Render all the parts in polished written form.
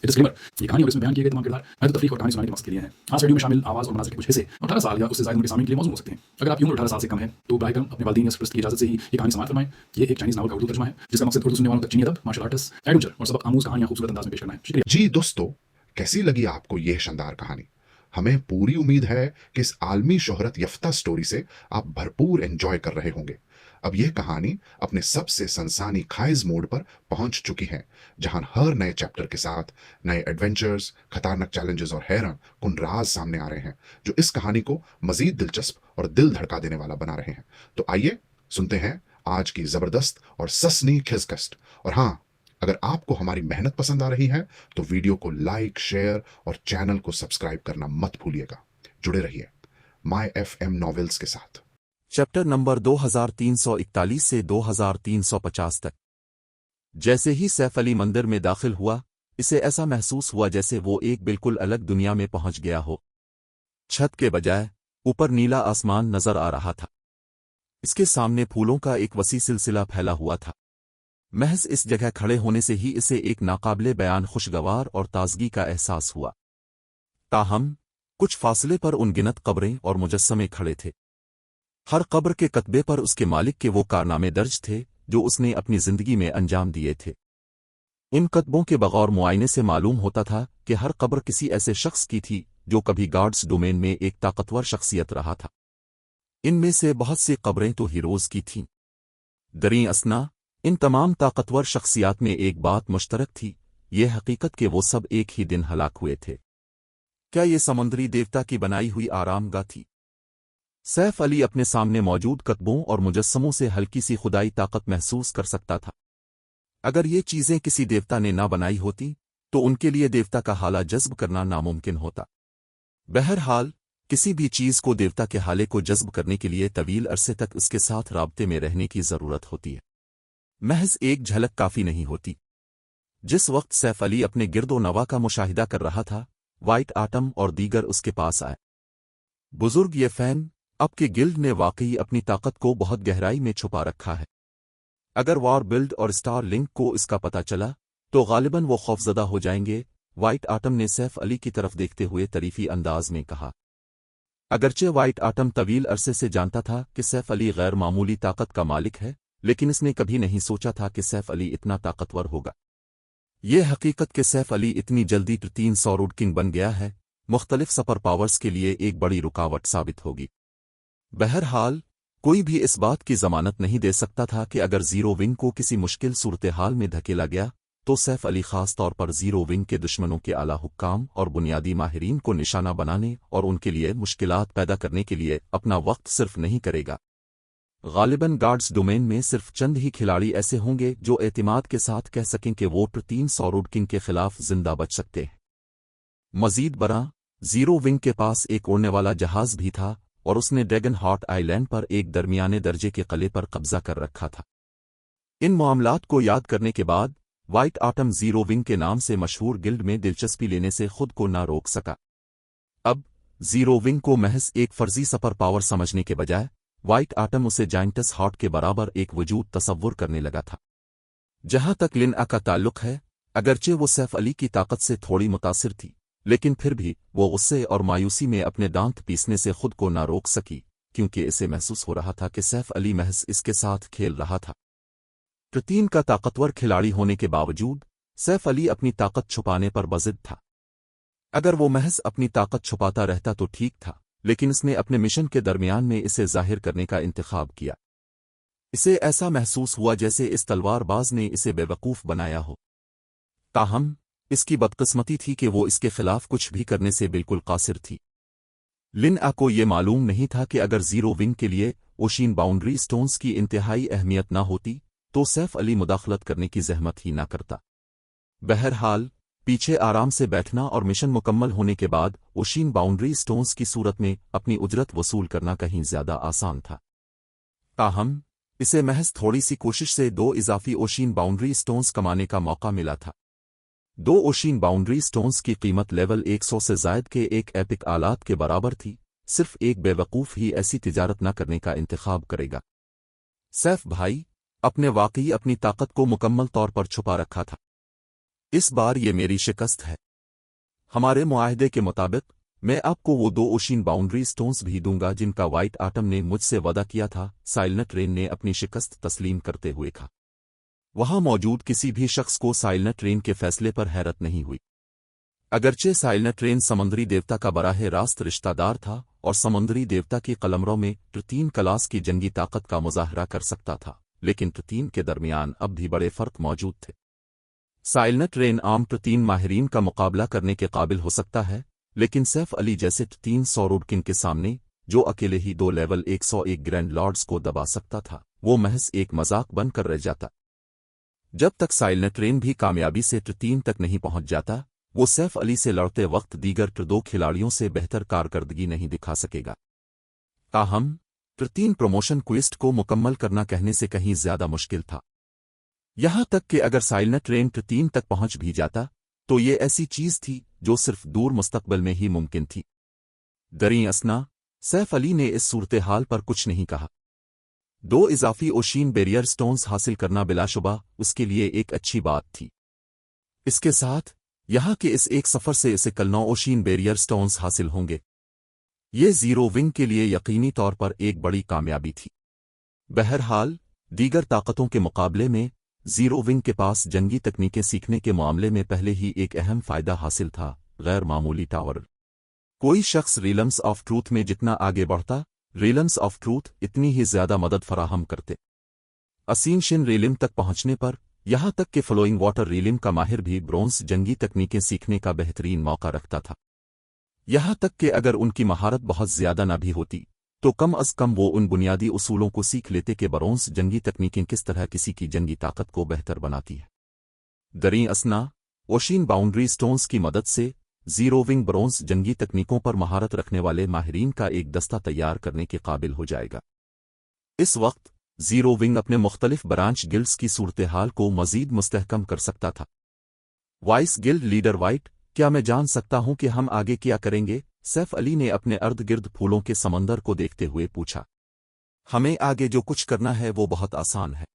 Disclaimer, ये कहानी और इसमें बयान किए गए तमाम किरदार महज तफरीक और कहानी सुनाने के मकसद के लिए हैं। आज वीडियो में शामिल आवाज़ और मनाज़िर के कुछ हिस्से 18 साल या उससे ज़्यादा उम्र के सामने के लिए मौजूद हो सकते हैं। अगर आपकी उम्र 18 साल से कम है तो बराए करम अपने वालिदैन या सरपरस्त की इजाज़त से ही ये कहानी समाअत फरमाएं। ये एक चाइनीज़ नावल का उर्दू तर्जुमा है जिसका मकसद उर्दू सुनने वालों तक चीनी अदब, मार्शल आर्ट्स, एडवेंचर और सबक आमूज़ कहानियां खूबसूरत अंदाज में पेश करना है। शुक्रिया जी दोस्तों, कैसी लगी आपको यह शानदार कहानी? हमें पूरी उम्मीद है कि इस आलमी शोहरत यफ्ता स्टोरी से आप भरपूर एंजॉय कर रहे होंगे। अब यह कहानी अपने सबसे सनसानी खाइज मोड पर पहुंच चुकी है, जहां हर नए चैप्टर के साथ नए एडवेंचर्स, खतरनाक चैलेंजेस और हैरान कुन राज सामने आ रहे हैं, जो इस कहानी को मजीद दिलचस्प और दिल धड़का देने वाला बना रहे हैं। तो आइए सुनते हैं आज की जबरदस्त और ससनी खिसकस्ट। और हाँ, अगर आपको हमारी मेहनत पसंद आ रही है तो वीडियो को लाइक, शेयर और चैनल को सब्सक्राइब करना मत भूलिएगा। जुड़े रहिए माय एफएम नॉवेल्स के साथ। चैप्टर नंबर 2341 से 2350 तक। जैसे ही सैफ अली मंदिर में दाखिल हुआ, इसे ऐसा महसूस हुआ जैसे वो एक बिल्कुल अलग दुनिया में पहुंच गया हो। छत के बजाय ऊपर नीला आसमान नजर आ रहा था। इसके सामने फूलों का एक वसी सिलसिला फैला हुआ था। महज इस जगह खड़े होने से ही इसे एक नाकाबिले बयान खुशगवार और ताजगी का एहसास हुआ। ताहम कुछ फासले पर उनगिनत कब्रें और मुजस्समे खड़े थे। हर कब्र के कतबे पर उसके मालिक के वो कारनामे दर्ज थे जो उसने अपनी जिंदगी में अंजाम दिए थे। इन कतबों के बगौर मुआयने से मालूम होता था कि हर कब्र किसी ऐसे शख्स की थी जो कभी गार्ड्स डोमेन में एक ताकतवर शख्सियत रहा था। इनमें से बहुत सी कब्रें तो हीरोज की थीं। दरी असना, इन तमाम ताकतवर शख्सियात में एक बात मुश्तरक थी, ये हकीकत कि वो सब एक ही दिन हलाक हुए थे। क्या ये समुद्री देवता की बनाई हुई आरामगाह थी? सैफ अली अपने सामने मौजूद कतबों और मुजस्समों से हल्की सी खुदाई ताकत महसूस कर सकता था। अगर ये चीजें किसी देवता ने ना बनाई होती तो उनके लिए देवता का हाला जज्ब करना नामुमकिन होता। बहरहाल, किसी भी चीज को देवता के हाले को जज्ब करने के लिए तवील अरसे तक उसके साथ राब्ते में रहने की जरूरत होती है। महज एक झलक काफी नहीं होती। जिस वक्त सैफ अली अपने गिरदो नवा का मुशाहिदा कर रहा था, व्हाइट आटम और दीगर उसके पास आए। बुजुर्ग, ये फैन अब के गिल्ड ने वाकई अपनी ताकत को बहुत गहराई में छुपा रखा है। अगर वॉर बिल्ड और स्टार लिंक को इसका पता चला तो गालिबन वो खौफजदा हो जाएंगे। व्हाइट आटम ने सैफ अली की तरफ देखते हुए तरीफी अंदाज में कहा। अगरचे व्हाइट आटम तवील अरसे से जानता था कि सैफ अली गैर मामूली ताकत का मालिक है, लेकिन इसने कभी नहीं सोचा था कि सैफ अली इतना ताकतवर होगा। यह हकीकत कि सैफ अली इतनी जल्दी 300 रोड किंग बन गया है, मुख्तलिफ सुपर पावर्स के लिए एक बड़ी रुकावट साबित होगी। बहरहाल, कोई भी इस बात की जमानत नहीं दे सकता था कि अगर जीरो विंग को किसी मुश्किल सूरत हाल में धकेला गया तो सैफ अली खास तौर पर जीरो विंग के दुश्मनों के आला हुक्काम और बुनियादी माहिरीन को निशाना बनाने और उनके लिए मुश्किलात पैदा करने के लिए अपना वक्त सिर्फ नहीं करेगा। गालिबन गार्ड्स डोमेन में सिर्फ चंद ही खिलाड़ी ऐसे होंगे जो एतिमाद के साथ कह सकें कि वो 300 रोड किंग के खिलाफ जिंदा बच सकते हैं। मजीद बरा, जीरो विंग के पास एक उड़ने वाला जहाज भी था और उसने ड्रैगन हॉट आइलैंड पर एक दरमियाने दर्जे के किले पर कब्जा कर रखा था। इन मामलात को याद करने के बाद व्हाइट आटम जीरो विंग के नाम से मशहूर गिल्ड में दिलचस्पी लेने से खुद को ना रोक सका। अब जीरो विंग को महज एक फर्जी सुपर पावर समझने के बजाय व्हाइट आटम उसे जाइंटस हॉट के बराबर एक वजूद तसव्वुर करने लगा था। जहां तक लिनआ का ताल्लुक है, अगरचे वो सैफ अली की ताकत से थोड़ी मुतासिर थी, लेकिन फिर भी वो गुस्से और मायूसी में अपने दांत पीसने से खुद को ना रोक सकी, क्योंकि इसे महसूस हो रहा था कि सैफ अली महज इसके साथ खेल रहा था। टीम का ताकतवर खिलाड़ी होने के बावजूद सैफ अली अपनी ताकत छुपाने पर बजिद था। अगर वो महज अपनी ताकत छुपाता रहता तो ठीक था, लेकिन इसने अपने मिशन के दरमियान में इसे जाहिर करने का इंतखाब किया। इसे ऐसा महसूस हुआ जैसे इस तलवारबाज ने इसे बेवकूफ बनाया हो। ताहम, इसकी बदकिस्मती थी कि वो इसके खिलाफ कुछ भी करने से बिल्कुल कासिर थी। लिनआ को ये मालूम नहीं था कि अगर जीरो विंग के लिए ओशीन बाउंड्री स्टोन्स की इंतहाई अहमियत ना होती तो सैफ अली मुदाखलत करने की जहमत ही ना करता। बहरहाल, पीछे आराम से बैठना और मिशन मुकम्मल होने के बाद ओशीन बाउंड्री स्टोन्स की सूरत में अपनी उजरत वसूल करना कहीं ज्यादा आसान था। ताहम, इसे महज थोड़ी सी कोशिश से 2 इजाफी ओशीन बाउंड्री स्टोन्स कमाने का मौका मिला था। 2 ओशीन बाउंड्री स्टोन्स की कीमत लेवल 100 से जायद के एक एपिक आलात के बराबर थी। सिर्फ एक बेवकूफ ही ऐसी तिजारत न करने का इंतखाब करेगा। सैफ भाई, अपने वाकई अपनी ताकत को मुकम्मल तौर पर छुपा रखा था। इस बार ये मेरी शिकस्त है। हमारे मुआहदे के मुताबिक मैं आपको वो 2 ओशिन बाउंड्री स्टोन्स भी दूंगा जिनका व्हाइट आटम ने मुझसे वादा किया था। साइलेंट रेन ने अपनी शिकस्त तस्लीम करते हुए कहा। वहां मौजूद किसी भी शख्स को साइलेंट रेन के फैसले पर हैरत नहीं हुई। अगरचे साइलेंट रेन समुद्री देवता का बराह रास्त रिश्तेदार था और समुद्री देवता की कलमरों में ट्रतीन क्लास की जंगी ताकत का मुजाहरा कर सकता था, लेकिन ट्रतीन के दरमियान अब भी बड़े फर्क मौजूद थे। साइलेंट रेन आम ट्रतीन माहिरीन का मुकाबला करने के काबिल हो सकता है, लेकिन सैफ अली जैसे 300 रुडकिन के सामने, जो अकेले ही 2 लेवल 101 ग्रैंड लॉर्ड्स को दबा सकता था, वो महज एक मजाक बनकर रह जाता। जब तक साइलेंट रेन भी कामयाबी से ट्रतीन तक नहीं पहुंच जाता, वो सैफ अली से लड़ते वक्त दीगर 2 खिलाड़ियों से बेहतर कारकर्दगी नहीं दिखा सकेगा। ताहम ट्रतीन प्रमोशन क्वेस्ट को मुकम्मल करना कहने से कहीं ज्यादा मुश्किल था। यहां तक कि अगर साइलेंट रेन ट्रतीन तक पहुंच भी जाता तो ये ऐसी चीज थी जो सिर्फ दूर मुस्तकबल में ही मुमकिन थी। दरी असना सैफ अली ने इस सूरत हाल पर कुछ नहीं कहा। 2 इजाफी ओशीन बैरियर स्टोन्स हासिल करना बिलाशुबा उसके लिए एक अच्छी बात थी। इसके साथ यहां के इस एक सफर से इसे कल 9 ओशीन बैरियर स्टोन्स हासिल होंगे। ये जीरो विंग के लिए यकीनी तौर पर एक बड़ी कामयाबी थी। बहरहाल दीगर ताकतों के मुकाबले में जीरो विंग के पास जंगी तकनीकें सीखने के मामले में पहले ही एक अहम फायदा हासिल था, गैर मामूली टावर। कोई शख्स रीलम्स ऑफ ट्रूथ में जितना आगे बढ़ता, रीलम्स ऑफ ट्रूथ इतनी ही ज्यादा मदद फराहम करते। असीनशिन रीलिम तक पहुंचने पर यहां तक कि फ्लोइंग वाटर रीलिम का माहिर भी ब्रोंस जंगी तकनीकें सीखने का बेहतरीन मौका रखता था। यहां तक कि अगर उनकी महारत बहुत ज्यादा न भी होती तो कम अज कम वो उन बुनियादी उसूलों को सीख लेते कि ब्रोंस जंगी तकनीकें किस तरह किसी की जंगी ताकत को बेहतर बनाती है। दरी असना ओशीन बाउंड्री स्टोन्स की मदद से जीरो विंग ब्रोंस जंगी तकनीकों पर महारत रखने वाले माहिरीन का एक दस्ता तैयार करने के काबिल हो जाएगा। इस वक्त जीरो विंग अपने मुख्तलिफ ब्रांच गिल्ड्स की सूरत हाल को मजीद मुस्तहकम कर सकता था। वाइस गिल्ड लीडर वाइट, क्या मैं जान सकता हूं कि हम आगे क्या करेंगे? सैफ अली ने अपने अर्द गिर्द फूलों के समंदर को देखते हुए पूछा। हमें आगे जो कुछ करना है वो बहुत आसान है।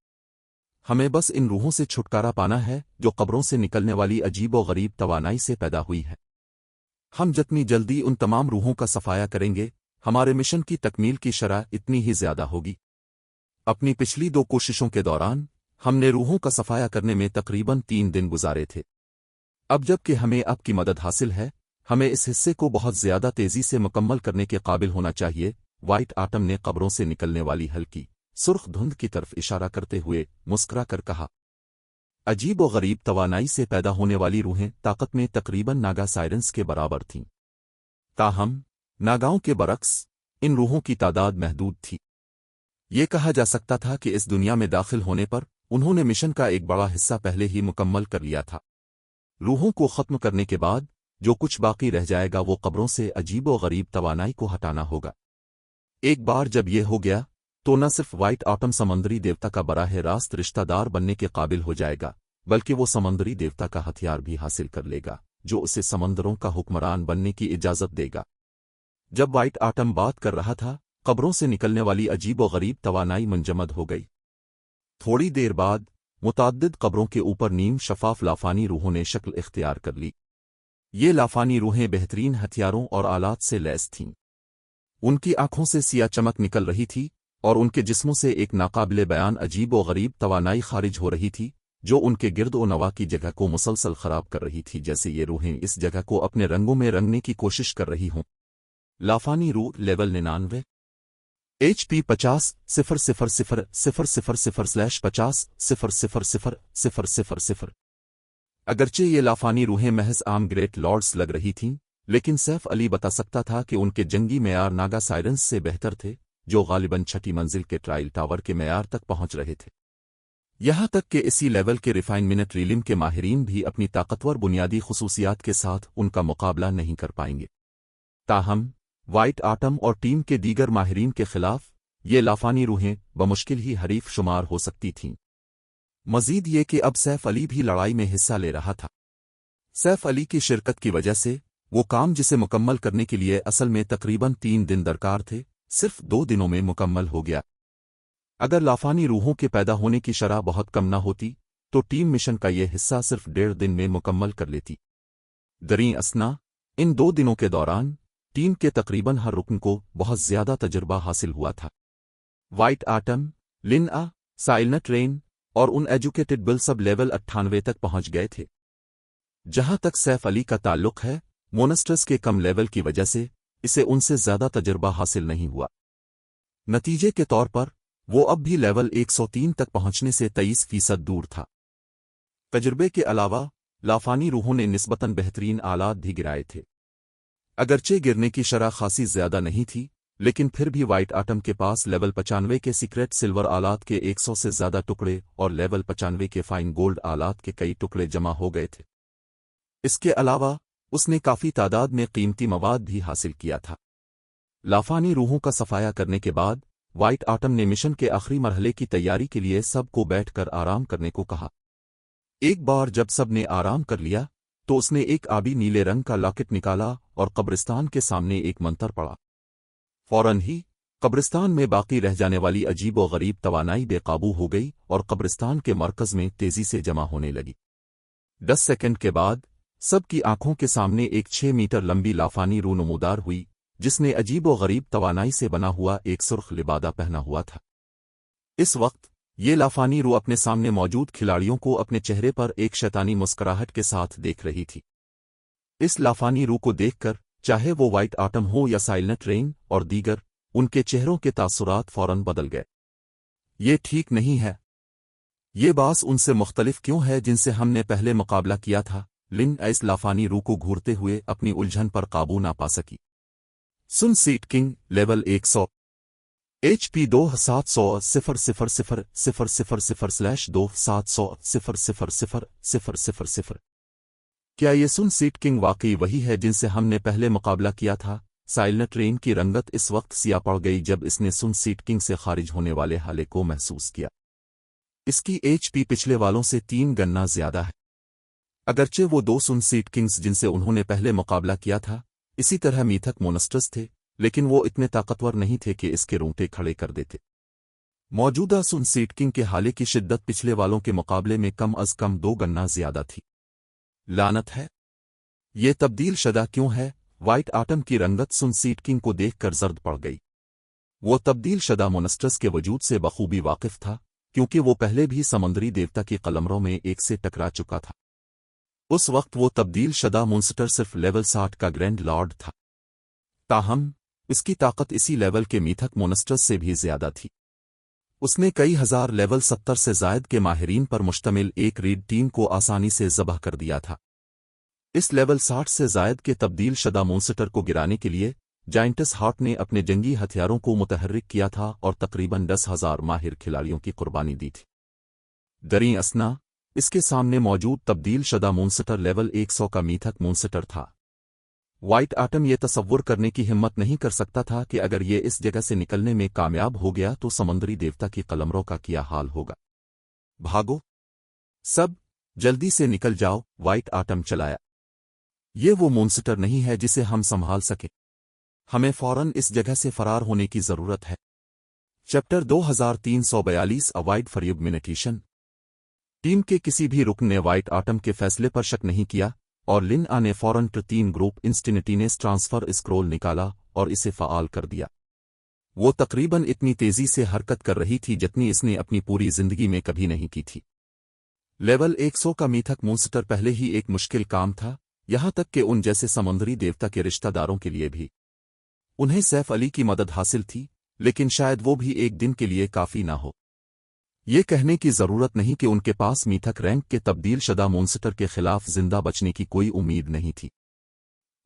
हमें बस इन रूहों से छुटकारा पाना है जो कब्रों से निकलने वाली अजीब व गरीब तवानाई से पैदा हुई है। हम जितनी जल्दी उन तमाम रूहों का सफाया करेंगे, हमारे मिशन की तकमील की शरह इतनी ही ज्यादा होगी। अपनी पिछली 2 कोशिशों के दौरान हमने रूहों का सफाया करने में तकरीबन 3 दिन गुजारे थे। अब जबकि हमें आपकी मदद हासिल है, हमें इस हिस्से को बहुत ज्यादा तेजी से मुकम्मल करने के काबिल होना चाहिए। व्हाइट आटम ने कब्रों से निकलने वाली हल्की सुर्ख धुंध की तरफ इशारा करते हुए मुस्कुरा कर कहा। अजीब व गरीब तवानाई से पैदा होने वाली रूहें ताकत में तकरीबन नागा साइरेंस के बराबर थीं। ताहम नागाओं के बरक्स इन रूहों की तादाद महदूद थी। ये कहा जा सकता था कि इस दुनिया में दाखिल होने पर उन्होंने मिशन का एक बड़ा हिस्सा पहले ही मुकम्मल कर लिया था। रूहों को खत्म करने के बाद जो कुछ बाकी रह जाएगा वो कब्रों से अजीब व गरीब तवानाई को हटाना होगा। एक बार जब ये हो गया तो न सिर्फ व्हाइट आटम समंदरी देवता का बराह रास्त रिश्तेदार बनने के काबिल हो जाएगा, बल्कि वो समंदरी देवता का हथियार भी हासिल कर लेगा जो उसे समंदरों का हुक्मरान बनने की इजाजत देगा। जब व्हाइट आटम बात कर रहा था, कब्रों से निकलने वाली अजीब व गरीब तवानाई मुंजमद हो गई। थोड़ी देर बाद मुताद्दिद कब्रों के ऊपर नीम शफाफ लाफानी रूहों ने शक्ल इख्तियार कर ली। ये लाफानी रूहें बेहतरीन हथियारों और आलात से लैस थीं। उनकी आंखों से सिया चमक निकल रही थी और उनके जिस्मों से एक नाकाबिले बयान अजीब व गरीब तवानाई खारिज हो रही थी जो उनके गिर्द व नवा की जगह को मुसलसल खराब कर रही थी, जैसे ये रूहें इस जगह को अपने रंगों में रंगने की कोशिश कर रही हों। लाफानी रूह लेवल 99 HP 50-000-50-000-000। अगरचे ये लाफानी रूहें महज आम ग्रेट लॉर्ड्स लग रही थीं, लेकिन सैफ अली बता सकता था कि उनके जंगी मेयार नागा साइरेंस से बेहतर थे, जो गालिबन 6ठी मंजिल के ट्रायल टावर के मेयार तक पहुंच रहे थे। यहां तक कि इसी लेवल के रिफाइनमेंट रीलिम के माहिरीन भी अपनी ताकतवर बुनियादी खुसूसियात के साथ उनका मुकाबला नहीं कर पाएंगे। ताहम व्हाइट आटम और टीम के दीगर माहिरीन के खिलाफ ये लाफानी रूहें बमुश्किल ही हरीफ शुमार हो सकती थीं। मजीद ये कि अब सैफ अली भी लड़ाई में हिस्सा ले रहा था। सैफ अली की शिरकत की वजह से वो काम जिसे मुकम्मल करने के लिए असल में तकरीबन 3 दिन दरकार थे, सिर्फ 2 दिनों में मुकम्मल हो गया। अगर लाफानी रूहों के पैदा होने की शरह बहुत कम न होती तो टीम मिशन का ये हिस्सा सिर्फ 1.5 दिन में मुकम्मल कर लेती। दरीं असना, इन 2 दिनों के दौरान टीम के तकरीबन हर रुकन को बहुत ज्यादा तजुर्बा हासिल हुआ था। वाइट आटम, लिन आ, साइलनेट रेन और उन एजुकेटेड बिल सब लेवल 98 तक पहुंच गए थे। जहां तक सैफ अली का ताल्लुक है, मोनेस्टर्स के कम लेवल की वजह से इसे उनसे ज्यादा तजुर्बा हासिल नहीं हुआ। नतीजे के तौर पर वो अब भी लेवल 103 तक पहुंचने से 23% दूर था। तजुर्बे के अलावा लाफानी रूहों ने निस्बतन बेहतरीन आलात भी गिराए थे। अगरचे गिरने की शरह खासी ज्यादा नहीं थी, लेकिन फिर भी वाइट आटम के पास लेवल 95 के सीक्रेट सिल्वर आलात के 100 से ज्यादा टुकड़े और लेवल 95 के फाइन गोल्ड आलात के कई टुकड़े जमा हो गए थे। इसके अलावा उसने काफी तादाद में कीमती मवाद भी हासिल किया था। लाफानी रूहों का सफाया करने के बाद वाइट आटम ने मिशन के आखिरी मरहले की तैयारी के लिए सबको बैठकर आराम करने को कहा। एक बार जब सब ने आराम कर लिया तो उसने एक आबी नीले रंग का लॉकेट निकाला और कब्रिस्तान के सामने एक मंतर पढ़ा। फौरन ही कब्रिस्तान में बाकी रह जाने वाली अजीब व गरीब तवानाई बेकाबू हो गई और कब्रिस्तान के मरकज में तेजी से जमा होने लगी। 10 सेकंड के बाद सबकी आंखों के सामने एक 6 मीटर लंबी लाफानी रू नमूदार हुई, जिसने अजीब व गरीब तवानाई से बना हुआ एक सुर्ख लिबादा पहना हुआ था। इस वक्त ये लाफानी रू अपने सामने मौजूद खिलाड़ियों को अपने चेहरे पर एक शैतानी मुस्कुराहट के साथ देख रही थी। इस लाफानी रू को देखकर चाहे वो वाइट आटम हो या साइलनेट रेन और दीगर, उनके चेहरों के तासुरात फौरन बदल गए। ये ठीक नहीं है। ये बास उनसे मुख्तलिफ क्यों है जिनसे हमने पहले मुकाबला किया था? लिन इस लाफानी रू को घूरते हुए अपनी उलझन पर काबू ना पा सकी। सुन सीट किंग, लेवल 100, HP 2700/27000/2700000। क्या ये सुन सीट किंग वाकई वही है जिनसे हमने पहले मुकाबला किया था? साइलनेट रेन की रंगत इस वक्त सिया पड़ गई जब इसने सुन सीट किंग से खारिज होने वाले हाले को महसूस किया। इसकी HP पिछले वालों से 3 गना ज्यादा है। अगरचे वो 2 सुन सीट किंग्स जिनसे उन्होंने पहले मुकाबला किया था इसी तरह मीथक मोनेस्टर्स थे, लेकिन वो इतने ताकतवर नहीं थे कि इसके रोंगटे खड़े कर देते। मौजूदा सुन सीट किंग के हाले की शिद्दत पिछले वालों के मुकाबले में कम अज कम 2 गना ज्यादा थी। लानत है, ये तब्दील शदा क्यों है? वाइट आटम की रंगत सुन सीट किंग को देखकर जर्द पड़ गई। वो तब्दील शदा मोनेस्टर्स के वजूद से बखूबी वाकिफ था, क्योंकि वो पहले भी समंदरी देवता की कलमरों में एक से टकरा चुका था। उस वक्त वो तब्दील शदा मोन्स्टर सिर्फ लेवल 60 का ग्रैंड लॉर्ड था। ताहम इसकी ताकत इसी लेवल के मीथक मोनेस्टर्स से भी ज्यादा थी। उसने कई हजार लेवल 70 से जायद के माहिरीन पर मुश्तमिल एक रीड टीम को आसानी से ज़बह कर दिया था। इस लेवल 60 से जायद के तब्दील शदा मोन्स्टर को गिराने के लिए जाइंटस हार्ट ने अपने जंगी हथियारों को मुतहर्रिक किया था और तकरीबन 10,000 माहिर खिलाड़ियों की कुर्बानी दी थी। दरीं असना, इसके सामने मौजूद तब्दील शदा मोन्स्टर लेवल 100 का मीथक मोन्स्टर था। वाइट आटम ये तसव्वुर करने की हिम्मत नहीं कर सकता था कि अगर ये इस जगह से निकलने में कामयाब हो गया तो समंदरी देवता की कलमरों का क्या हाल होगा। भागो सब, जल्दी से निकल जाओ, वाइट आटम चलाया। ये वो मोन्स्टर नहीं है जिसे हम संभाल सकें। हमें फौरन इस जगह से फरार होने की जरूरत है। Chapter 2342 avoid फॉरमिनेटेशन। टीम के किसी भी रुकन ने वाइट आटम के फैसले पर शक नहीं किया और लिन आ ने फौरन 3 ग्रुप इंस्टेंटेनियस ट्रांसफर स्क्रोल निकाला और इसे फ़ाल कर दिया। वो तकरीबन इतनी तेजी से हरकत कर रही थी जितनी इसने अपनी पूरी जिंदगी में कभी नहीं की थी। लेवल 100 का मीथक मोन्स्टर पहले ही एक मुश्किल काम था, यहां तक कि उन जैसे समुद्री देवता के रिश्तेदारों के लिए भी। उन्हें सैफ अली की मदद हासिल थी, लेकिन शायद वो भी एक दिन के लिए काफी ना हो। ये कहने की जरूरत नहीं कि उनके पास मीथक रैंक के तब्दील शदा मोन्स्टर के खिलाफ जिंदा बचने की कोई उम्मीद नहीं थी।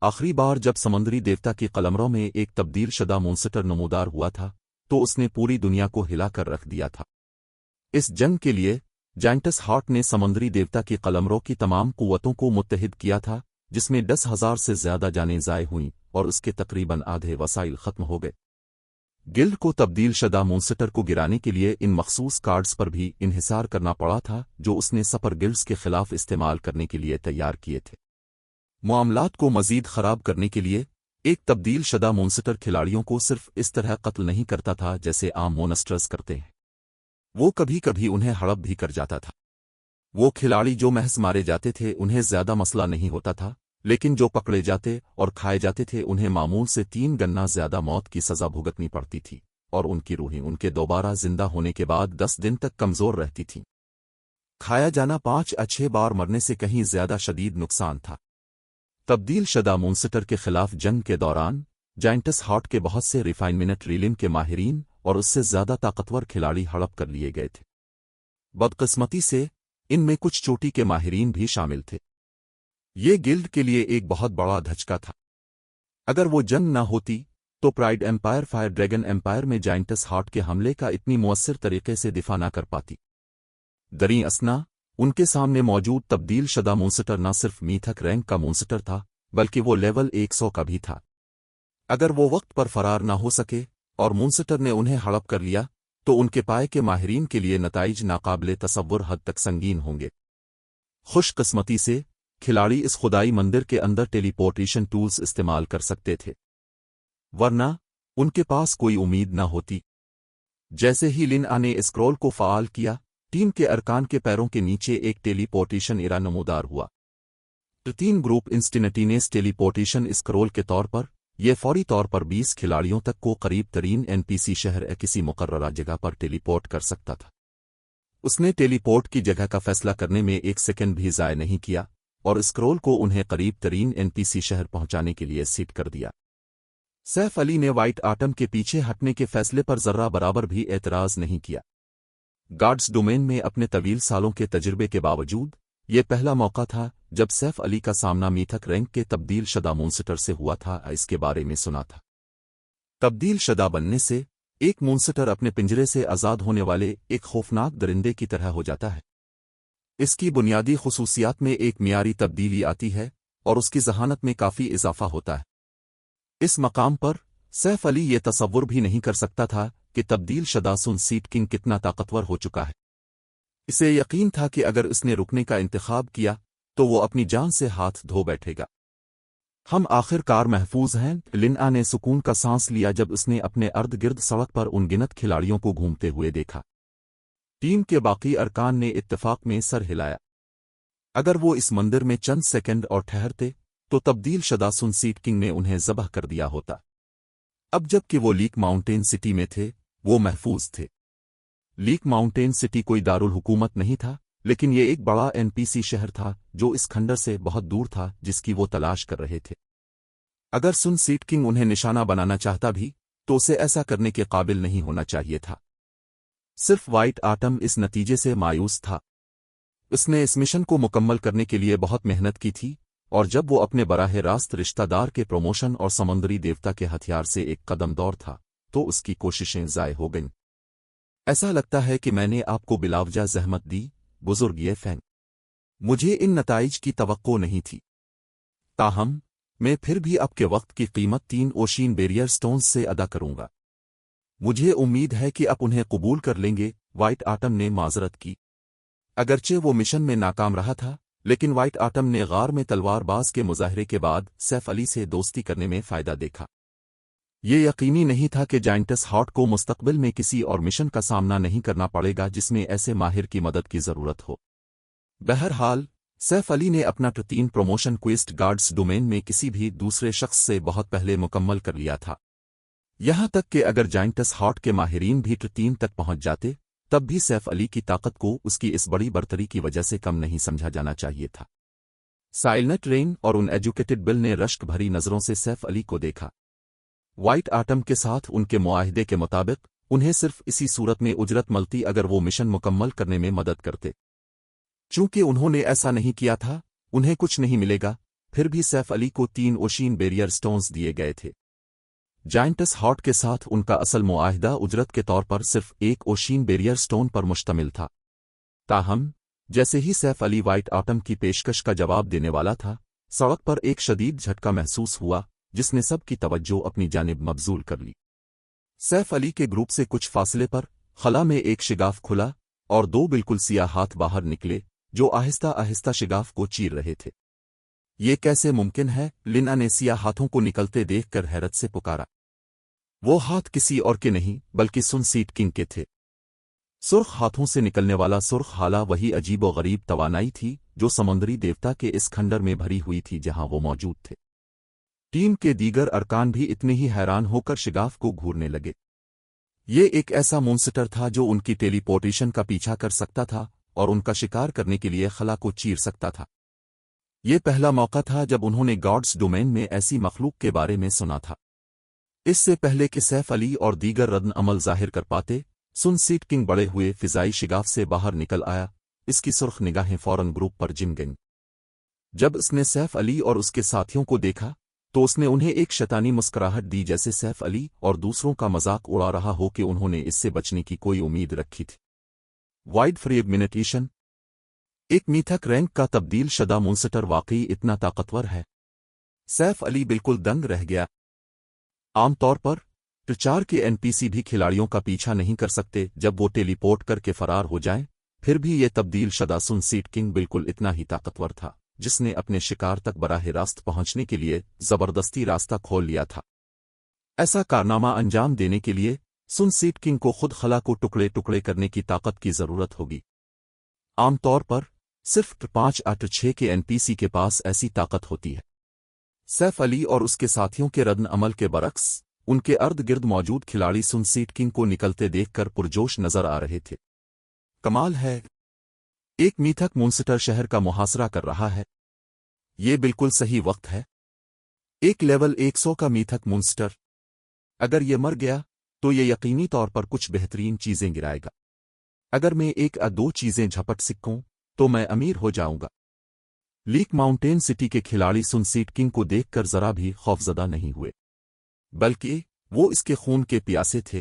आखिरी बार जब समंदरी देवता की कलमरों में एक तब्दील शदा मोन्स्टर नमूदार हुआ था तो उसने पूरी दुनिया को हिलाकर रख दिया था। इस जंग के लिए जाइंटस हार्ट ने समंदरी देवता की कलमरों की तमाम कुव्वतों को मुत्तहिद किया था, जिसमें 10,000 से ज्यादा जानें ज़ाय हुईं और उसके तकरीबन आधे वसाइल खत्म हो गए। गिल्ड को तब्दील शदा मोन्स्टर को गिराने के लिए इन मखसूस कार्ड्स पर भी इन्हिसार करना पड़ा था जो उसने सपर गिल्ड्स के खिलाफ इस्तेमाल करने के लिए तैयार किए थे। मामलात को मजीद खराब करने के लिए एक तब्दील शदा मोन्स्टर खिलाड़ियों को सिर्फ इस तरह कत्ल नहीं करता था जैसे आम मोन्स्टर्स करते हैं, वो कभी कभी उन्हें हड़प भी कर जाता था। वो खिलाड़ी जो महज मारे जाते थे उन्हें ज्यादा मसला नहीं होता था, लेकिन जो पकड़े जाते और खाए जाते थे उन्हें मामूल से 3 गुना ज्यादा मौत की सजा भुगतनी पड़ती थी, और उनकी रूहें उनके दोबारा जिंदा होने के बाद 10 दिन तक कमजोर रहती थीं। खाया जाना 5 या 6 बार मरने से कहीं ज्यादा शदीद नुकसान था। तब्दील शदा मॉन्स्टर के खिलाफ जंग के दौरान जाइंटस हार्ट के बहुत से रिफाइनमेंट रीलिम के माहिरीन और उससे ज्यादा ताकतवर खिलाड़ी हड़प कर लिए गए थे। बदकिस्मती से इनमें कुछ चोटी के माहिरीन भी शामिल थे। ये गिल्ड के लिए एक बहुत बड़ा धचका था। अगर वो जंग न होती तो pride empire fire dragon empire में जाइंटस हार्ट के हमले का इतनी मुअस्सिर तरीके से दिफा न कर पाती। दरी असना उनके सामने मौजूद तब्दील शदा मॉन्स्टर न सिर्फ मीथक रैंक का मॉन्स्टर था, बल्कि वो लेवल 100 का भी था। अगर वो वक्त पर फरार न हो सके और मॉन्स्टर ने उन्हें हड़प कर लिया तो उनके पाए के माहिरीन के लिए नताइज नाकाबिले तसव्वुर हद तक संगीन होंगे। खुशकिस्मती से खिलाड़ी इस खुदाई मंदिर के अंदर टेलीपोर्टेशन टूल्स इस्तेमाल कर सकते थे, वरना उनके पास कोई उम्मीद न होती। जैसे ही लिनआ ने स्क्रॉल को फ़ाल किया, टीम के अरकान के पैरों के नीचे एक टेलीपोर्टेशन इरा नमूदार हुआ। 3 ग्रुप इंस्टेंटेनियस टेलीपोर्टेशन स्क्रॉल के तौर पर यह फौरी तौर पर 20 खिलाड़ियों तक को करीब तरीन एनपीसी शहर या किसी मुकर्ररा जगह पर टेलीपोर्ट कर सकता था। उसने टेलीपोर्ट की जगह का फैसला करने में 1 सेकंड भी ज़ाय नहीं किया और स्क्रॉल को उन्हें करीब तरीन एनपीसी शहर पहुंचाने के लिए सीट कर दिया। सैफ अली ने व्हाइट आटम के पीछे हटने के फैसले पर जर्रा बराबर भी एतराज़ नहीं किया। गार्ड्स डोमेन में अपने तवील सालों के तजुर्बे के बावजूद ये पहला मौका था जब सैफ अली का सामना मीथक रैंक के तब्दील शदा मॉन्स्टर से हुआ था। इसके बारे में सुना था। तब्दील शदा बनने से एक मॉन्स्टर अपने पिंजरे से आज़ाद होने वाले एक खौफनाक दरिंदे की तरह हो जाता है। इसकी बुनियादी खुसूसियात में एक मियारी तब्दीली आती है और उसकी जहानत में काफ़ी इजाफा होता है। इस मकाम पर सैफ अली ये तसव्वुर भी नहीं कर सकता था कि तब्दील शदा सुन सीट किंग कितना ताकतवर हो चुका है। इसे यकीन था कि अगर उसने रुकने का इंतखाब किया तो वो अपनी जान से हाथ धो बैठेगा। हम आखिरकार महफूज हैं, लिनआ ने सुकून का सांस लिया जब उसने अपने अर्द गिर्द सड़क पर उनगिनत खिलाड़ियों को घूमते हुए देखा। टीम के बाकी अरकान ने इत्तेफाक में सर हिलाया। अगर वो इस मंदिर में चंद सेकंड और ठहरते तो तब्दील शदा सुन सीट किंग ने उन्हें ज़बह कर दिया होता। अब जबकि वो लीक माउंटेन सिटी में थे, वो महफूज थे। लीक माउंटेन सिटी कोई दारुल हुकूमत नहीं था, लेकिन ये एक बड़ा एनपीसी शहर था जो इस खंडर से बहुत दूर था जिसकी वो तलाश कर रहे थे। अगर सुन सीट किंग उन्हें निशाना बनाना चाहता भी तो उसे ऐसा करने के काबिल नहीं होना चाहिए था। सिर्फ व्हाइट आटम इस नतीजे से मायूस था। उसने इस मिशन को मुकम्मल करने के लिए बहुत मेहनत की थी, और जब वो अपने बराह रास्त रिश्तेदार के प्रमोशन और समुद्री देवता के हथियार से एक कदम दूर था तो उसकी कोशिशें ज़ाय हो गईं। ऐसा लगता है कि मैंने आपको बिलावजा जहमत दी, बुजुर्ग ये फैन। मुझे इन नताइज की तवक्को नहीं थी। ताहम मैं फिर भी आपके वक्त की कीमत 3 ओशीन बैरियर स्टोन्स से अदा करूंगा। मुझे उम्मीद है कि आप उन्हें कबूल कर लेंगे। व्हाइट आटम ने माजरत की। अगरचे वो मिशन में नाकाम रहा था, लेकिन व्हाइट आटम ने गार में तलवारबाज के मुजाहरे के बाद सैफ अली से दोस्ती करने में फ़ायदा देखा। ये यकीनी नहीं था कि जाइंटस हार्ट को मुस्तकबिल में किसी और मिशन का सामना नहीं करना पड़ेगा जिसमें ऐसे माहिर की मदद की ज़रूरत हो। बहरहाल सैफ अली ने अपना 3 प्रमोशन क्वेस्ट गार्ड्स डोमेन में किसी भी दूसरे शख्स से बहुत पहले मुकम्मल कर लिया था। यहाँ तक कि अगर जाइंटस हार्ट के माहिरीन भी 3 तक पहुँच जाते तब भी सैफ अली की ताकत को उसकी इस बड़ी बर्तरी की वजह से कम नहीं समझा जाना चाहिए था। साइलेंट रेन और उन एजुकेटेड बिल ने रश्क भरी नज़रों से सैफ अली को देखा। व्हाइट आटम के साथ उनके मुआहदे के मुताबिक उन्हें सिर्फ इसी सूरत में उजरत मिलती अगर वो मिशन मुकम्मल करने में मदद करते। चूंकि उन्होंने ऐसा नहीं किया था, उन्हें कुछ नहीं मिलेगा। फिर भी सैफ अली को 3 ओशीन बैरियर स्टोन्स दिए गए थे। जाइंटस हार्ट के साथ उनका असल मुआहदा उजरत के तौर पर सिर्फ 1 ओशीन बैरियर स्टोन पर मुश्तमिल था। ताहम जैसे ही सैफ अली व्हाइट आटम की पेशकश का जवाब देने वाला था, सड़क पर एक शदीद झटका महसूस हुआ जिसने सब की तवज्जो अपनी जानिब मबजूल कर ली। सैफ अली के ग्रुप से कुछ फासले पर खला में एक शिगाफ खुला और 2 बिल्कुल सियाह हाथ बाहर निकले जो आहिस्ता आहिस्ता शिगाफ को चीर रहे थे। ये कैसे मुमकिन है? लिना ने सियाह हाथों को निकलते देखकर हैरत से पुकारा। वो हाथ किसी और के नहीं बल्कि सुन सीट किंग के थे। सुर्ख हाथों से निकलने वाला सुर्ख हाला वही अजीब व गरीब तवानाई थी जो समुद्री देवता के इस खंडर में भरी हुई थी जहां वो मौजूद थे। टीम के दीगर अरकान भी इतने ही हैरान होकर शिगाफ को घूरने लगे। ये एक ऐसा मॉन्स्टर था जो उनकी टेलीपोर्टेशन का पीछा कर सकता था और उनका शिकार करने के लिए खला को चीर सकता था। ये पहला मौका था जब उन्होंने गॉड्स डोमेन में ऐसी मखलूक के बारे में सुना था। इससे पहले कि सैफ अली और दीगर रद्न अमल जाहिर कर पाते, सुन सीट किंग बड़े हुए फिजाई शिगाफ से बाहर निकल आया। इसकी सुर्ख निगाहें फौरन ग्रुप पर जिम गईं। जब उसने सैफ अली और उसके साथियों को देखा तो उसने उन्हें एक शैतानी मुस्कुराहट दी, जैसे सैफ अली और दूसरों का मजाक उड़ा रहा हो कि उन्होंने इससे बचने की कोई उम्मीद रखी थी। Wide fragmentation. एक मीथक रैंक का तब्दील शदा मॉन्स्टर वाकई इतना ताकतवर है? सैफ अली बिल्कुल दंग रह गया। आमतौर पर टिचार के एनपीसी भी खिलाड़ियों का पीछा नहीं कर सकते जब वो टेलीपोर्ट करके फरार हो जाएं, फिर भी ये तब्दील शदा सुन सीट किंग बिल्कुल इतना ही ताकतवर था, जिसने अपने शिकार तक बराह रास्त पहुंचने के लिए जबरदस्ती रास्ता खोल लिया था। ऐसा कारनामा अंजाम देने के लिए सुन सीट किंग को खुद खला को टुकड़े टुकड़े करने की ताकत की जरूरत होगी। आमतौर पर सिर्फ 5-6 के एनपीसी के पास ऐसी ताकत होती है। सैफ अली और उसके साथियों के रद्न अमल के बरक्स उनके अर्द गिर्द मौजूद खिलाड़ी सुन सीट किंग को निकलते देखकर पुरजोश नजर आ रहे थे। कमाल है, एक मीथक मॉन्स्टर शहर का मुहासरा कर रहा है। ये बिल्कुल सही वक्त है। एक लेवल 100 का मीथक मॉन्स्टर अगर ये मर गया तो ये यकीनी तौर पर कुछ बेहतरीन चीजें गिराएगा। अगर मैं 1-2 चीजें झपट सिक्कूं तो मैं अमीर हो जाऊंगा। लीक माउंटेन सिटी के खिलाड़ी सुन सीट किंग को देखकर जरा भी खौफजदा नहीं हुए, बल्कि वो इसके खून के प्यासे थे।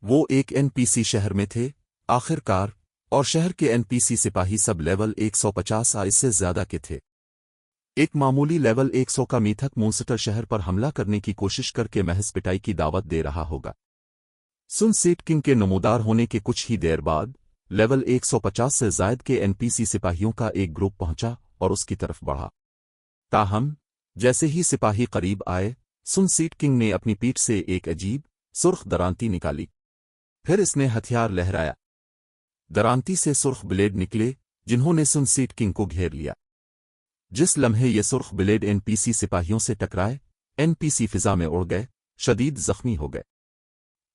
वो एक एनपीसी शहर में थे आखिरकार, और शहर के एनपीसी सिपाही सब लेवल 150 या इससे ज्यादा के थे। एक मामूली लेवल 100 का मीथक मॉन्स्टर शहर पर हमला करने की कोशिश करके महज पिटाई की दावत दे रहा होगा। सुन सीट किंग के नमूदार होने के कुछ ही देर बाद लेवल 150 से जायद के एनपीसी सिपाहियों का एक ग्रुप पहुंचा और उसकी तरफ बढ़ा। ताहम जैसे ही सिपाही करीब आए, सुन सीट किंग ने अपनी पीठ से एक अजीब सुर्ख दरांती निकाली। फिर इसने हथियार लहराया। दरांती से सुर्ख ब्लेड निकले जिन्होंने सुन सीट किंग को घेर लिया। जिस लम्हे ये सुर्ख ब्लेड एनपीसी सिपाहियों से टकराए, एनपीसी फिजा में उड़ गए, शदीद जख्मी हो गए।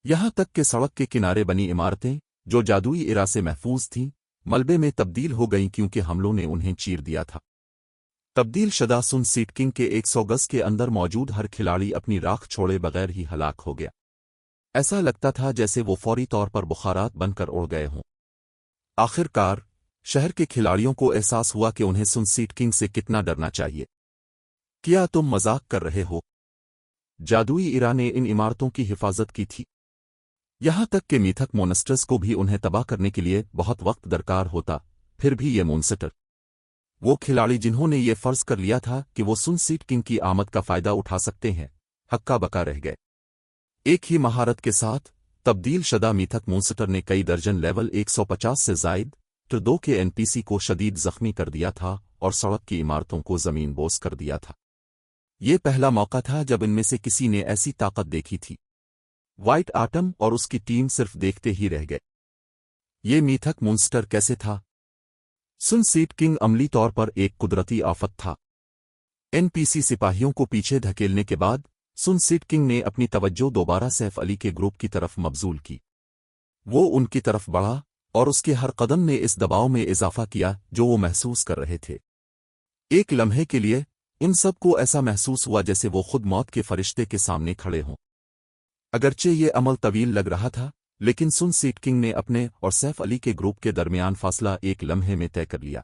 यहां तक कि सड़क के किनारे बनी इमारतें जो जादुई इरा से महफूज थीं, मलबे में तब्दील हो गईं क्योंकि हमलों ने उन्हें चीर दिया था। तब्दील शदा सुन सीट किंग के 100 गज के अंदर मौजूद हर खिलाड़ी अपनी राख छोड़े बगैर ही हलाक हो गया। ऐसा लगता था जैसे वो फौरी तौर पर बुखारात बनकर उड़ गए हों। आखिरकार शहर के खिलाड़ियों को एहसास हुआ कि उन्हें सुन सीट किंग से कितना डरना चाहिए। क्या तुम मजाक कर रहे हो? जादुई इरा ने इन इमारतों की हिफाजत की थी। यहां तक कि मीथक मोनस्टर्स को भी उन्हें तबाह करने के लिए बहुत वक्त दरकार होता, फिर भी ये मोन्स्टर, वो खिलाड़ी जिन्होंने ये फर्ज कर लिया था कि वो सुन सीट किंग की आमद का फायदा उठा सकते हैं, हक्का बका रह गए। एक ही महारत के साथ तब्दील शदा मीथक मोन्स्टर ने कई दर्जन लेवल 150 से जायद टिर 2 के एनपीसी को शदीद जख्मी कर दिया था और सड़क की इमारतों को जमीन बोस कर दिया था। ये पहला मौका था जब इनमें से किसी ने ऐसी ताकत देखी थी। व्हाइट आटम और उसकी टीम सिर्फ देखते ही रह गए। ये मीथक मॉन्स्टर कैसे था? सुन सीट किंग अमली तौर पर एक कुदरती आफत था। एनपीसी सिपाहियों को पीछे धकेलने के बाद सुन सीट किंग ने अपनी तवज्जो दोबारा सैफ अली के ग्रुप की तरफ मबजूल की। वो उनकी तरफ बढ़ा और उसके हर कदम ने इस दबाव में इजाफा किया जो वो महसूस कर रहे थे। एक लम्हे के लिए इन सब को ऐसा महसूस हुआ जैसे वो खुद मौत के फरिश्ते के सामने खड़े हों। अगरचे ये अमल तवील लग रहा था, लेकिन सुन सीट किंग ने अपने और सैफ अली के ग्रुप के दरमियान फासला एक लम्हे में तय कर लिया।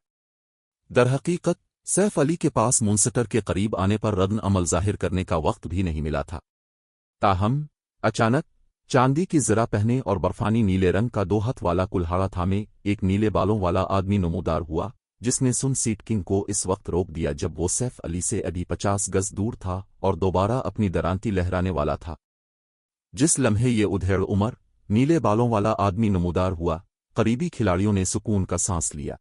दरहकीकत सैफ अली के पास मॉन्स्टर के करीब आने पर रद्न अमल जाहिर करने का वक्त भी नहीं मिला था। ताहम अचानक चांदी की ज़रा पहने और बर्फानी नीले रंग का 2 हाथ वाला कुल्हाड़ा थामे एक नीले बालों वाला आदमी नमूदार हुआ, जिसने सुन सीट किंग को इस वक्त रोक दिया जब वो सैफ अली से अभी 50 गज दूर था और दोबारा अपनी दरांती लहराने वाला था। जिस लम्हे ये उधेड़ उमर नीले बालों वाला आदमी नमूदार हुआ, करीबी खिलाड़ियों ने सुकून का सांस लिया।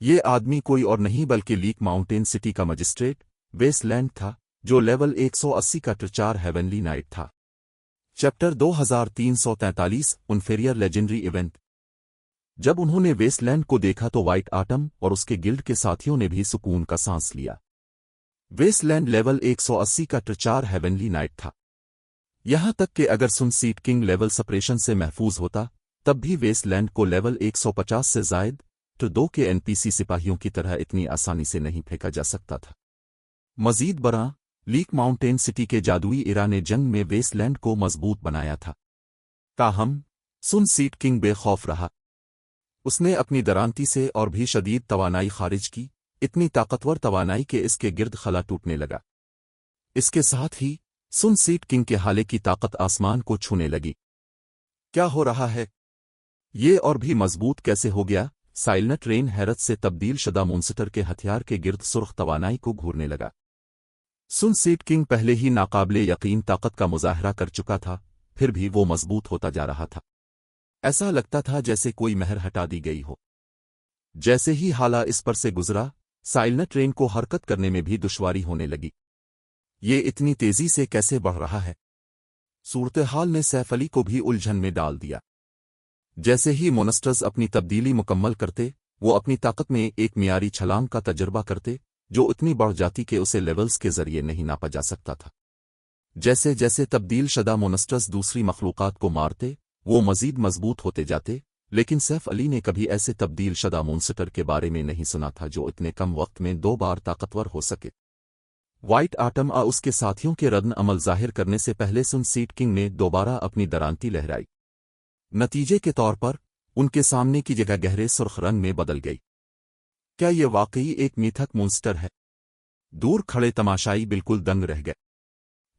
ये आदमी कोई और नहीं बल्कि लीक माउंटेन सिटी का मजिस्ट्रेट वेस्टलैंड था, जो लेवल 180 का टिर हेवनली नाइट था। चैप्टर 2343 उनफेरियर लेजेंडरी इवेंट जब उन्होंने वेस्टलैंड को देखा तो व्हाइट आटम और उसके गिल्ड के साथियों ने भी सुकून का सांस लिया। वेस्टलैंड लेवल 180 का ट्रिचार हेवनली नाइट था। यहां तक कि अगर सुनसीट किंग लेवल सपरेशन से महफूज होता तब भी वेस्टलैंड को लेवल 150 से जायद तो 2 के एनपीसी सिपाहियों की तरह इतनी आसानी से नहीं फेंका जा सकता था। मजीद बरा, लीक माउंटेन सिटी के जादुई इरा ने जंग में वेस्टलैंड को मजबूत बनाया था। ताहम सुनसीट किंग बेखौफ रहा। उसने अपनी दरांती से और भी शदीद तवानाई खारिज की, इतनी ताकतवर तवानाई कि इसके गिर्द खला टूटने लगा। इसके साथ ही सुनसीट किंग के हाले की ताकत आसमान को छूने लगी। क्या हो रहा है? ये और भी मजबूत कैसे हो गया? साइलनेट रेन हैरत से तब्दील शुदा मोन्स्टर के हथियार के गिर्द सुर्ख तवानाई को घूरने लगा। सुनसीट किंग पहले ही नाकाबिले यकीन ताकत का मुजाहरा कर चुका था, फिर भी वो मजबूत होता जा रहा था। ऐसा लगता था जैसे कोई महर हटा दी गई हो। जैसे ही हाला इस पर से गुजरा, साइलनेट रेन को हरकत करने में भी दुश्वारी होने लगी। ये इतनी तेजी से कैसे बढ़ रहा है? सूरत-ए-हाल ने सैफ अली को भी उलझन में डाल दिया। जैसे ही मोनस्टर्स अपनी तब्दीली मुकम्मल करते, वो अपनी ताकत में एक मियारी छलांग का तजर्बा करते, जो इतनी बढ़ जाती कि उसे लेवल्स के जरिए नहीं नापा जा सकता था। जैसे जैसे तब्दील शदा मोनस्टर्स दूसरी मखलूकात को मारते, वो मजीद मजबूत होते जाते, लेकिन सैफ अली ने कभी ऐसे तब्दील शदा मोन्स्टर के बारे में नहीं सुना था जो इतने कम वक्त में 2 बार ताकतवर हो सके। व्हाइट आटम उसके साथियों के रद्द अमल जाहिर करने से पहले सुनसीट किंग ने दोबारा अपनी दरांती लहराई। नतीजे के तौर पर उनके सामने की जगह गहरे सुर्ख रंग में बदल गई। क्या ये वाकई एक मिथक मोन्स्टर है? दूर खड़े तमाशाई बिल्कुल दंग रह गए।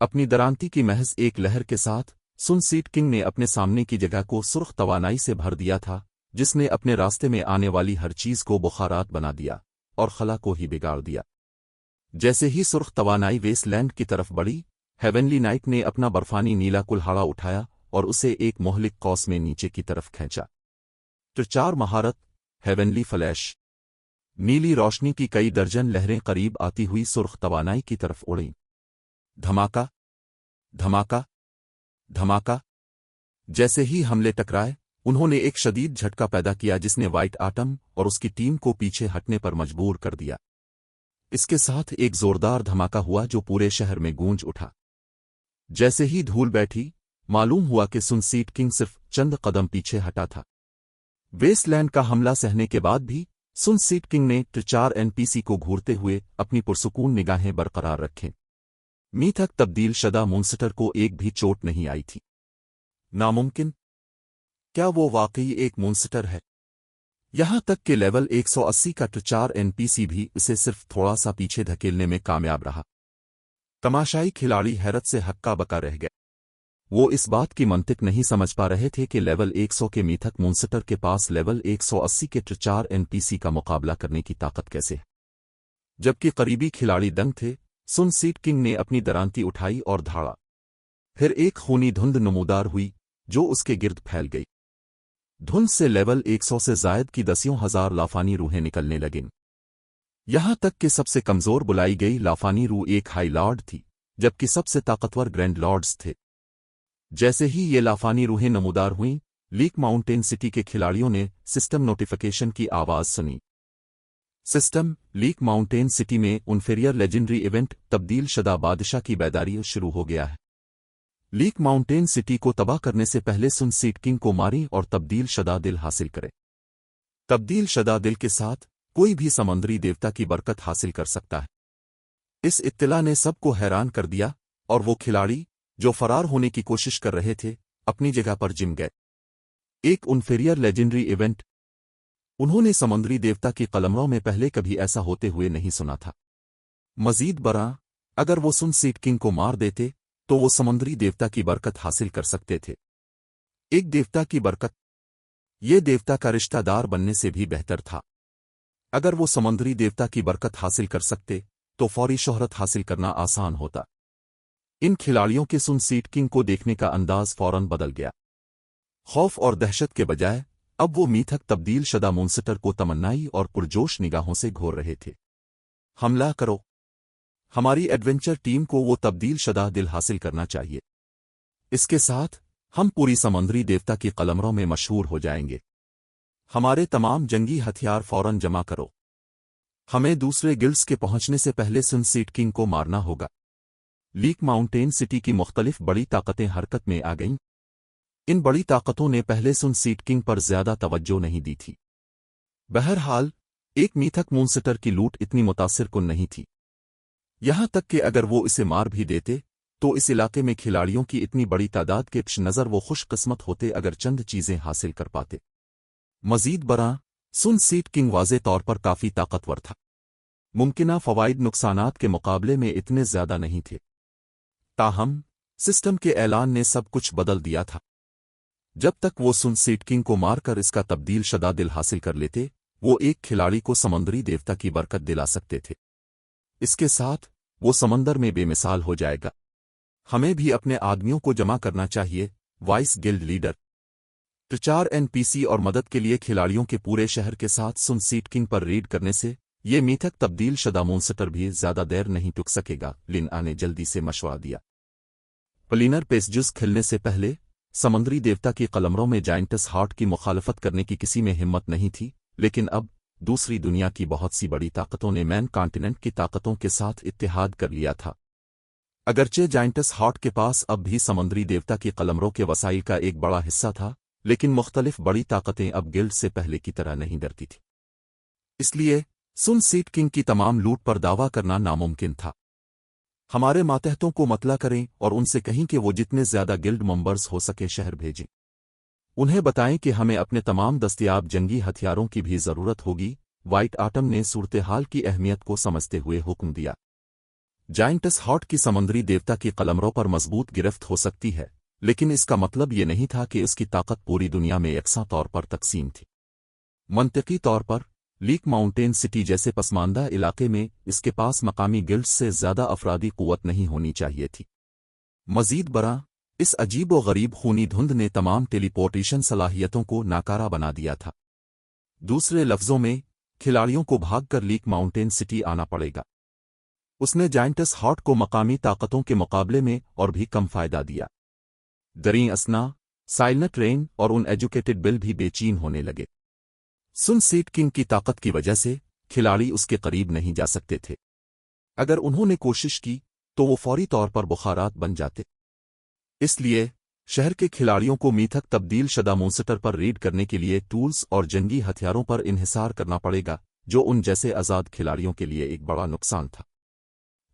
अपनी दरांती की महज एक लहर के साथ सुनसीट किंग ने अपने सामने की जगह को सुर्ख तवानाई से भर दिया था, जिसने अपने रास्ते में आने वाली हर चीज को बुखारात बना दिया और खला को ही बिगाड़ दिया। जैसे ही सुर्ख तवानाई वेस्टलैंड की तरफ बढ़ी, हेवनली नाइट ने अपना बर्फानी नीला कुल्हाड़ा उठाया और उसे एक मोहलिक कौस में नीचे की तरफ खींचा। ट्रिचार महारत, हेवनली फ्लैश। नीली रोशनी की कई दर्जन लहरें करीब आती हुई सुर्ख तवानाई की तरफ उड़ीं। धमाका, धमाका, धमाका। जैसे ही हमले टकराए, उन्होंने एक शदीद झटका पैदा किया जिसने व्हाइट आटम और उसकी टीम को पीछे हटने पर मजबूर कर दिया। इसके साथ एक जोरदार धमाका हुआ जो पूरे शहर में गूंज उठा। जैसे ही धूल बैठी, मालूम हुआ कि सुनसीट किंग सिर्फ चंद कदम पीछे हटा था। वेस्टलैंड का हमला सहने के बाद भी सुनसीट किंग ने ट्रिचार एनपीसी को घूरते हुए अपनी पुरसुकून निगाहें बरकरार रखें। मीथक तब्दील शदा मोन्स्टर को एक भी चोट नहीं आई थी। नामुमकिन? क्या वो वाकई एक मोन्स्टर है? यहां तक कि लेवल 180 का ट्रिचार एनपीसी भी उसे सिर्फ थोड़ा सा पीछे धकेलने में कामयाब रहा। तमाशाई खिलाड़ी हैरत से हक्का बका रह गए। वो इस बात की मंतिक नहीं समझ पा रहे थे कि लेवल 100 के मीथक मोन्स्टर के पास लेवल 180 के ट्रिचार एनपीसी का मुकाबला करने की ताकत कैसे है। जबकि करीबी खिलाड़ी दंग थे, सुनसीट किंग ने अपनी दरांती उठाई और धाड़ा। फिर एक खूनी धुंध नमूदार हुई जो उसके गिर्द फैल गई। धुंध से लेवल 100 से जायद की 10,000 लाफानी रूहें निकलने लगीं। यहां तक कि सबसे कमजोर बुलाई गई लाफानी रूह एक हाई लॉर्ड थी, जबकि सबसे ताकतवर ग्रैंड लॉर्ड्स थे। जैसे ही ये लाफानी रूहें नमूदार हुईं, लीक माउंटेन सिटी के खिलाड़ियों ने सिस्टम नोटिफिकेशन की आवाज सुनी। सिस्टम, लीक माउंटेन सिटी में उनफेरियर लेजेंडरी इवेंट तब्दील शदा बादशाह की बेदारी शुरू हो गया है। लीक माउंटेन सिटी को तबाह करने से पहले सुनसीट किंग को मारी और तब्दील शदा दिल हासिल करे। तब्दील शदा दिल के साथ कोई भी समंदरी देवता की बरकत हासिल कर सकता है। इस इत्तला ने सबको हैरान कर दिया और वो खिलाड़ी जो फरार होने की कोशिश कर रहे थे, अपनी जगह पर जिम गए। एक उनफेरियर लेजेंडरी इवेंट। उन्होंने समुद्री देवता की कलमों में पहले कभी ऐसा होते हुए नहीं सुना था। मजीद बरा, अगर वो सुनसीट किंग को मार देते तो वो समुद्री देवता की बरकत हासिल कर सकते थे। एक देवता की बरकत, ये देवता का रिश्तेदार बनने से भी बेहतर था। अगर वो समुद्री देवता की बरकत हासिल कर सकते तो फौरी शोहरत हासिल करना आसान होता। इन खिलाड़ियों के सुनसीट किंग को देखने का अंदाज फौरन बदल गया। खौफ और दहशत के बजाय अब वो मीथक तब्दील शदा मोन्स्टर को तमन्नाई और पुरजोश निगाहों से घोर रहे थे। हमला करो। हमारी एडवेंचर टीम को वो तब्दील शदा दिल हासिल करना चाहिए। इसके साथ हम पूरी समुद्री देवता की कलमरों में मशहूर हो जाएंगे। हमारे तमाम जंगी हथियार फौरन जमा करो। हमें दूसरे गिल्ड्स के पहुंचने से पहले सन सीड किंग को मारना होगा। लीक माउंटेन सिटी की मुख्तलिफ बड़ी ताकतें हरकत में आ गईं। इन बड़ी ताकतों ने पहले सन सीड किंग पर ज्यादा तवज्जो नहीं दी थी। बहरहाल एक मीथक मूनस्टर की लूट इतनी मुतासिर कुन नहीं थी, यहां तक कि अगर वो इसे मार भी देते तो इस इलाके में खिलाड़ियों की इतनी बड़ी तादाद के पेश नज़र वो खुशकिस्मत होते अगर चंद चीजें हासिल कर पाते। मजीद बरां सन सीड किंग वाज़े तौर पर काफी ताकतवर था। मुमकिना फवाइद नुकसानात के मुकाबले में इतने ज्यादा नहीं थे। ताहम सिस्टम के ऐलान ने सब कुछ बदल दिया था। जब तक वो सन सीड किंग को मारकर इसका तब्दील शदा दिल हासिल कर लेते, वो एक खिलाड़ी को समंदरी देवता की बरकत दिला सकते थे। इसके साथ वो समंदर में बेमिसाल हो जाएगा। हमें भी अपने आदमियों को जमा करना चाहिए। वाइस गिल्ड लीडर प्रचार एनपीसी और मदद के लिए खिलाड़ियों के पूरे शहर के साथ सन सीड किंग पर रेड करने से ये मीथक तब्दील शदा मूनस्टर भी ज्यादा देर नहीं टुक सकेगा। लिनआ ने जल्दी से मशवरा दिया। प्लीनर पेसजुस खिलने से पहले समंदरी देवता की कलमरों में जाइंटस हार्ट की मुखालफत करने की किसी में हिम्मत नहीं थी, लेकिन अब दूसरी दुनिया की बहुत सी बड़ी ताकतों ने मैन कॉन्टिनेंट की ताकतों के साथ इत्तेहाद कर लिया था। अगरचे जाइंटस हार्ट के पास अब भी समंदरी देवता की कलमरों के वसाइल का एक बड़ा हिस्सा था, लेकिन मुख्तलिफ बड़ी ताकतें अब गिल्ड से पहले की तरह नहीं डरती थी। इसलिए सन सीड किंग की तमाम लूट पर दावा करना नामुमकिन था। हमारे मातहतों को मतला करें और उनसे कहें कि वो जितने ज्यादा गिल्ड मेंबर्स हो सके शहर भेजें। उन्हें बताएं कि हमें अपने तमाम दस्तयाब जंगी हथियारों की भी जरूरत होगी। व्हाइट आटम ने सूरत-ए-हाल की अहमियत को समझते हुए हुक्म दिया। जाइंटस हार्ट की समंदरी देवता की कलमरों पर मजबूत गिरफ्त हो सकती है, लेकिन इसका मतलब ये नहीं था कि इसकी ताकत पूरी दुनिया में यकसा तौर पर तकसीम थी। मंतकी तौर पर लीक माउंटेन सिटी जैसे पसमानदा इलाके में इसके पास मकामी गिल्ड्स से ज्यादा अफरादी कुव्वत नहीं होनी चाहिए थी। मजीद बरां इस अजीब व गरीब खूनी धुंध ने तमाम टेलीपोर्टेशन सलाहियतों को नाकारा बना दिया था। दूसरे लफ्जों में खिलाड़ियों को भागकर लीक माउंटेन सिटी आना पड़ेगा। उसने जाइंटस हार्ट को मकामी ताकतों के मुकाबले में और भी कम फायदा दिया। दरीं असना, साइलेंट रेन और उन एजुकेटेड बिल भी बेचैन होने लगे। सन सीड किंग की ताकत की वजह से खिलाड़ी उसके करीब नहीं जा सकते थे। अगर उन्होंने कोशिश की तो वो फौरी तौर पर बुखारात बन जाते। इसलिए शहर के खिलाड़ियों को मीथक तब्दील शदा मूनस्टर पर रेड करने के लिए टूल्स और जंगी हथियारों पर इन्हिसार करना पड़ेगा, जो उन जैसे आज़ाद खिलाड़ियों के लिए एक बड़ा नुकसान था।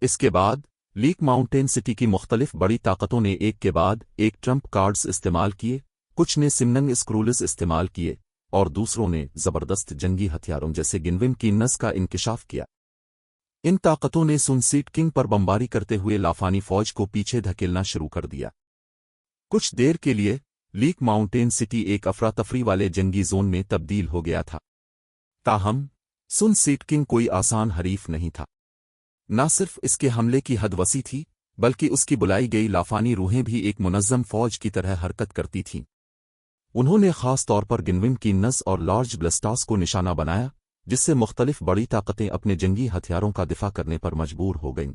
इसके बाद लीक माउंटेन सिटी की मुख्तलिफ बड़ी ताकतों ने एक के बाद एक ट्रम्प कार्ड्स इस्तेमाल किए। कुछ ने सिमनंग स्क्रूल्स इस्तेमाल किए और दूसरों ने जबरदस्त जंगी हथियारों जैसे गिनविम कीन्नस का इंकिशाफ किया। इन ताकतों ने सन सीड किंग पर बमबारी करते हुए लाफानी फौज को पीछे धकेलना शुरू कर दिया। कुछ देर के लिए लीक माउंटेन सिटी एक अफरा-तफरी वाले जंगी जोन में तब्दील हो गया था। ताहम सन सीड किंग कोई आसान हरीफ नहीं था। न सिर्फ इसके हमले की हद वसी थी, बल्कि उसकी बुलाई गई लाफानी रूहें भी एक मुनज़्ज़म फौज की तरह हरकत करती थीं। उन्होंने खास तौर पर गिनविम कीन्नस और लॉर्ज ब्लस्टास को निशाना बनाया, जिससे मुख्तलिफ बड़ी ताकतें अपने जंगी हथियारों का दिफा करने पर मजबूर हो गईं।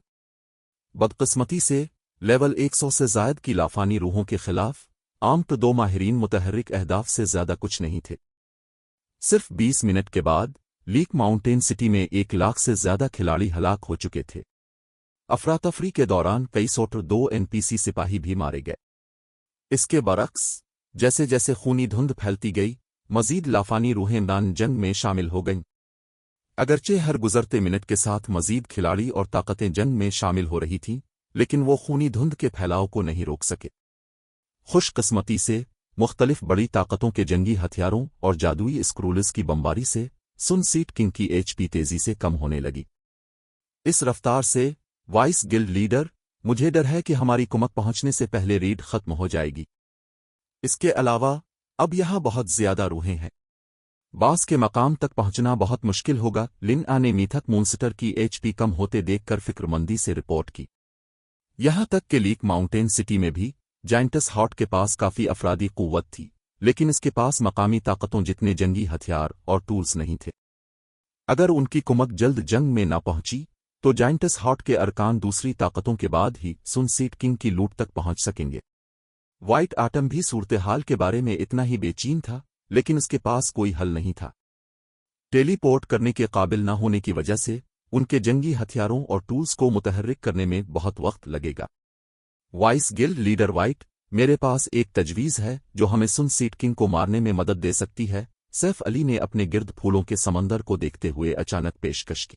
बदकिस्मती से लेवल 100 से जायद की लाफानी रूहों के खिलाफ आम तो 2 माहिरीन मुतहर्रिक अहदाफ से ज्यादा कुछ नहीं थे। सिर्फ 20 मिनट के बाद लीक माउंटेन सिटी में 1 लाख से ज्यादा खिलाड़ी हलाक हो चुके थे। अफरा-तफरी के दौरान कई 2 एनपीसी सिपाही भी मारे गए। इसके बरक्स जैसे जैसे खूनी धुंध फैलती गई, मजीद लाफानी रूहें मैदान जंग में शामिल हो गईं। अगरचे हर गुजरते मिनट के साथ मजीद खिलाड़ी और ताकतें जंग में शामिल हो रही थीं, लेकिन वो खूनी धुंध के फैलाव को नहीं रोक सके। खुशकिस्मती से मुख्तलिफ बड़ी ताकतों के जंगी हथियारों और जादुई स्क्रूल्स की बमबारी से सन सीड किंग की एचपी तेजी से कम होने लगी। इस रफ्तार से वाइस गिल्ड लीडर, मुझे डर है कि हमारी कुमक पहुंचने से पहले रेड खत्म हो जाएगी। इसके अलावा अब यहां बहुत ज्यादा रूहें हैं। बास के मकाम तक पहुंचना बहुत मुश्किल होगा। लिनआ ने मीथक मूनस्टर की एचपी कम होते देखकर फिक्रमंदी से रिपोर्ट की। यहां तक कि लीक माउंटेन सिटी में भी जाइंटस हार्ट के पास काफी अफरादी कुव्वत थी, लेकिन इसके पास मकामी ताकतों जितने जंगी हथियार और टूल्स नहीं थे। अगर उनकी कुमक जल्द जंग में ना पहुंची तो जाइंटस हार्ट के अरकान दूसरी ताकतों के बाद ही सन सीड किंग की लूट तक पहुंच सकेंगे। व्हाइट आटम भी सूरत-ए-हाल के बारे में इतना ही बेचैन था, लेकिन उसके पास कोई हल नहीं था। टेलीपोर्ट करने के काबिल न होने की वजह से उनके जंगी हथियारों और टूल्स को मुतहर्रिक करने में बहुत वक्त लगेगा। वाइस गिल्ड लीडर वाइट, मेरे पास एक तजवीज़ है जो हमें सुन सीट किंग को मारने में मदद दे सकती है, सैफ अली ने अपने गिर्द फूलों के समंदर को देखते हुए अचानक पेशकश की।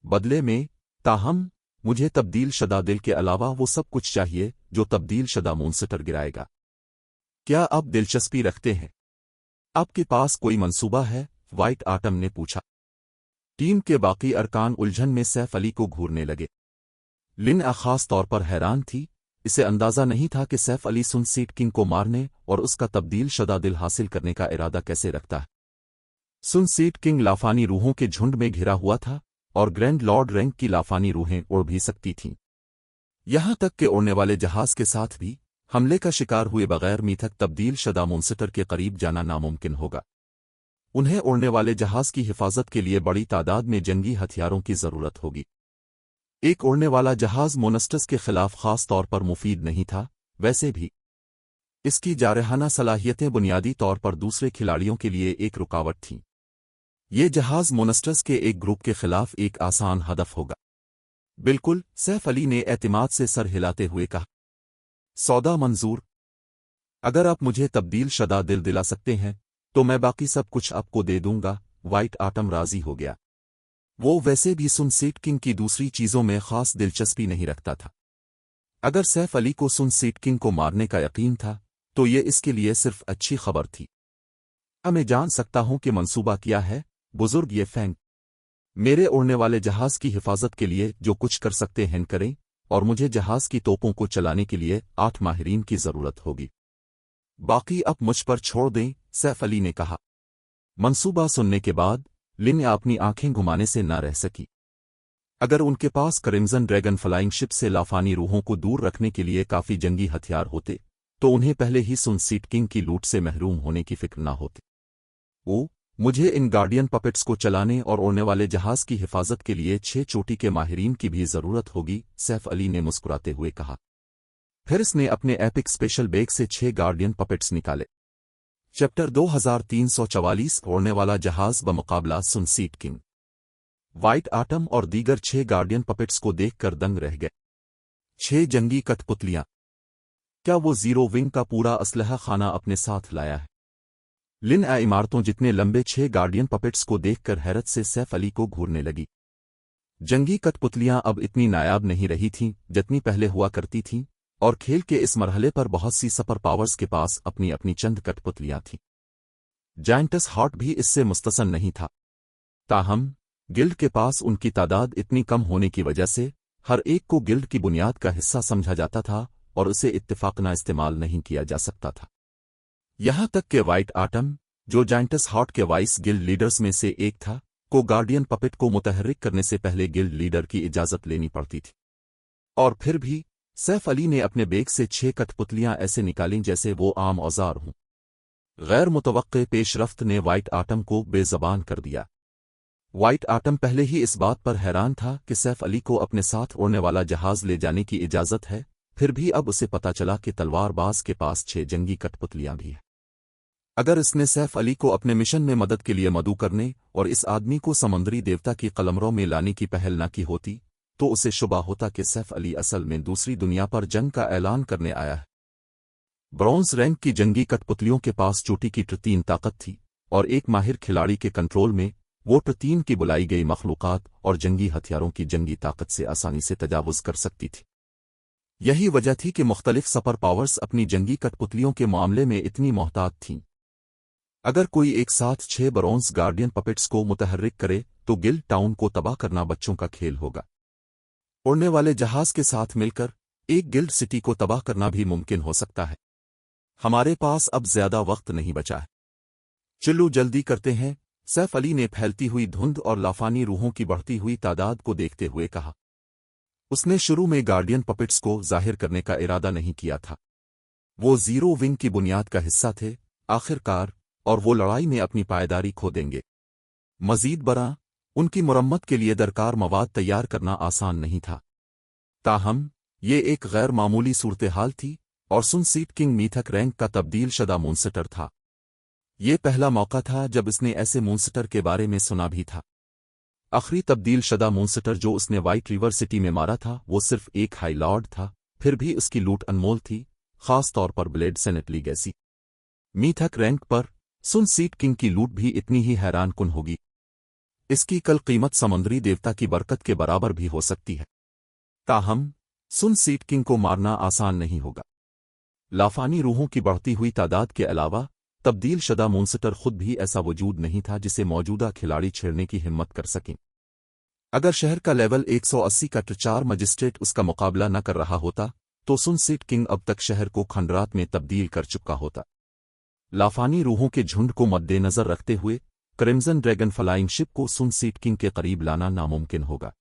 बदले में, ताहम, मुझे तब्दील शदा दिल के अलावा वो सब कुछ चाहिए जो तब्दील शदा मोन्स्टर गिराएगा। क्या आप दिलचस्पी रखते हैं? आपके पास कोई मंसूबा है? व्हाइट आटम ने पूछा। टीम के बाकी अरकान उलझन में सैफ अली को घूरने लगे। लिन खास तौर पर हैरान थी, इसे अंदाजा नहीं था कि सैफ अली सुन सीट किंग को मारने और उसका तब्दील शदा दिल हासिल करने का इरादा कैसे रखता है। सुन सीट किंग लाफानी रूहों के झुंड में घिरा हुआ था और ग्रैंड लॉर्ड रैंक की लाफानी रूहें उड़ भी सकती थीं। यहां तक कि उड़ने वाले जहाज के साथ भी हमले का शिकार हुए बगैर मीथक तब्दील शदा मोन्स्टर के करीब जाना नामुमकिन होगा। उन्हें उड़ने वाले जहाज की हिफाजत के लिए बड़ी तादाद में जंगी हथियारों की जरूरत होगी। एक उड़ने वाला जहाज मोनस्टस के खिलाफ खास तौर पर मुफीद नहीं था, वैसे भी इसकी जारहाना सलाहियतें बुनियादी तौर पर दूसरे खिलाड़ियों के लिए एक रुकावट थीं। ये जहाज मोनस्टस के एक ग्रुप के खिलाफ एक आसान हदफ होगा। बिल्कुल, सैफ अली ने एतमाद से सर हिलाते हुए कहा। सौदा मंजूर। अगर आप मुझे तब्दील शदा दिल दिला सकते हैं तो मैं बाकी सब कुछ आपको दे दूंगा। व्हाइट आटम राजी हो गया। वो वैसे भी सुन सीट किंग की दूसरी चीजों में खास दिलचस्पी नहीं रखता था। अगर सैफ अली को सुन सीट किंग को मारने का यकीन था तो ये इसके लिए सिर्फ अच्छी खबर थी। अब मैं जान सकता हूं कि मंसूबा क्या है, बुजुर्ग ये फैंग। मेरे उड़ने वाले जहाज की हिफाजत के लिए जो कुछ कर सकते हैं करें, और मुझे जहाज की तोपों को चलाने के लिए 8 माहिरीन की जरूरत होगी। बाकी अब मुझ पर छोड़ दें, सैफ अली ने कहा। मंसूबा सुनने के बाद लिन अपनी आंखें घुमाने से न रह सकी। अगर उनके पास क्रिम्सन ड्रैगन फ्लाइंग शिप से लाफानी रूहों को दूर रखने के लिए काफी जंगी हथियार होते तो उन्हें पहले ही सुन सीट किंग की लूट से महरूम होने की फिक्र न होती। मुझे इन गार्डियन पपेट्स को चलाने और उड़ने वाले जहाज की हिफाजत के लिए 6 चोटी के माहिरीन की भी जरूरत होगी, सैफ अली ने मुस्कुराते हुए कहा। फिर इसने अपने एपिक स्पेशल बैग से 6 गार्डियन पपेट्स निकाले। चैप्टर 2344 उड़ने वाला जहाज बमुकाबला सुन सीट किंग। व्हाइट आटम और दीगर 6 गार्डियन पपेट्स को देखकर दंग रह गए। 6 जंगी कठपुतलियां। क्या वो जीरो विंग का पूरा असलहा खाना अपने साथ लाया है? लिन इमारतों जितने लंबे 6 गार्डियन पपेट्स को देखकर हैरत से सैफ अली को घूरने लगी। जंगी कठपुतलियां अब इतनी नायाब नहीं रही थीं जितनी पहले हुआ करती थीं, और खेल के इस मरहले पर बहुत सी सुपर पावर्स के पास अपनी अपनी चंद कठपुतलियां थीं। जायंटस हॉट भी इससे मुस्तसन नहीं था। ताहम गिल्ड के पास उनकी तादाद इतनी कम होने की वजह से हर एक को गिल्ड की बुनियाद का हिस्सा समझा जाता था और उसे इत्तेफाकना इस्तेमाल नहीं किया जा सकता था। यहां तक कि व्हाइट आटम, जो जायंटस हॉट के वाइस गिल्ड लीडर्स में से एक था, को गार्डियन पपेट को मुतहर्रिक करने से पहले गिल्ड लीडर की इजाजत लेनी पड़ती थी। और फिर भी सैफ अली ने अपने बैग से 6 कठपुतलियां ऐसे निकालीं जैसे वो आम औजार हों। गैर मुतवक्के पेशरफ्त ने व्हाइट आटम को बेज़बान कर दिया। व्हाइट आटम पहले ही इस बात पर हैरान था कि सैफ अली को अपने साथ उड़ने वाला जहाज ले जाने की इजाजत है, फिर भी अब उसे पता चला कि तलवारबाज के पास 6 जंगी कठपुतलियां भी हैं। अगर इसने सैफ अली को अपने मिशन में मदद के लिए मदऊ करने और इस आदमी को समुद्री देवता की कलमरों में लाने की पहल न की होती तो उसे शुबा होता कि सैफ अली असल में दूसरी दुनिया पर जंग का ऐलान करने आया है। ब्रॉन्ज रैंक की जंगी कठपुतलियों के पास चोटी की 3 ताकत थी और एक माहिर खिलाड़ी के कंट्रोल में वो 3 की बुलाई गई मखलूकात और जंगी हथियारों की जंगी ताकत से आसानी से तजावुज कर सकती थी। यही वजह थी कि मुख्तलिफ सुपर पावर्स अपनी जंगी कठपुतलियों के मामले में इतनी मोहतात थीं। अगर कोई एक साथ 6 ब्रॉन्ज गार्डियन पपेट्स को मुतहर्रिक करे तो गिल्ड टाउन को तबाह करना बच्चों का खेल होगा। उड़ने वाले जहाज के साथ मिलकर एक गिल्ड सिटी को तबाह करना भी मुमकिन हो सकता है। हमारे पास अब ज्यादा वक्त नहीं बचा है। चलो जल्दी करते हैं, सैफ अली ने फैलती हुई धुंध और लाफानी रूहों की बढ़ती हुई तादाद को देखते हुए कहा। उसने शुरू में गार्डियन पपेट्स को जाहिर करने का इरादा नहीं किया था। वो जीरो विंग की बुनियाद का हिस्सा थे आखिरकार, और वो लड़ाई में अपनी पायदारी खो देंगे। मजीद बरा, उनकी मुरम्मत के लिए दरकार मवाद तैयार करना आसान नहीं था। ताहम ये एक गैर मामूली सूरत हाल थी और सुन सीट किंग मीथक रैंक का तब्दील शदा मोन्स्टर था। یہ پہلا موقع تھا جب اس نے ایسے مونسٹر کے بارے میں سنا بھی تھا۔ آخری تبدیل شدہ مونسٹر جو اس نے وائٹ ریور سٹی میں مارا تھا وہ صرف ایک ہائی لارڈ تھا، پھر بھی اس کی لوٹ انمول تھی، خاص طور پر بلیڈ سینٹ لیگیسی۔ میتھک رینک پر سن سیٹ کنگ کی لوٹ بھی اتنی ہی حیران کن ہوگی۔ اس کی کل قیمت سمندری دیوتا کی برکت کے برابر بھی ہو سکتی ہے۔ تاہم سن سیٹ کنگ کو مارنا آسان نہیں ہوگا۔ لافانی روحوں کی بڑھتی ہوئی تعداد کے علاوہ تبدیل شدہ مونسٹر خود بھی ایسا وجود نہیں تھا جسے موجودہ کھلاڑی چھیڑنے کی ہمت کر سکیں۔ اگر شہر کا لیول 180 کا ٹرچار مجسٹریٹ اس کا مقابلہ نہ کر رہا ہوتا تو سن سیٹ کنگ اب تک شہر کو کھنڈرات میں تبدیل کر چکا ہوتا۔ لافانی روحوں کے جھنڈ کو مد نظر رکھتے ہوئے کرمزن ڈریگن فلائنگ شپ کو سن سیٹ کنگ کے قریب لانا ناممکن ہوگا۔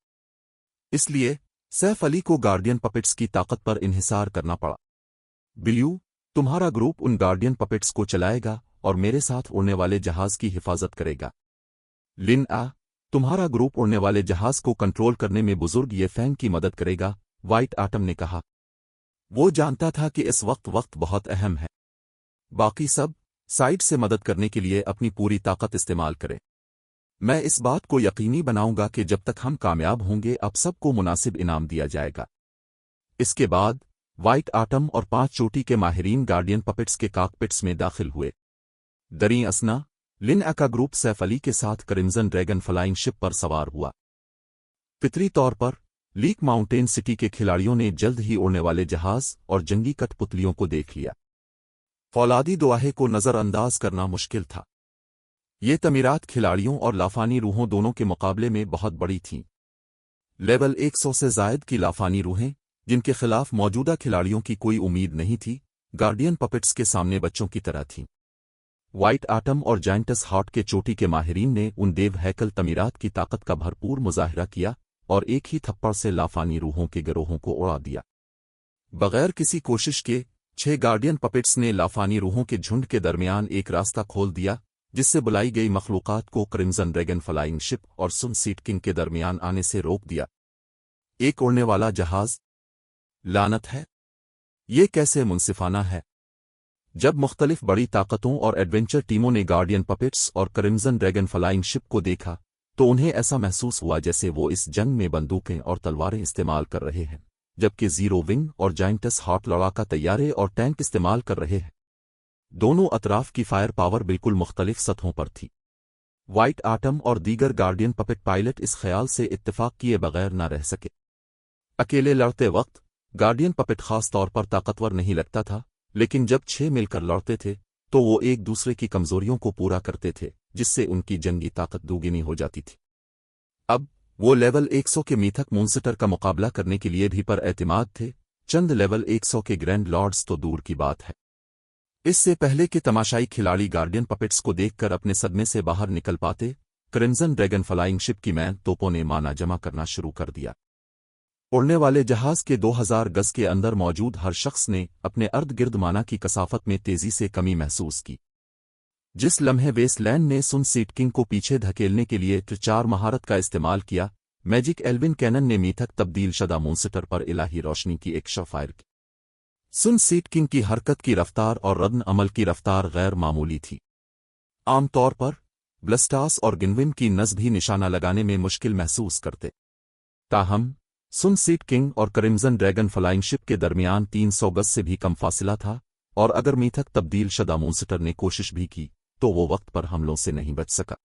اس لیے سیف علی کو گارڈین پپٹس کی طاقت پر انحصار کرنا پڑا۔ بلیو، تمہارا گروپ ان گارڈین پپٹس کو چلائے گا اور میرے ساتھ اڑنے والے جہاز کی حفاظت کرے گا۔ لن آ، تمہارا گروپ اڑنے والے جہاز کو کنٹرول کرنے میں بزرگ یہ فینگ کی مدد کرے گا، وائٹ آٹم نے کہا۔ وہ جانتا تھا کہ اس وقت بہت اہم ہے۔ باقی سب سائڈ سے مدد کرنے کے لیے اپنی پوری طاقت استعمال کرے۔ میں اس بات کو یقینی بناؤں گا کہ جب تک ہم کامیاب ہوں گے اب سب کو مناسب انعام دیا جائے گا۔ اس کے بعد وائٹ آٹم اور 5 چوٹی کے ماہرین گارڈین پپٹس کے کاکپٹس میں داخل ہوئے۔ دریں اسنا لن کا گروپ سیف علی کے ساتھ کرمزن ڈریگن فلائنگ شپ پر سوار ہوا۔ فطری طور پر لیک ماؤنٹین سٹی کے کھلاڑیوں نے جلد ہی اڑنے والے جہاز اور جنگی کٹ پتلیوں کو دیکھ لیا۔ فولادی دعاہے کو نظر انداز کرنا مشکل تھا۔ یہ تعمیرات کھلاڑیوں اور لافانی روحوں دونوں کے مقابلے میں بہت بڑی تھیں۔ لیول 100 سے زائد کی لافانی روحیں، جن کے خلاف موجودہ کھلاڑیوں کی کوئی امید نہیں تھی، گارڈین پپٹس کے سامنے بچوں کی طرح تھیں۔ وائٹ آٹم اور جائنٹس ہارٹ کے چوٹی کے ماہرین نے ان دیو ہیکل تعمیرات کی طاقت کا بھرپور مظاہرہ کیا اور ایک ہی تھپڑ سے لافانی روحوں کے گروہوں کو اڑا دیا۔ بغیر کسی کوشش کے 6 گارڈین پپٹس نے لافانی روحوں کے جھنڈ کے درمیان ایک راستہ کھول دیا، جس سے بلائی گئی مخلوقات کو کرمزن ڈریگن فلائنگ شپ اور سن سیٹ کنگ کے درمیان آنے سے روک دیا۔ ایک اڑنے والا جہاز، لعنت ہے! یہ کیسے منصفانہ ہے؟ جب مختلف بڑی طاقتوں اور ایڈونچر ٹیموں نے گارڈین پپٹس اور کرمزن ڈریگن فلائنگ شپ کو دیکھا تو انہیں ایسا محسوس ہوا جیسے وہ اس جنگ میں بندوقیں اور تلواریں استعمال کر رہے ہیں، جبکہ زیرو ونگ اور جائنٹس ہارٹ لڑاکا طیارے اور ٹینک استعمال کر رہے ہیں۔ دونوں اطراف کی فائر پاور بالکل مختلف سطحوں پر تھی۔ وائٹ آٹم اور دیگر گارڈین پپٹ پائلٹ اس خیال سے اتفاق کیے بغیر نہ رہ سکے۔ اکیلے لڑتے وقت گارڈین پپٹ خاص طور پر طاقتور نہیں لگتا تھا، لیکن جب 6 مل کر لڑتے تھے تو وہ ایک دوسرے کی کمزوریوں کو پورا کرتے تھے، جس سے ان کی جنگی طاقت دوگنی ہو جاتی تھی۔ اب وہ لیول 100 کے میتھک مونسٹر کا مقابلہ کرنے کے لیے بھی پر اعتماد تھے، چند لیول 100 کے گرینڈ لارڈز تو دور کی بات ہے۔ اس سے پہلے کہ تماشائی کھلاڑی گارڈین پپٹس کو دیکھ کر اپنے صدمے سے باہر نکل پاتے، کرمزن ڈریگن فلائنگ شپ کی مین توپوں نے مانا جمع کرنا شروع کر دیا۔ اڑنے والے جہاز کے 2000 گز کے اندر موجود ہر شخص نے اپنے ارد گرد مانا کی کثافت میں تیزی سے کمی محسوس کی۔ جس لمحے ویسٹ لینڈ نے سن سیٹ کنگ کو پیچھے دھکیلنے کے لیے ٹرچار مہارت کا استعمال کیا، میجک ایلوین کینن نے میتھک تبدیل شدہ مونسٹر پر الہی روشنی کی ایک شع فائر کی۔ سن سیٹ کنگ کی حرکت کی رفتار اور ردن عمل کی رفتار غیر معمولی تھی۔ عام طور پر بلسٹاس اور گنوین کی نز بھی نشانہ لگانے میں مشکل محسوس کرتے، تاہم سن سیٹ کنگ اور کرمزن ڈریگن فلائنگ شپ کے درمیان 300 گز سے بھی کم فاصلہ تھا، اور اگر میتھک تبدیل شدہ مونسٹر نے کوشش بھی کی تو وہ وقت پر حملوں سے نہیں بچ سکا۔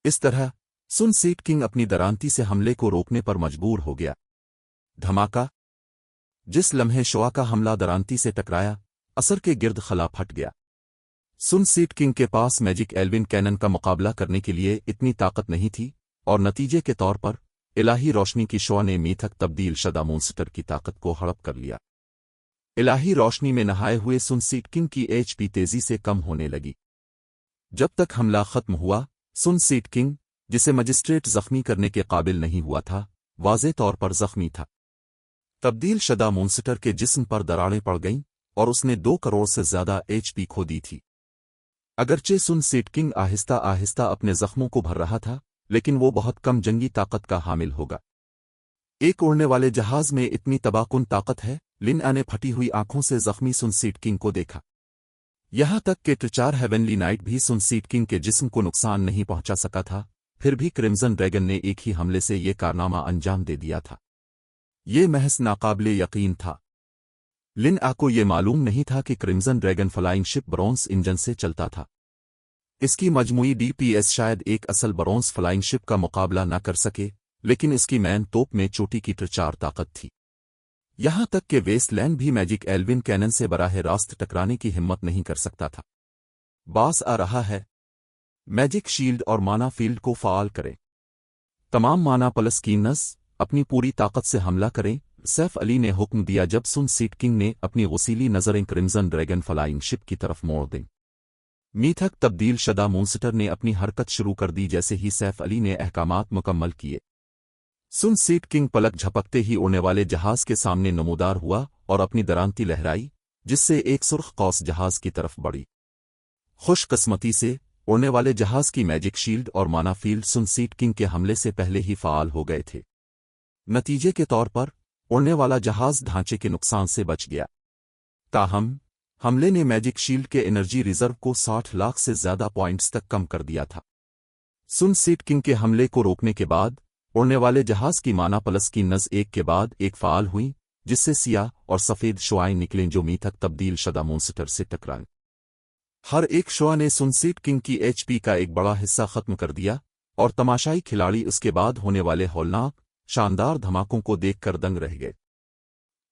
اس طرح سن سیٹ کنگ اپنی درانتی سے حملے کو روکنے پر مجبور ہو گیا۔ دھماکہ! جس لمحے شعا کا حملہ درانتی سے ٹکرایا، اثر کے گرد خلا پھٹ گیا۔ سن سیٹ کنگ کے پاس میجک ایلوین کینن کا مقابلہ کرنے کے لیے اتنی طاقت نہیں تھی، اور نتیجے کے طور پر الہی روشنی کی شعا نے میتھک تبدیل شدہ مونسٹر کی طاقت کو ہڑپ کر لیا۔ الہی روشنی میں نہائے ہوئے سن سیٹ کنگ کی ایچ پی تیزی سے کم ہونے لگی۔ جب تک حملہ ختم ہوا، سن سیٹ کنگ، جسے مجسٹریٹ زخمی کرنے کے قابل نہیں ہوا تھا، واضح طور پر زخمی تھا۔ تبدیل شدہ مونسٹر کے جسم پر دراڑیں پڑ گئیں اور اس نے 2 کروڑ سے زیادہ ایچ پی کھو دی تھی۔ اگرچہ سن سیٹ کنگ آہستہ آہستہ اپنے زخموں کو بھر رہا تھا، لیکن وہ بہت کم جنگی طاقت کا حامل ہوگا۔ ایک اڑنے والے جہاز میں اتنی تباہ کن طاقت ہے، لن نے پھٹی ہوئی آنکھوں سے زخمی سن سیٹ کنگ کو دیکھا۔ यहां तक कि ट्रिचार हेवनली नाइट भी सुन सीट किंग के जिस्म को नुकसान नहीं पहुंचा सका था, फिर भी क्रिम्सन ड्रैगन ने एक ही हमले से ये कारनामा अंजाम दे दिया था। ये महज नाकाबिले यकीन था। लिन आ को ये मालूम नहीं था कि crimson dragon flying ship bronze engine से चलता था। इसकी मजमूई DPS शायद एक असल ब्रोंस फ्लाइंग शिप का मुकाबला न कर सके, लेकिन इसकी मैन तोप में चोटी की ट्रिचार ताकत थी। यहां तक कि वेस्टलैंड भी मैजिक एल्विन कैनन से बराह रास्त टकराने की हिम्मत नहीं कर सकता था। बास आ रहा है। मैजिक शील्ड और माना फील्ड को फाल करें। तमाम माना प्लस कीनस अपनी पूरी ताकत से हमला करें, सैफ अली ने हुक्म दिया जब सुन सीट किंग ने अपनी गसीली नजरें क्रिम्सन ड्रैगन फ्लाइंग शिप की तरफ मोड़ दी। मीथक तब्दील शदा मूनस्टर ने अपनी हरकत शुरू कर दी। जैसे ही सैफ अली ने अहकामात मुकम्मल किए, सुन सीट किंग पलक झपकते ही उड़ने वाले जहाज के सामने नमूदार हुआ और अपनी दरांती लहराई, जिससे एक सुर्ख कौस जहाज की तरफ बढ़ी। खुशकिस्मती से उड़ने वाले जहाज की मैजिक शील्ड और माना फील्ड सुन सीट किंग के हमले से पहले ही फाल हो गए थे। नतीजे के तौर पर उड़ने वाला जहाज ढांचे के नुकसान से बच गया। ताहम हमले ने मैजिक शील्ड के एनर्जी रिजर्व को 60 लाख से ज्यादा पॉइंट्स तक कम कर दिया था। सुन सीट किंग के हमले को रोकने के बाद उड़ने वाले जहाज की माना प्लस की नज एक के बाद एक फाल हुई, जिससे सियाह और सफेद शुआएं निकलें जो मीथक तब्दील शदा मूनस्टर से टकराए। हर एक शुआ ने सुन सीट किंग की HP का एक बड़ा हिस्सा खत्म कर दिया और तमाशाई खिलाड़ी उसके बाद होने वाले हौलनाक शानदार धमाकों को देखकर दंग रह गए।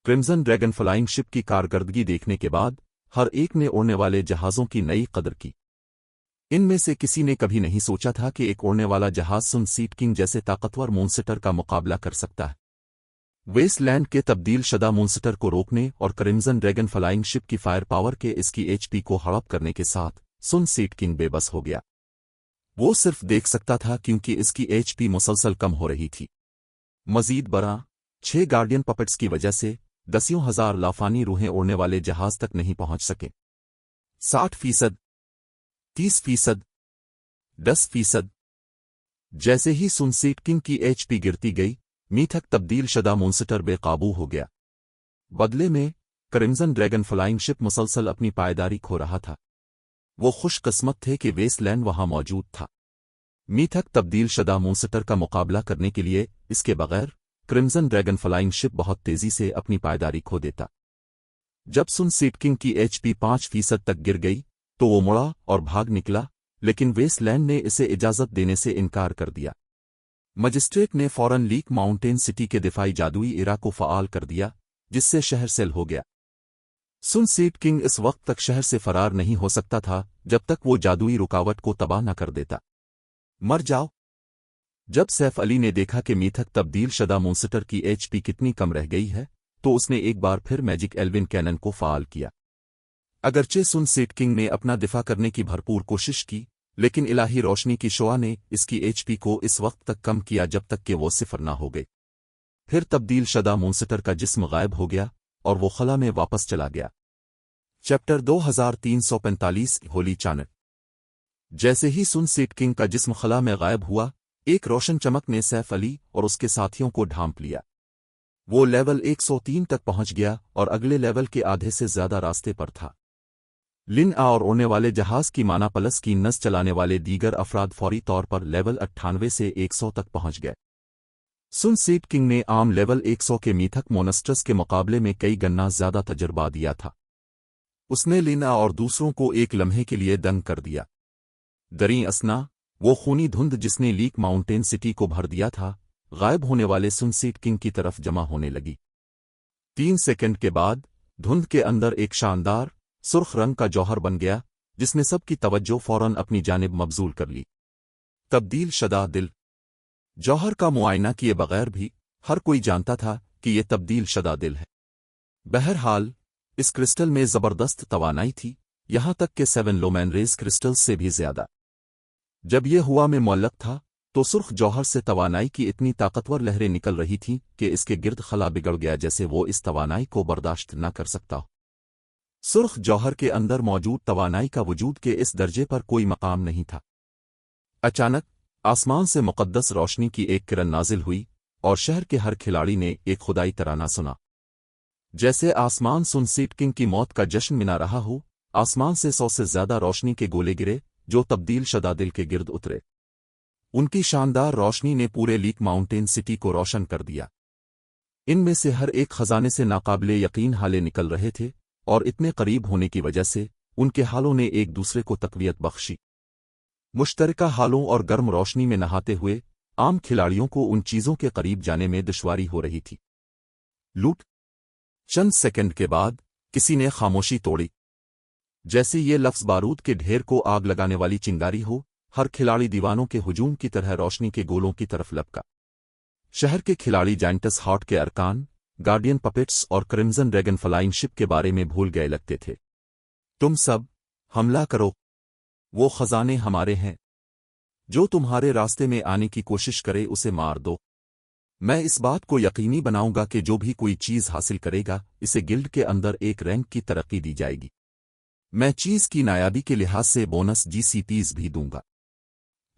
क्रिम्सन ड्रैगन फ्लाइंग शिप की कारकर्दगी देखने के बाद हर एक ने उड़ने वाले जहाज़ों की नई कदर की। इनमें से किसी ने कभी नहीं सोचा था कि एक उड़ने वाला जहाज सुन सीट किंग जैसे ताकतवर मूनस्टर का मुकाबला कर सकता है। वेस्टलैंड के तब्दील शदा मूनस्टर को रोकने और क्रिम्सन ड्रैगन फ्लाइंग शिप की फायर पावर के इसकी HP को हड़प करने के साथ सुन सीट किंग बेबस हो गया। वो सिर्फ देख सकता था क्योंकि इसकी HP मुसलसल कम हो रही थी। मजीद बरा 6 गार्डियन पपेट्स की वजह से दसियों हजार लाफानी रूहें उड़ने वाले जहाज तक नहीं पहुंच सके। 60%, 30%, 10%। जैसे ही सुन सीट किंग की HP गिरती गई, मीथक तब्दील शदा मूनस्टर बेकाबू हो गया। बदले में क्रिम्सन ड्रैगन फ्लाइंग शिप मुसलसल अपनी पायदारी खो रहा था। वो खुशकिस्मत थे कि वेस्टलैंड वहां मौजूद था। मीथक तब्दील शदा मूनस्टर का मुकाबला करने के लिए इसके बगैर क्रिम्सन ड्रैगन फ्लाइंग शिप बहुत तेजी से अपनी पायदारी खो देता। जब सुन सीट किंग की HP 5% तक गिर गई तो वो मुड़ा और भाग निकला, लेकिन वेस्टलैंड ने इसे इजाजत देने से इनकार कर दिया। मजिस्ट्रेट ने फौरन लीक माउंटेन सिटी के दिफाई जादुई इरा को फ़आल कर दिया, जिससे शहर सेल हो गया। सुन सीट किंग इस वक्त तक शहर से फरार नहीं हो सकता था जब तक वो जादुई रुकावट को तबाह न कर देता। मर जाओ। जब सैफ अली ने देखा कि मीथक तब्दील शदा मूनस्टर की HP कितनी कम रह गई है, तो उसने एक बार फिर मैजिक एल्विन कैनन को फ़आल किया। अगरचे सुन सीट किंग ने अपना दिफा करने की भरपूर कोशिश की, लेकिन इलाही रोशनी की शुआ ने इसकी HP को इस वक्त तक कम किया जब तक कि वो सिफर ना हो गई। फिर तब्दील शदा मूनस्टर का जिस्म गायब हो गया और वो खला में वापस चला गया। चैप्टर 2345 होली चानक। जैसे ही सुन सीट किंग का जिस्म खला में गायब हुआ, एक रोशन चमक ने सैफ अली और उसके साथियों को ढांप लिया। वो लेवल 103 तक पहुंच गया और अगले लेवल के आधे से ज्यादा रास्ते पर था। लिन आ और उड़ने वाले जहाज की माना प्लस की नस चलाने वाले दीगर अफराद फौरी तौर पर लेवल 98 से 100 तक पहुंच गए। सुन सीट किंग ने आम लेवल 100 के मीथक मोनस्टर्स के मुकाबले में कई गन्ना ज्यादा तजर्बा दिया था। उसने लिन आ और दूसरों को एक लम्हे के लिए दंग कर दिया। दरी असना, वो खूनी धुंध जिसने लीक माउंटेन सिटी को भर दिया था, गायब होने वाले सुन सीट किंग की तरफ जमा होने लगी। 3 सेकंड के बाद धुंध के अंदर एक शानदार सुर्ख रंग का जौहर बन गया, जिसने सबकी तवज्जो फौरन अपनी जानिब मबजूल कर ली। तब्दील शदा दिल। जौहर का मुआयना किए बगैर भी हर कोई जानता था कि यह तब्दील शदा दिल है। बहरहाल इस क्रिस्टल में जबरदस्त तवानाई थी, यहां तक कि 7 लोमैन रेज क्रिस्टल्स से भी ज्यादा। जब यह हुआ में मुअल्लक था तो सुर्ख जौहर से तवानाई की इतनी ताकतवर लहरें निकल रही थीं कि इसके गिर्द खला बिगड़ गया, जैसे वो इस तवानाई को बर्दाश्त न कर सकता हो। सुर्ख जौहर के अंदर मौजूद तवानाई का वजूद के इस दर्जे पर कोई मकाम नहीं था। अचानक आसमान से मुक़द्दस रोशनी की एक किरण नाजिल हुई और शहर के हर खिलाड़ी ने एक खुदाई तराना सुना। जैसे आसमान सुन सीट किंग की मौत का जश्न मना रहा हो, आसमान से 100 से ज्यादा रोशनी के गोले गिरे जो तब्दील शदा दिल के गिर्द उतरे। उनकी शानदार रोशनी ने पूरे लीक माउंटेन सिटी को रोशन कर दिया। इनमें से हर एक खजाने से नाकाबिले यकीन हाले निकल रहे थे और इतने करीब होने की वजह से उनके हालों ने एक दूसरे को तकवीयत बख्शी। मुश्तरका हालों और गर्म रोशनी में नहाते हुए आम खिलाड़ियों को उन चीजों के करीब जाने में दुश्वारी हो रही थी। लूट। चंद सेकंड के बाद किसी ने खामोशी तोड़ी। जैसे ये लफ्ज बारूद के ढेर को आग लगाने वाली चिंगारी हो, हर खिलाड़ी दीवानों के हुजूम की तरह रोशनी के गोलों की तरफ लपका। शहर के खिलाड़ी जाइंटस हार्ट के अरकान, गार्डियन पपेट्स और क्रिम्सन ड्रैगन फ्लाइंग शिप के बारे में भूल गए लगते थे। तुम सब हमला करो, वो खजाने हमारे हैं। जो तुम्हारे रास्ते में आने की कोशिश करे उसे मार दो। मैं इस बात को यकीनी बनाऊंगा कि जो भी कोई चीज हासिल करेगा इसे गिल्ड के अंदर एक रैंक की तरक्की दी जाएगी। मैं चीज की नायाबी के लिहाज से बोनस GCPs भी दूंगा।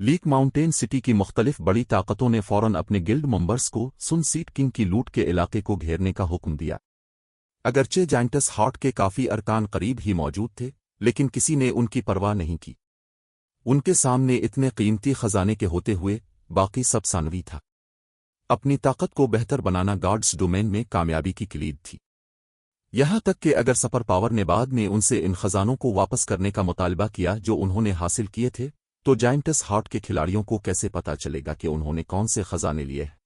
लीक माउंटेन सिटी की मुख्तलिफ बड़ी ताकतों ने फौरन अपने गिल्ड मेंबर्स को सुन सीट किंग की लूट के इलाके को घेरने का हुक्म दिया। अगरचे जाइंटस हार्ट के काफी अरकान करीब ही मौजूद थे, लेकिन किसी ने उनकी परवाह नहीं की। उनके सामने इतने कीमती खजाने के होते हुए बाकी सब सानवी था। अपनी ताकत को बेहतर बनाना गार्ड्स डोमेन में कामयाबी की किलीद थी। यहां तक कि अगर सुपर पावर ने बाद में उनसे इन खजानों को वापस करने का मुतालबा किया जो उन्होंने हासिल किए थे, तो जाइंटस हार्ट के खिलाड़ियों को कैसे पता चलेगा कि उन्होंने कौन से खजाने लिए हैं।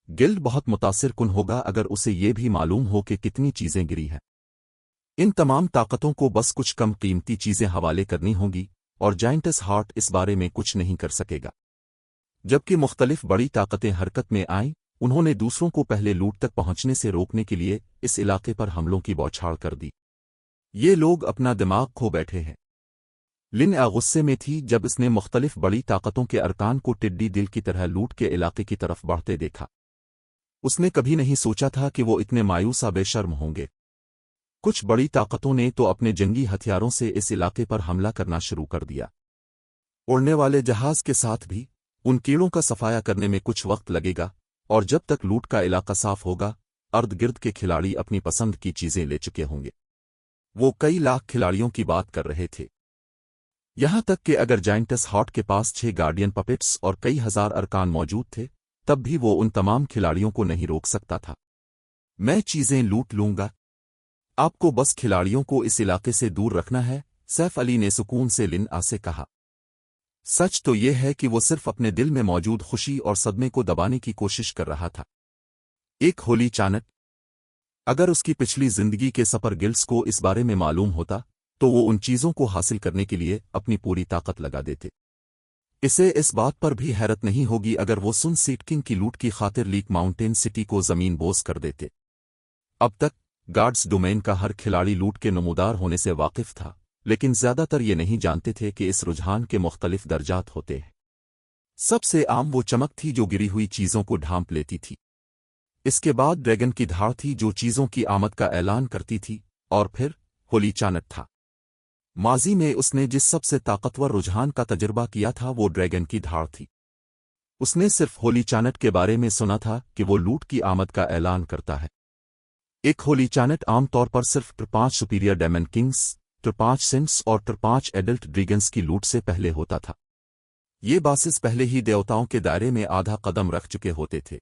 गिल्ड बहुत मुतासिर कुन होगा अगर उसे ये भी मालूम हो कि कितनी चीजें गिरी हैं। इन तमाम ताकतों को बस कुछ कम कीमती चीजें हवाले करनी होंगी और जाइंटस हार्ट इस बारे में कुछ नहीं कर सकेगा। जबकि मुख्तलिफ बड़ी ताकतें हरकत में आईं, उन्होंने दूसरों को पहले लूट तक पहुंचने से रोकने के लिए इस इलाके पर हमलों की बौछार कर दी। ये लोग अपना दिमाग खो बैठे हैं। लिन गुस्से में थी जब इसने मुख्तलिफ बड़ी ताकतों के अरकान को टिड्डी दिल की तरह लूट के इलाके की तरफ बढ़ते देखा। उसने कभी नहीं सोचा था कि वो इतने मायूसा बेशर्म होंगे। कुछ बड़ी ताकतों ने तो अपने जंगी हथियारों से इस इलाके पर हमला करना शुरू कर दिया। उड़ने वाले जहाज के साथ भी उन कीड़ों का सफाया करने में कुछ वक्त लगेगा, और जब तक लूट का इलाका साफ होगा अर्द गिर्द के खिलाड़ी अपनी पसंद की चीजें ले चुके होंगे। वो कई लाख खिलाड़ियों की बात कर रहे थे। यहां तक कि अगर जाइंटस हार्ट के पास 6 गार्डियन पपेट्स और कई हजार अरकान मौजूद थे, तब भी वो उन तमाम खिलाड़ियों को नहीं रोक सकता था। मैं चीजें लूट लूंगा, आपको बस खिलाड़ियों को इस इलाके से दूर रखना है, सैफ अली ने सुकून से लिन आ से कहा। सच तो यह है कि वो सिर्फ अपने दिल में मौजूद खुशी और सदमे को दबाने की कोशिश कर रहा था। एक होली चाणक। अगर उसकी पिछली जिंदगी के सफर गिल्ड्स को इस बारे में मालूम होता तो वो उन चीजों को हासिल करने के लिए अपनी पूरी ताकत लगा देते। इसे इस बात पर भी हैरत नहीं होगी अगर वो सुन सीट किंग की लूट की खातिर लीक माउंटेन सिटी को जमीन बोस कर देते। अब तक गार्ड्स डोमेन का हर खिलाड़ी लूट के नमूदार होने से वाकिफ था, लेकिन ज्यादातर ये नहीं जानते थे कि इस रुझान के मुख्तलिफ दर्जात होते हैं। सबसे आम वो चमक थी जो गिरी हुई चीजों को ढांप लेती थी। इसके बाद ड्रैगन की धाड़ थी जो चीजों की आमद का ऐलान करती थी, और फिर होली चाणक था। माजी में उसने जिस सबसे ताकतवर रुझान का तजुर्बा किया था वो ड्रैगन की धाड़ थी। उसने सिर्फ होली चाणक के बारे में सुना था कि वो लूट की आमद का ऐलान करता है। एक होली चाणक आमतौर पर सिर्फ 5 सुपीरियर डेमन किंग्स, 5 सेंट्स और 5 एडल्ट ड्रैगन्स की लूट से पहले होता था। ये बासिस पहले ही देवताओं के दायरे में आधा कदम रख चुके होते थे।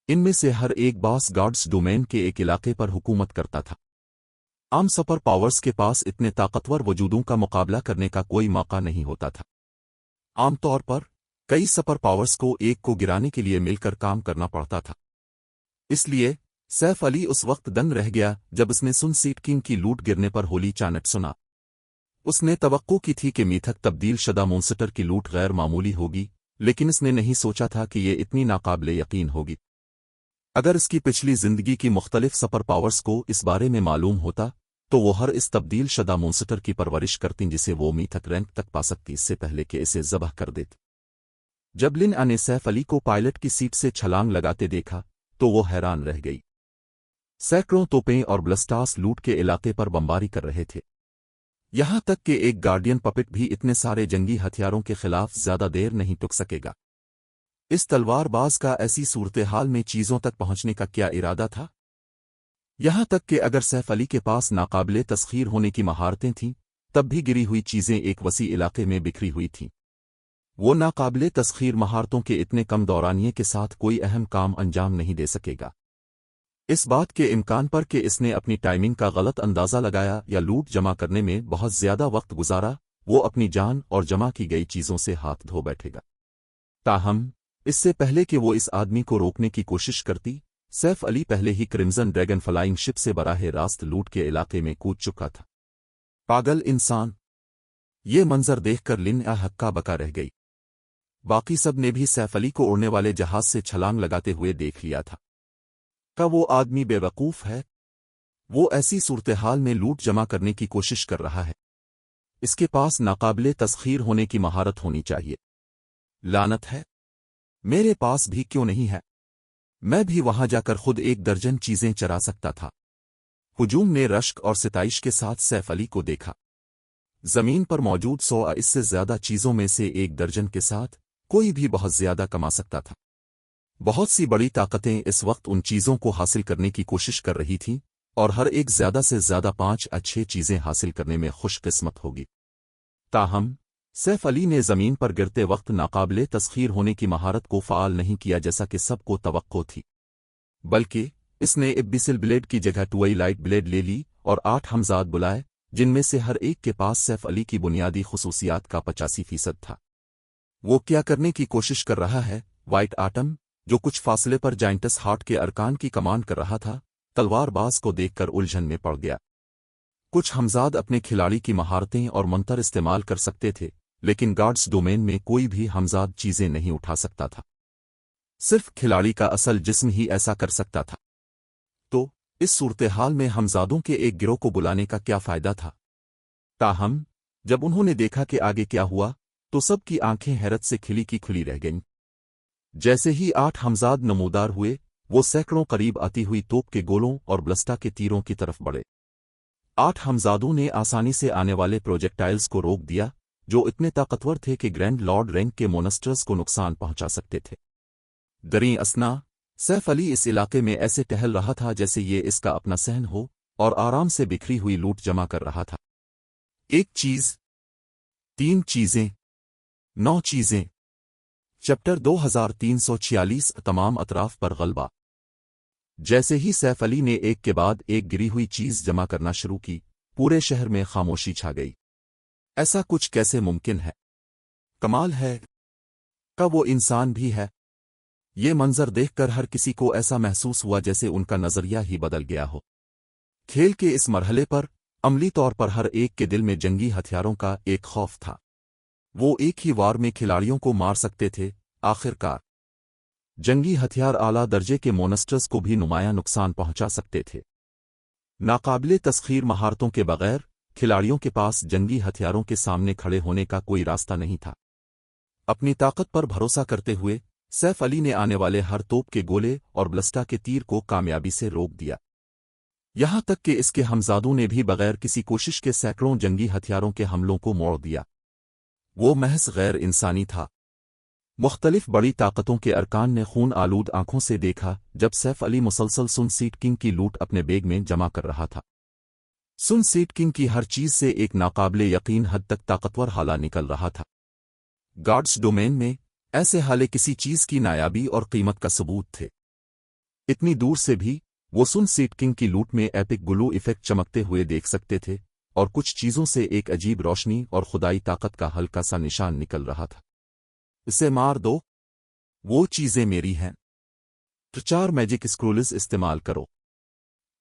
इनमें से हर एक बास गार्ड्स डोमेन के एक इलाके पर हुकूमत करता था। आम सुपर पावर्स के पास इतने ताकतवर वजूदों का मुकाबला करने का कोई मौका नहीं होता था। आमतौर पर कई सुपर पावर्स को एक को गिराने के लिए मिलकर काम करना पड़ता था। इसलिए सैफ अली उस वक्त दंग रह गया जब उसने सुन सीट किंग की लूट गिरने पर होली चाणक सुना। उसने तवक्को की थी कि मीथक तब्दील शदा मोन्स्टर की लूट गैर मामूली होगी, लेकिन इसने नहीं सोचा था कि ये इतनी नाकाबिले यकीन होगी। अगर इसकी पिछली जिंदगी की मुख्तलिफ सुपर पावर्स को इस बारे में मालूम होता तो वो हर इस तब्दील शदा मोन्स्टर की परवरिश करती जिसे वो मीथक रैंक तक पा सकती इससे पहले कि इसे ज़बह कर देती। जब लिन ने सैफ अली को पायलट की सीट से छलांग लगाते देखा तो वो हैरान रह गई। सैकड़ों तोपें और ब्लस्टार्स लूट के इलाके पर बमबारी कर रहे थे। यहां तक कि एक गार्डियन पपेट भी इतने सारे जंगी हथियारों के खिलाफ ज्यादा देर नहीं टुक सकेगा। इस तलवारबाज का ऐसी सूरत हाल में चीजों तक पहुंचने का क्या इरादा था? یہاں تک کہ اگر سیف علی کے پاس ناقابل تسخیر ہونے کی مہارتیں تھیں تب بھی گری ہوئی چیزیں ایک وسیع علاقے میں بکھری ہوئی تھیں۔ وہ ناقابل تسخیر مہارتوں کے اتنے کم دورانیے کے ساتھ کوئی اہم کام انجام نہیں دے سکے گا۔ اس بات کے امکان پر کہ اس نے اپنی ٹائمنگ کا غلط اندازہ لگایا یا لوٹ جمع کرنے میں بہت زیادہ وقت گزارا، وہ اپنی جان اور جمع کی گئی چیزوں سے ہاتھ دھو بیٹھے گا۔ تاہم اس سے پہلے کہ وہ اس آدمی کو روکنے کی کوشش کرتی، سیف علی پہلے ہی کرمزن ڈریگن فلائنگ شپ سے براہ راست لوٹ کے علاقے میں کود چکا تھا۔ پاگل انسان! یہ منظر دیکھ کر لن ہکا بکا رہ گئی۔ باقی سب نے بھی سیف علی کو اڑنے والے جہاز سے چھلانگ لگاتے ہوئے دیکھ لیا تھا۔ کیا وہ آدمی بے وقوف ہے؟ وہ ایسی صورتحال میں لوٹ جمع کرنے کی کوشش کر رہا ہے۔ اس کے پاس ناقابل تسخیر ہونے کی مہارت ہونی چاہیے۔ لعنت ہے! میرے پاس بھی کیوں نہیں ہے؟ میں بھی وہاں جا کر خود 1 درجن چیزیں چرا سکتا تھا۔ ہجوم نے رشک اور ستائش کے ساتھ سیف علی کو دیکھا۔ زمین پر موجود 100 اس سے زیادہ چیزوں میں سے 1 درجن کے ساتھ کوئی بھی بہت زیادہ کما سکتا تھا۔ بہت سی بڑی طاقتیں اس وقت ان چیزوں کو حاصل کرنے کی کوشش کر رہی تھیں، اور ہر ایک زیادہ سے زیادہ 5 اچھے چیزیں حاصل کرنے میں خوش قسمت ہوگی۔ تاہم سیف علی نے زمین پر گرتے وقت ناقابل تسخیر ہونے کی مہارت کو فعال نہیں کیا جیسا کہ سب کو توقع تھی، بلکہ اس نے ابیسل بلیڈ کی جگہ ٹوئی لائٹ بلیڈ لے لی اور 8 ہمزاد بلائے، جن میں سے ہر ایک کے پاس سیف علی کی بنیادی خصوصیات کا 85% تھا۔ وہ کیا کرنے کی کوشش کر رہا ہے؟ وائٹ آٹم، جو کچھ فاصلے پر جائنٹس ہارٹ کے ارکان کی کمانڈ کر رہا تھا، تلوار باز کو دیکھ کر الجھن میں پڑ گیا۔ کچھ ہمزاد اپنے کھلاڑی کی مہارتیں اور منتر استعمال کر سکتے تھے، لیکن گارڈز ڈومین میں کوئی بھی ہمزاد چیزیں نہیں اٹھا سکتا تھا۔ صرف کھلاڑی کا اصل جسم ہی ایسا کر سکتا تھا۔ تو اس صورتحال میں ہمزادوں کے ایک گروہ کو بلانے کا کیا فائدہ تھا؟ تاہم جب انہوں نے دیکھا کہ آگے کیا ہوا تو سب کی آنکھیں حیرت سے کھلی کی کھلی رہ گئیں۔ جیسے ہی 8 ہمزاد نمودار ہوئے، وہ سینکڑوں قریب آتی ہوئی توپ کے گولوں اور بلسٹا کے تیروں کی طرف بڑھے۔ 8 ہمزادوں نے آسانی سے آنے والے پروجیکٹائلز کو روک دیا، جو اتنے طاقتور تھے کہ گرینڈ لارڈ رینک کے مونسٹرز کو نقصان پہنچا سکتے تھے۔ دریں اسنا سیف علی اس علاقے میں ایسے ٹہل رہا تھا جیسے یہ اس کا اپنا صحن ہو، اور آرام سے بکھری ہوئی لوٹ جمع کر رہا تھا۔ 1 چیز، 3 چیزیں، 9 چیزیں۔ چیپٹر 2346 تمام اطراف پر غلبہ۔ جیسے ہی سیف علی نے ایک کے بعد ایک گری ہوئی چیز جمع کرنا شروع کی، پورے شہر میں خاموشی چھا گئی۔ ایسا کچھ کیسے ممکن ہے؟ کمال ہے! کیا وہ انسان بھی ہے؟ یہ منظر دیکھ کر ہر کسی کو ایسا محسوس ہوا جیسے ان کا نظریہ ہی بدل گیا ہو۔ کھیل کے اس مرحلے پر عملی طور پر ہر ایک کے دل میں جنگی ہتھیاروں کا ایک خوف تھا۔ وہ ایک ہی وار میں کھلاڑیوں کو مار سکتے تھے۔ آخر کار جنگی ہتھیار اعلیٰ درجے کے مونسٹرز کو بھی نمایاں نقصان پہنچا سکتے تھے۔ ناقابل تسخیر مہارتوں کے بغیر کھلاڑیوں کے پاس جنگی ہتھیاروں کے سامنے کھڑے ہونے کا کوئی راستہ نہیں تھا۔ اپنی طاقت پر بھروسہ کرتے ہوئے سیف علی نے آنے والے ہر توپ کے گولے اور بلسٹا کے تیر کو کامیابی سے روک دیا، یہاں تک کہ اس کے ہمزادوں نے بھی بغیر کسی کوشش کے سینکڑوں جنگی ہتھیاروں کے حملوں کو موڑ دیا۔ وہ محض غیر انسانی تھا۔ مختلف بڑی طاقتوں کے ارکان نے خون آلود آنکھوں سے دیکھا جب سیف علی مسلسل سن سیٹ کنگ کی لوٹ اپنے بیگ میں جمع کر رہا تھا۔ سن سیٹ کنگ کی ہر چیز سے ایک ناقابل یقین حد تک طاقتور حالہ نکل رہا تھا۔ گارڈز ڈومین میں ایسے حالے کسی چیز کی نایابی اور قیمت کا ثبوت تھے۔ اتنی دور سے بھی وہ سن سیٹ کنگ کی لوٹ میں ایپک گلو ایفیکٹ چمکتے ہوئے دیکھ سکتے تھے، اور کچھ چیزوں سے ایک عجیب روشنی اور خدائی طاقت کا ہلکا سا نشان نکل رہا تھا۔ اسے مار دو، وہ چیزیں میری ہیں۔ 4 میجک اسکرولز استعمال کرو۔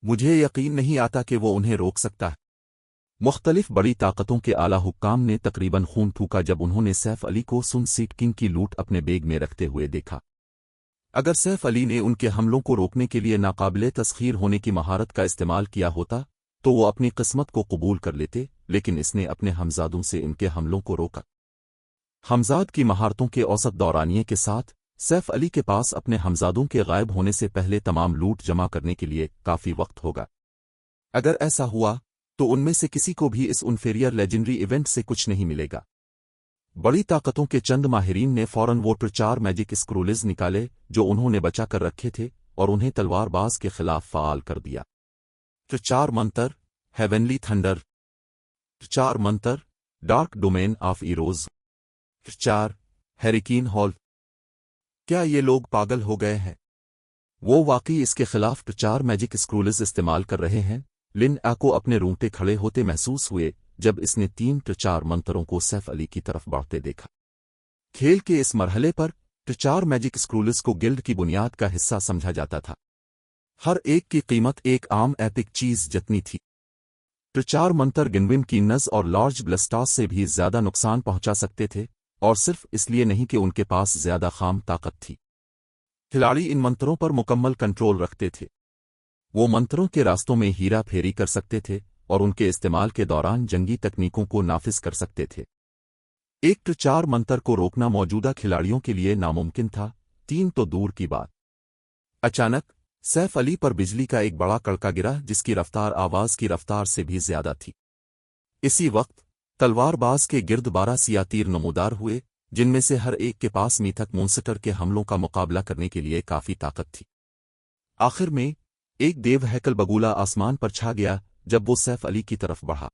مجھے یقین نہیں آتا کہ وہ انہیں روک سکتا ہے۔ مختلف بڑی طاقتوں کے اعلیٰ حکام نے تقریباً خون پھونکا جب انہوں نے سیف علی کو سن سیٹ کنگ کی لوٹ اپنے بیگ میں رکھتے ہوئے دیکھا۔ اگر سیف علی نے ان کے حملوں کو روکنے کے لیے ناقابل تسخیر ہونے کی مہارت کا استعمال کیا ہوتا تو وہ اپنی قسمت کو قبول کر لیتے، لیکن اس نے اپنے ہمزادوں سے ان کے حملوں کو روکا۔ ہمزاد کی مہارتوں کے اوسط دورانیے کے ساتھ سیف علی کے پاس اپنے ہمزادوں کے غائب ہونے سے پہلے تمام لوٹ جمع کرنے کے لیے کافی وقت ہوگا۔ اگر ایسا ہوا تو ان میں سے کسی کو بھی اس انفیریئر لیجنڈری ایونٹ سے کچھ نہیں ملے گا۔ بڑی طاقتوں کے چند ماہرین نے فوراً وہ 4 میجک اسکرولز نکالے جو انہوں نے بچا کر رکھے تھے، اور انہیں تلوار باز کے خلاف فعال کر دیا۔ प्रचार मंत्र हेवनली थंडर, प्रचार मंत्र डार्क डोमेन ऑफ इरोज, प्रचार हैरिकीन हॉल। क्या ये लोग पागल हो गए हैं? वो वाकई इसके खिलाफ प्रचार मैजिक स्क्रूल्स इस्तेमाल कर रहे हैं। लिन आ को अपने रोंगटे खड़े होते महसूस हुए जब इसने 3 प्रचार मंत्रों को सैफ अली की तरफ बढ़ते देखा। खेल के इस मरहले पर प्रचार मैजिक स्क्रूल्स को गिल्ड की बुनियाद का हिस्सा समझा जाता था। हर एक की कीमत एक आम एपिक चीज जितनी थी। प्रचार मंत्र गिनविन कीनस और लॉर्ज ब्लस्टास से भी ज्यादा नुकसान पहुंचा सकते थे, और सिर्फ इसलिए नहीं कि उनके पास ज्यादा खाम ताकत थी। खिलाड़ी इन मंत्रों पर मुकम्मल कंट्रोल रखते थे। वो मंत्रों के रास्तों में हीरा फेरी कर सकते थे और उनके इस्तेमाल के दौरान जंगी तकनीकों को नाफिज कर सकते थे। एक प्रचार मंत्र को रोकना मौजूदा खिलाड़ियों के लिए नामुमकिन था, 3 तो दूर की बात। अचानक सैफ अली पर बिजली का एक बड़ा कड़का गिरा जिसकी रफ्तार आवाज की रफ्तार से भी ज्यादा थी। इसी वक्त तलवारबाज के गिर्द 12 सिया तीर नमूदार हुए, जिनमें से हर एक के पास मीथक मोन्स्टर के हमलों का मुकाबला करने के लिए काफी ताकत थी। आखिर में एक देव हैकल बगुला आसमान पर छा गया जब वो सैफ अली की तरफ बढ़ा।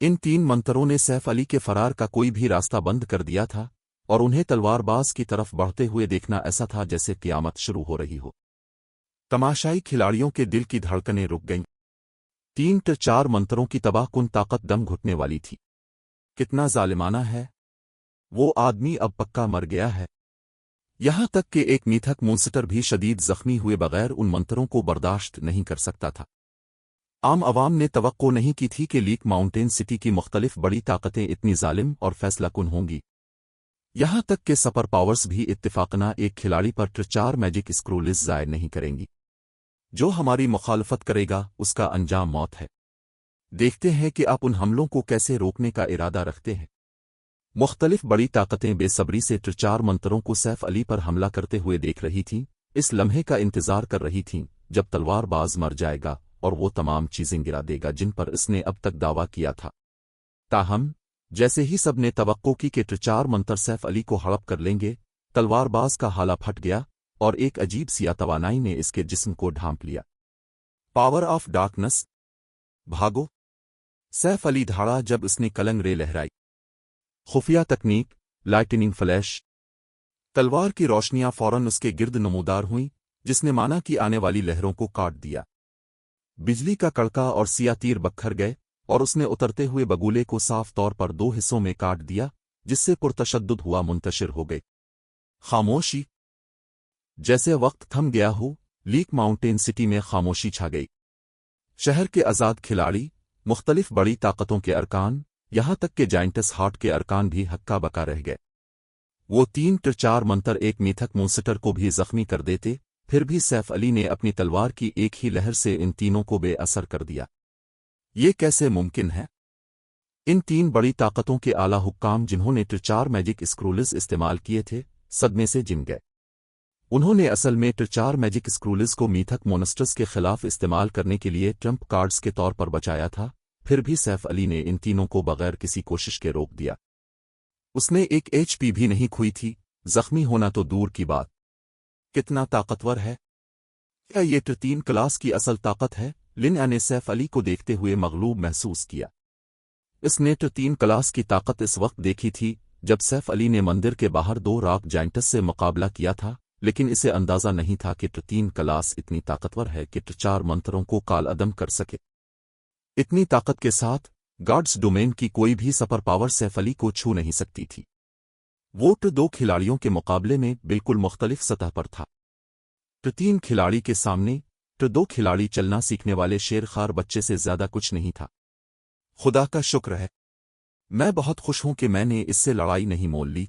इन 3 मंत्रों ने सैफ अली के फरार का कोई भी रास्ता बंद कर दिया था, और उन्हें तलवारबाज की तरफ बढ़ते हुए देखना ऐसा था जैसे क़यामत शुरू हो रही हो। तमाशाई खिलाड़ियों के दिल की धड़कनें रुक गईं। 3 प्रचार मंत्रों की तबाहकुन ताकत दम घुटने वाली थी। कितना जालिमाना है! वो आदमी अब पक्का मर गया है। यहां तक कि एक मीथक मोन्स्टर भी शदीद जख्मी हुए बगैर उन मंत्रों को बर्दाश्त नहीं कर सकता था। आम अवाम ने तवक्को नहीं की थी कि लीक माउंटेन सिटी की मुख्तलिफ बड़ी ताकतें इतनी जालिम और फैसलाकुन होंगी। यहां तक कि सुपर पावर्स भी इत्तिफाकना एक खिलाड़ी पर प्रचार मैजिक स्क्रूल्स जायर नहीं करेंगी। जो हमारी मुखालफत करेगा उसका अंजाम मौत है। देखते हैं कि आप उन हमलों को कैसे रोकने का इरादा रखते हैं। मुख्तलिफ बड़ी ताकतें बेसब्री से प्रचार मंत्रों को सैफ अली पर हमला करते हुए देख रही थीं, इस लम्हे का इंतजार कर रही थीं जब तलवारबाज मर जाएगा और वो तमाम चीजें गिरा देगा जिन पर इसने अब तक दावा किया था। ताहम जैसे ही सब ने तवक्को की कि प्रचार मंत्र सैफ अली को हड़प कर लेंगे, तलवारबाज का हाला फट गया और एक अजीब सी तवानाई ने इसके जिस्म को ढांप लिया। पावर ऑफ डार्कनेस, भागो! सैफ अली धाड़ा जब उसने कलंग रे लहराई। खुफिया तकनीक लाइटनिंग फ्लैश। तलवार की रोशनियां फौरन उसके गिर्द नमूदार हुईं, जिसने माना कि आने वाली लहरों को काट दिया। बिजली का कड़का और सिया तीर बखर गए और उसने उतरते हुए बगुले को साफ तौर पर 2 हिस्सों में काट दिया, जिससे पुरतशद्दुद हुआ मुंतशिर हो गई। खामोशी। जैसे वक्त थम गया हो, लीक माउंटेन सिटी में खामोशी छा गई। शहर के आज़ाद खिलाड़ी, मुख्तलिफ बड़ी ताकतों के अरकान, यहां तक कि जाइंटस हार्ट के अरकान भी हक्का बका रह गए। वो 3 प्रचार मंत्र एक मीथक मोन्स्टर को भी जख्मी कर देते, फिर भी सैफ अली ने अपनी तलवार की एक ही लहर से इन तीनों को बेअसर कर दिया। ये कैसे मुमकिन है? इन 3 बड़ी ताकतों के आला हुक्काम जिन्होंने प्रचार मैजिक स्क्रूल्स इस्तेमाल किए थे, सदमे से जिम गए। उन्होंने असल में प्रचार मैजिक स्क्रूल्स को मीथक मोन्स्टर्स के खिलाफ इस्तेमाल करने के लिए ट्रम्प कार्ड्स के तौर पर बचाया था, फिर भी सैफ अली ने इन तीनों को बगैर किसी कोशिश के रोक दिया। उसने एक HP भी नहीं खोई थी, जख्मी होना तो दूर की बात। कितना ताकतवर है! क्या ये 3 क्लास की असल ताकत है? लिन ने सैफ अली को देखते हुए मगलूब महसूस किया। इसने 3 क्लास की ताकत इस वक्त देखी थी जब सैफ अली ने मंदिर के बाहर 2 रॉक जाइंटस से मुकाबला किया था, लेकिन इसे अंदाजा नहीं था कि 3 क्लास इतनी ताकतवर है कि 4 मंत्रों को कालअदम कर सके। इतनी ताकत के साथ गॉड्स डोमेन की कोई भी सुपर पावर सैफ अली को छू नहीं सकती थी। वो 2 खिलाड़ियों के मुकाबले में बिल्कुल मुख्तलिफ सतह पर था। 3 खिलाड़ी के सामने 2 खिलाड़ी चलना सीखने वाले शेरखार बच्चे से ज्यादा कुछ नहीं था। खुदा का शुक्र है, मैं बहुत खुश हूं कि मैंने इससे लड़ाई नहीं मोल ली।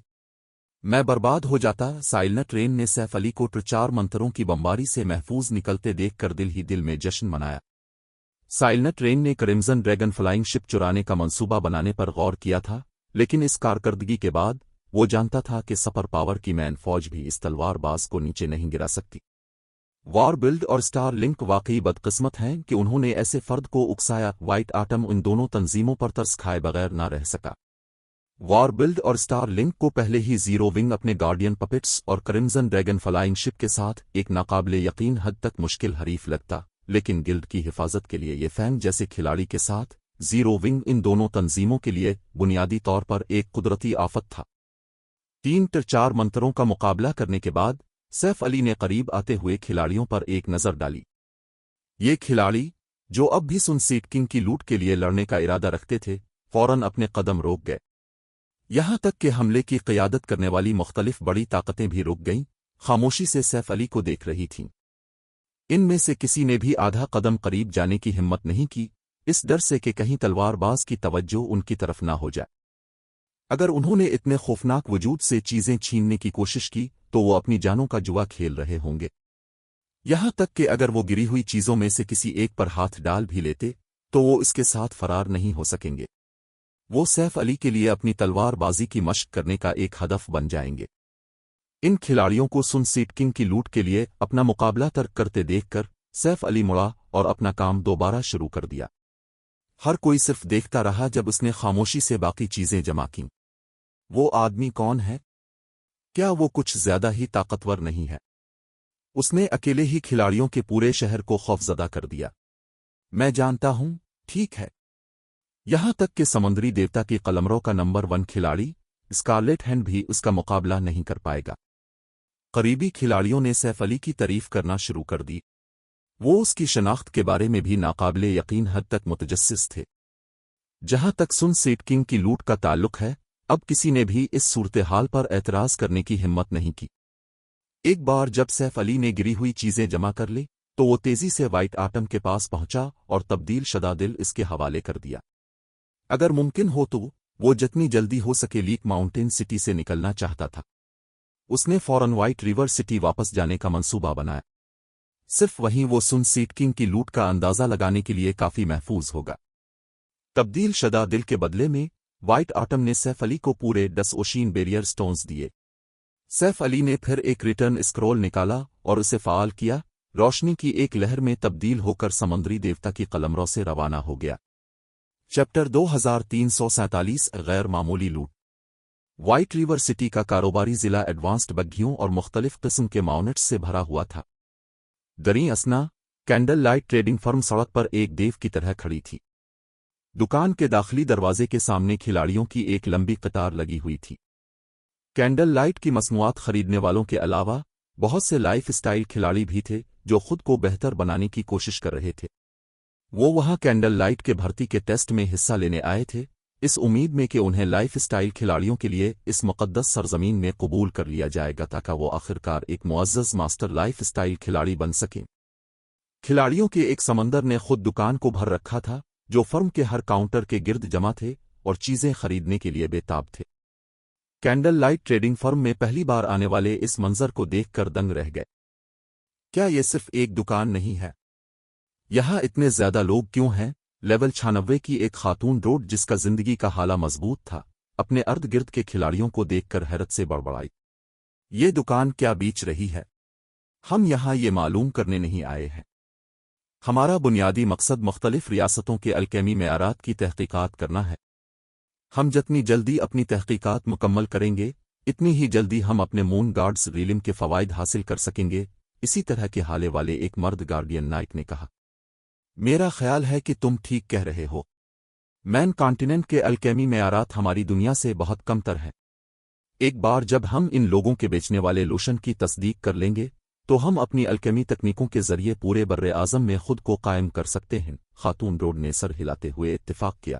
मैं बर्बाद हो जाता। साइलेंट रेन ने सैफ अली को प्रचार मंत्रों की बमबारी से महफूज निकलते देखकर दिल ही दिल में जश्न मनाया। साइलेंट रेन ने क्रिम्सन ड्रैगन फ्लाइंग शिप चुराने का मंसूबा बनाने पर गौर किया था, लेकिन इस कारकर्दगी के बाद वो जानता था कि सुपर पावर की मैन फौज भी इस तलवारबाज को नीचे नहीं गिरा सकती। वॉरबिल्ड और स्टार लिंक वाकई बदकिस्मत हैं कि उन्होंने ऐसे फर्द को उकसाया। व्हाइट आटम इन दोनों तंजीमों पर तरस खाए बगैर ना रह सका। वॉरबिल्ड और स्टार लिंक को पहले ही जीरो विंग अपने गार्डियन पपेट्स और क्रिम्सन ड्रैगन फ्लाइंग शिप के साथ एक नाकाबिले यकीन हद तक मुश्किल हरीफ लगता, लेकिन गिल्ड की हिफाजत के लिए ये फैंग जैसे खिलाड़ी के साथ जीरो विंग इन दोनों तंजीमों के लिए बुनियादी तौर पर एक कुदरती आफत था। 3-4 मंत्रों का मुकाबला करने के बाद सैफ अली ने करीब आते हुए खिलाड़ियों पर एक नज़र डाली। ये खिलाड़ी, जो अब भी सुन सीट किंग की लूट के लिए लड़ने का इरादा रखते थे, फौरन अपने कदम रोक गए। यहां तक कि हमले की क़यादत करने वाली मुख्तलिफ बड़ी ताकतें भी रुक गईं, खामोशी से सैफ अली को देख रही थीं। इनमें से किसी ने भी आधा कदम करीब जाने की हिम्मत नहीं की, इस डर से कि कहीं तलवारबाज की तवज्जो उनकी तरफ ना हो जाए। अगर उन्होंने इतने खौफनाक वजूद से चीजें छीनने की कोशिश की तो वो अपनी जानों का जुआ खेल रहे होंगे। यहां तक कि अगर वो गिरी हुई चीजों में से किसी एक पर हाथ डाल भी लेते तो वो इसके साथ फरार नहीं हो सकेंगे। वो सैफ अली के लिए अपनी तलवारबाजी की मशक करने का एक हदफ बन जाएंगे। इन खिलाड़ियों को सुन सीट किंग की लूट के लिए अपना मुकाबला तर्क करते देखकर सैफ अली मुड़ा और अपना काम दोबारा शुरू कर दिया। हर कोई सिर्फ देखता रहा जब उसने खामोशी से बाकी चीजें जमा कीं। वो आदमी कौन है? क्या वो कुछ ज्यादा ही ताकतवर नहीं है? उसने अकेले ही खिलाड़ियों के पूरे शहर को खौफजदा कर दिया। मैं जानता हूं, ठीक है। यहां तक कि समुद्री देवता की कलमरों का नंबर 1 खिलाड़ी स्कारलेट हैंड भी उसका मुकाबला नहीं कर पाएगा। करीबी खिलाड़ियों ने सैफ अली की तारीफ करना शुरू कर दी। वो उसकी शनाख्त के बारे में भी नाकाबिले यकीन हद तक मुतजस्सिस थे। जहां तक सुन सीट किंग की लूट का ताल्लुक है, अब किसी ने भी इस सूरत-ए-हाल पर एतराज करने की हिम्मत नहीं की। एक बार जब सैफ अली ने गिरी हुई चीजें जमा कर ली तो वो तेजी से व्हाइट आटम के पास पहुंचा और तब्दील शदा दिल इसके हवाले कर दिया। अगर मुमकिन हो तो वो जितनी जल्दी हो सके लीक माउंटेन सिटी से निकलना चाहता था। उसने फौरन व्हाइट रिवर सिटी वापस जाने का मंसूबा बनाया। सिर्फ वहीं वो सुन सीट किंग की लूट का अंदाजा लगाने के लिए काफी महफूज होगा। तब्दील शदा दिल के बदले में व्हाइट आटम ने सैफ अली को पूरे 10 ओशीन बैरियर स्टोन्स दिए। सैफ अली ने फिर एक रिटर्न स्क्रॉल निकाला और उसे फाल किया। रोशनी की एक लहर में तब्दील होकर समुद्री देवता की कलमरों से रवाना हो गया। चैप्टर 2347 गैर मामूली लूट। व्हाइट रिवर सिटी का कारोबारी जिला एडवांस्ड बग्घियों और मुख्तलिफ किस्म के माउनेट्स से भरा हुआ था। दरी असना कैंडल लाइट ट्रेडिंग फर्म सड़क पर एक देव की तरह खड़ी थी। दुकान के दाखिली दरवाजे के सामने खिलाड़ियों की एक लंबी कतार लगी हुई थी। कैंडल लाइट की मसनूआत खरीदने वालों के अलावा बहुत से लाइफ स्टाइल खिलाड़ी भी थे जो खुद को बेहतर बनाने की कोशिश कर रहे थे। वो वहां कैंडल लाइट के भर्ती के टेस्ट में हिस्सा लेने आए थे, इस उम्मीद में कि उन्हें लाइफ स्टाइल खिलाड़ियों के लिए इस मुक़द्दस सरजमीन में कबूल कर लिया जाएगा ताकि वो आखिरकार एक मुअज़्ज़ज़ मास्टर लाइफ स्टाइल खिलाड़ी बन सकें। खिलाड़ियों के एक समंदर ने खुद दुकान को भर रखा था, जो फर्म के हर काउंटर के गिर्द जमा थे और चीजें खरीदने के लिए बेताब थे। कैंडल लाइट ट्रेडिंग फर्म में पहली बार आने वाले इस मंजर को देखकर दंग रह गए। क्या ये सिर्फ एक दुकान नहीं है? यहां इतने ज्यादा लोग क्यों हैं? लेवल 96 की एक खातून रोड जिसका जिंदगी का हाला मजबूत था, अपने अर्द गिर्द के खिलाड़ियों को देखकर हैरत से बड़बड़ाई। ये दुकान क्या बेच रही है? हम यहां ये मालूम करने नहीं आए हैं। हमारा बुनियादी मकसद मुख्तलिफ रियासतों के अलकेमी मेआरात की तहकीकात करना है। हम जितनी जल्दी अपनी तहकीकात मुकम्मल करेंगे, इतनी ही जल्दी हम अपने मून गार्ड्स रीलिम के फवाइद हासिल कर सकेंगे। इसी तरह के हाले वाले एक मर्द गार्डियन नाइट ने कहा, मेरा ख्याल है कि तुम ठीक कह रहे हो। मैन कॉन्टिनेंट के अलकेमी मेआरात हमारी दुनिया से बहुत कमतर हैं। एक बार जब हम इन लोगों के बेचने वाले लोशन की तस्दीक कर लेंगे तो हम अपनी अलकेमी तकनीकों के जरिए पूरे बर्रे आज़म में खुद को कायम कर सकते हैं। खातून रोड ने सर हिलाते हुए इत्तेफाक किया।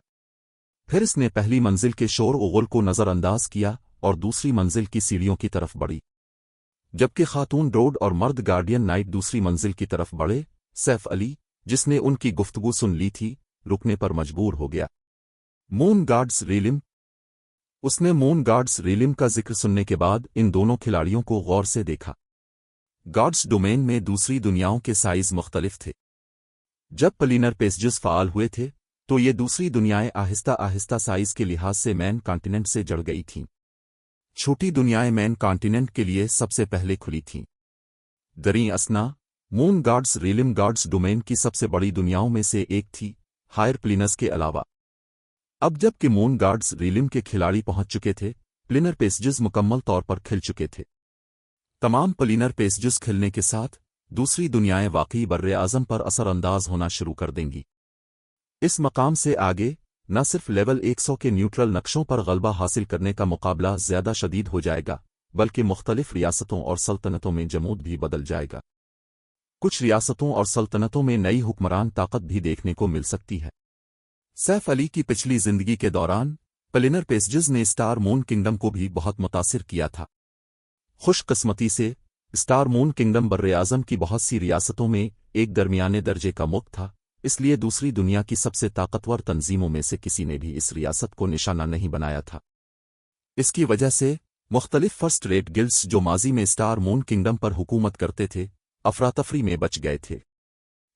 फिर इसने पहली मंजिल के शोर उगल को नजरअंदाज किया और दूसरी मंजिल की सीढ़ियों की तरफ बढ़ी। जबकि खातून रोड और मर्द गार्डियन नाइट दूसरी मंजिल की तरफ बढ़े, सैफ अली, जिसने उनकी गुफ्तगू सुन ली थी, रुकने पर मजबूर हो गया। Moon guards realm. उसने मून गार्ड्स रीलिम का जिक्र सुनने के बाद इन दोनों खिलाड़ियों को गौर से देखा। गार्ड्स डोमेन में दूसरी दुनियाओं के साइज मुख्तलिफ थे। जब प्लीनर पेसेजेस फाल हुए थे तो ये दूसरी दुनियाएं आहिस्ता आहिस्ता साइज के लिहाज से मैन कॉन्टिनेंट से जड़ गई थीं। छोटी दुनियाएं मैन कॉन्टिनेंट के लिए सबसे पहले खुली थीं। दरी असना मून गार्ड्स रीलिम गार्ड्स डोमेन की सबसे बड़ी दुनियाओं में से एक थी, हायर प्लीनर्स के अलावा। अब जबकि मून गार्ड्स रीलिम के खिलाड़ी पहुंच चुके थे, प्लीनर पेसेजेस मुकम्मल तौर पर खिल चुके थे। तमाम प्लीनर पेसेजेस खिलने के साथ दूसरी दुनियाएं वाकई बर्रे आज़म पर असरअंदाज होना शुरू कर देंगी। इस मकाम से आगे न सिर्फ लेवल 100 के न्यूट्रल नक्शों पर गलबा हासिल करने का मुकाबला ज़्यादा शदीद हो जाएगा, बल्कि मुख्तलिफ रियासतों और सल्तनतों में जमूद भी बदल जाएगा। कुछ रियासतों और सल्तनतों में नई हुक्मरान ताकत भी देखने को मिल सकती है। सैफ अली की पिछली जिंदगी के दौरान प्लेनर पैसेजेस ने स्टार मून किंगडम को भी बहुत मुतासिर किया था। खुशकिस्मती से स्टार मून किंगडम बर्रे आज़म की बहुत सी रियासतों में एक दरमियाने दर्जे का मुल्क था, इसलिए दूसरी दुनिया की सबसे ताकतवर तंजीमों में से किसी ने भी इस रियासत को निशाना नहीं बनाया था। इसकी वजह से मुख्तलिफ फर्स्ट रेट गिल्ड्स जो माजी में स्टार मून किंगडम पर हुकूमत करते थे, अफरातफरी में बच गए थे।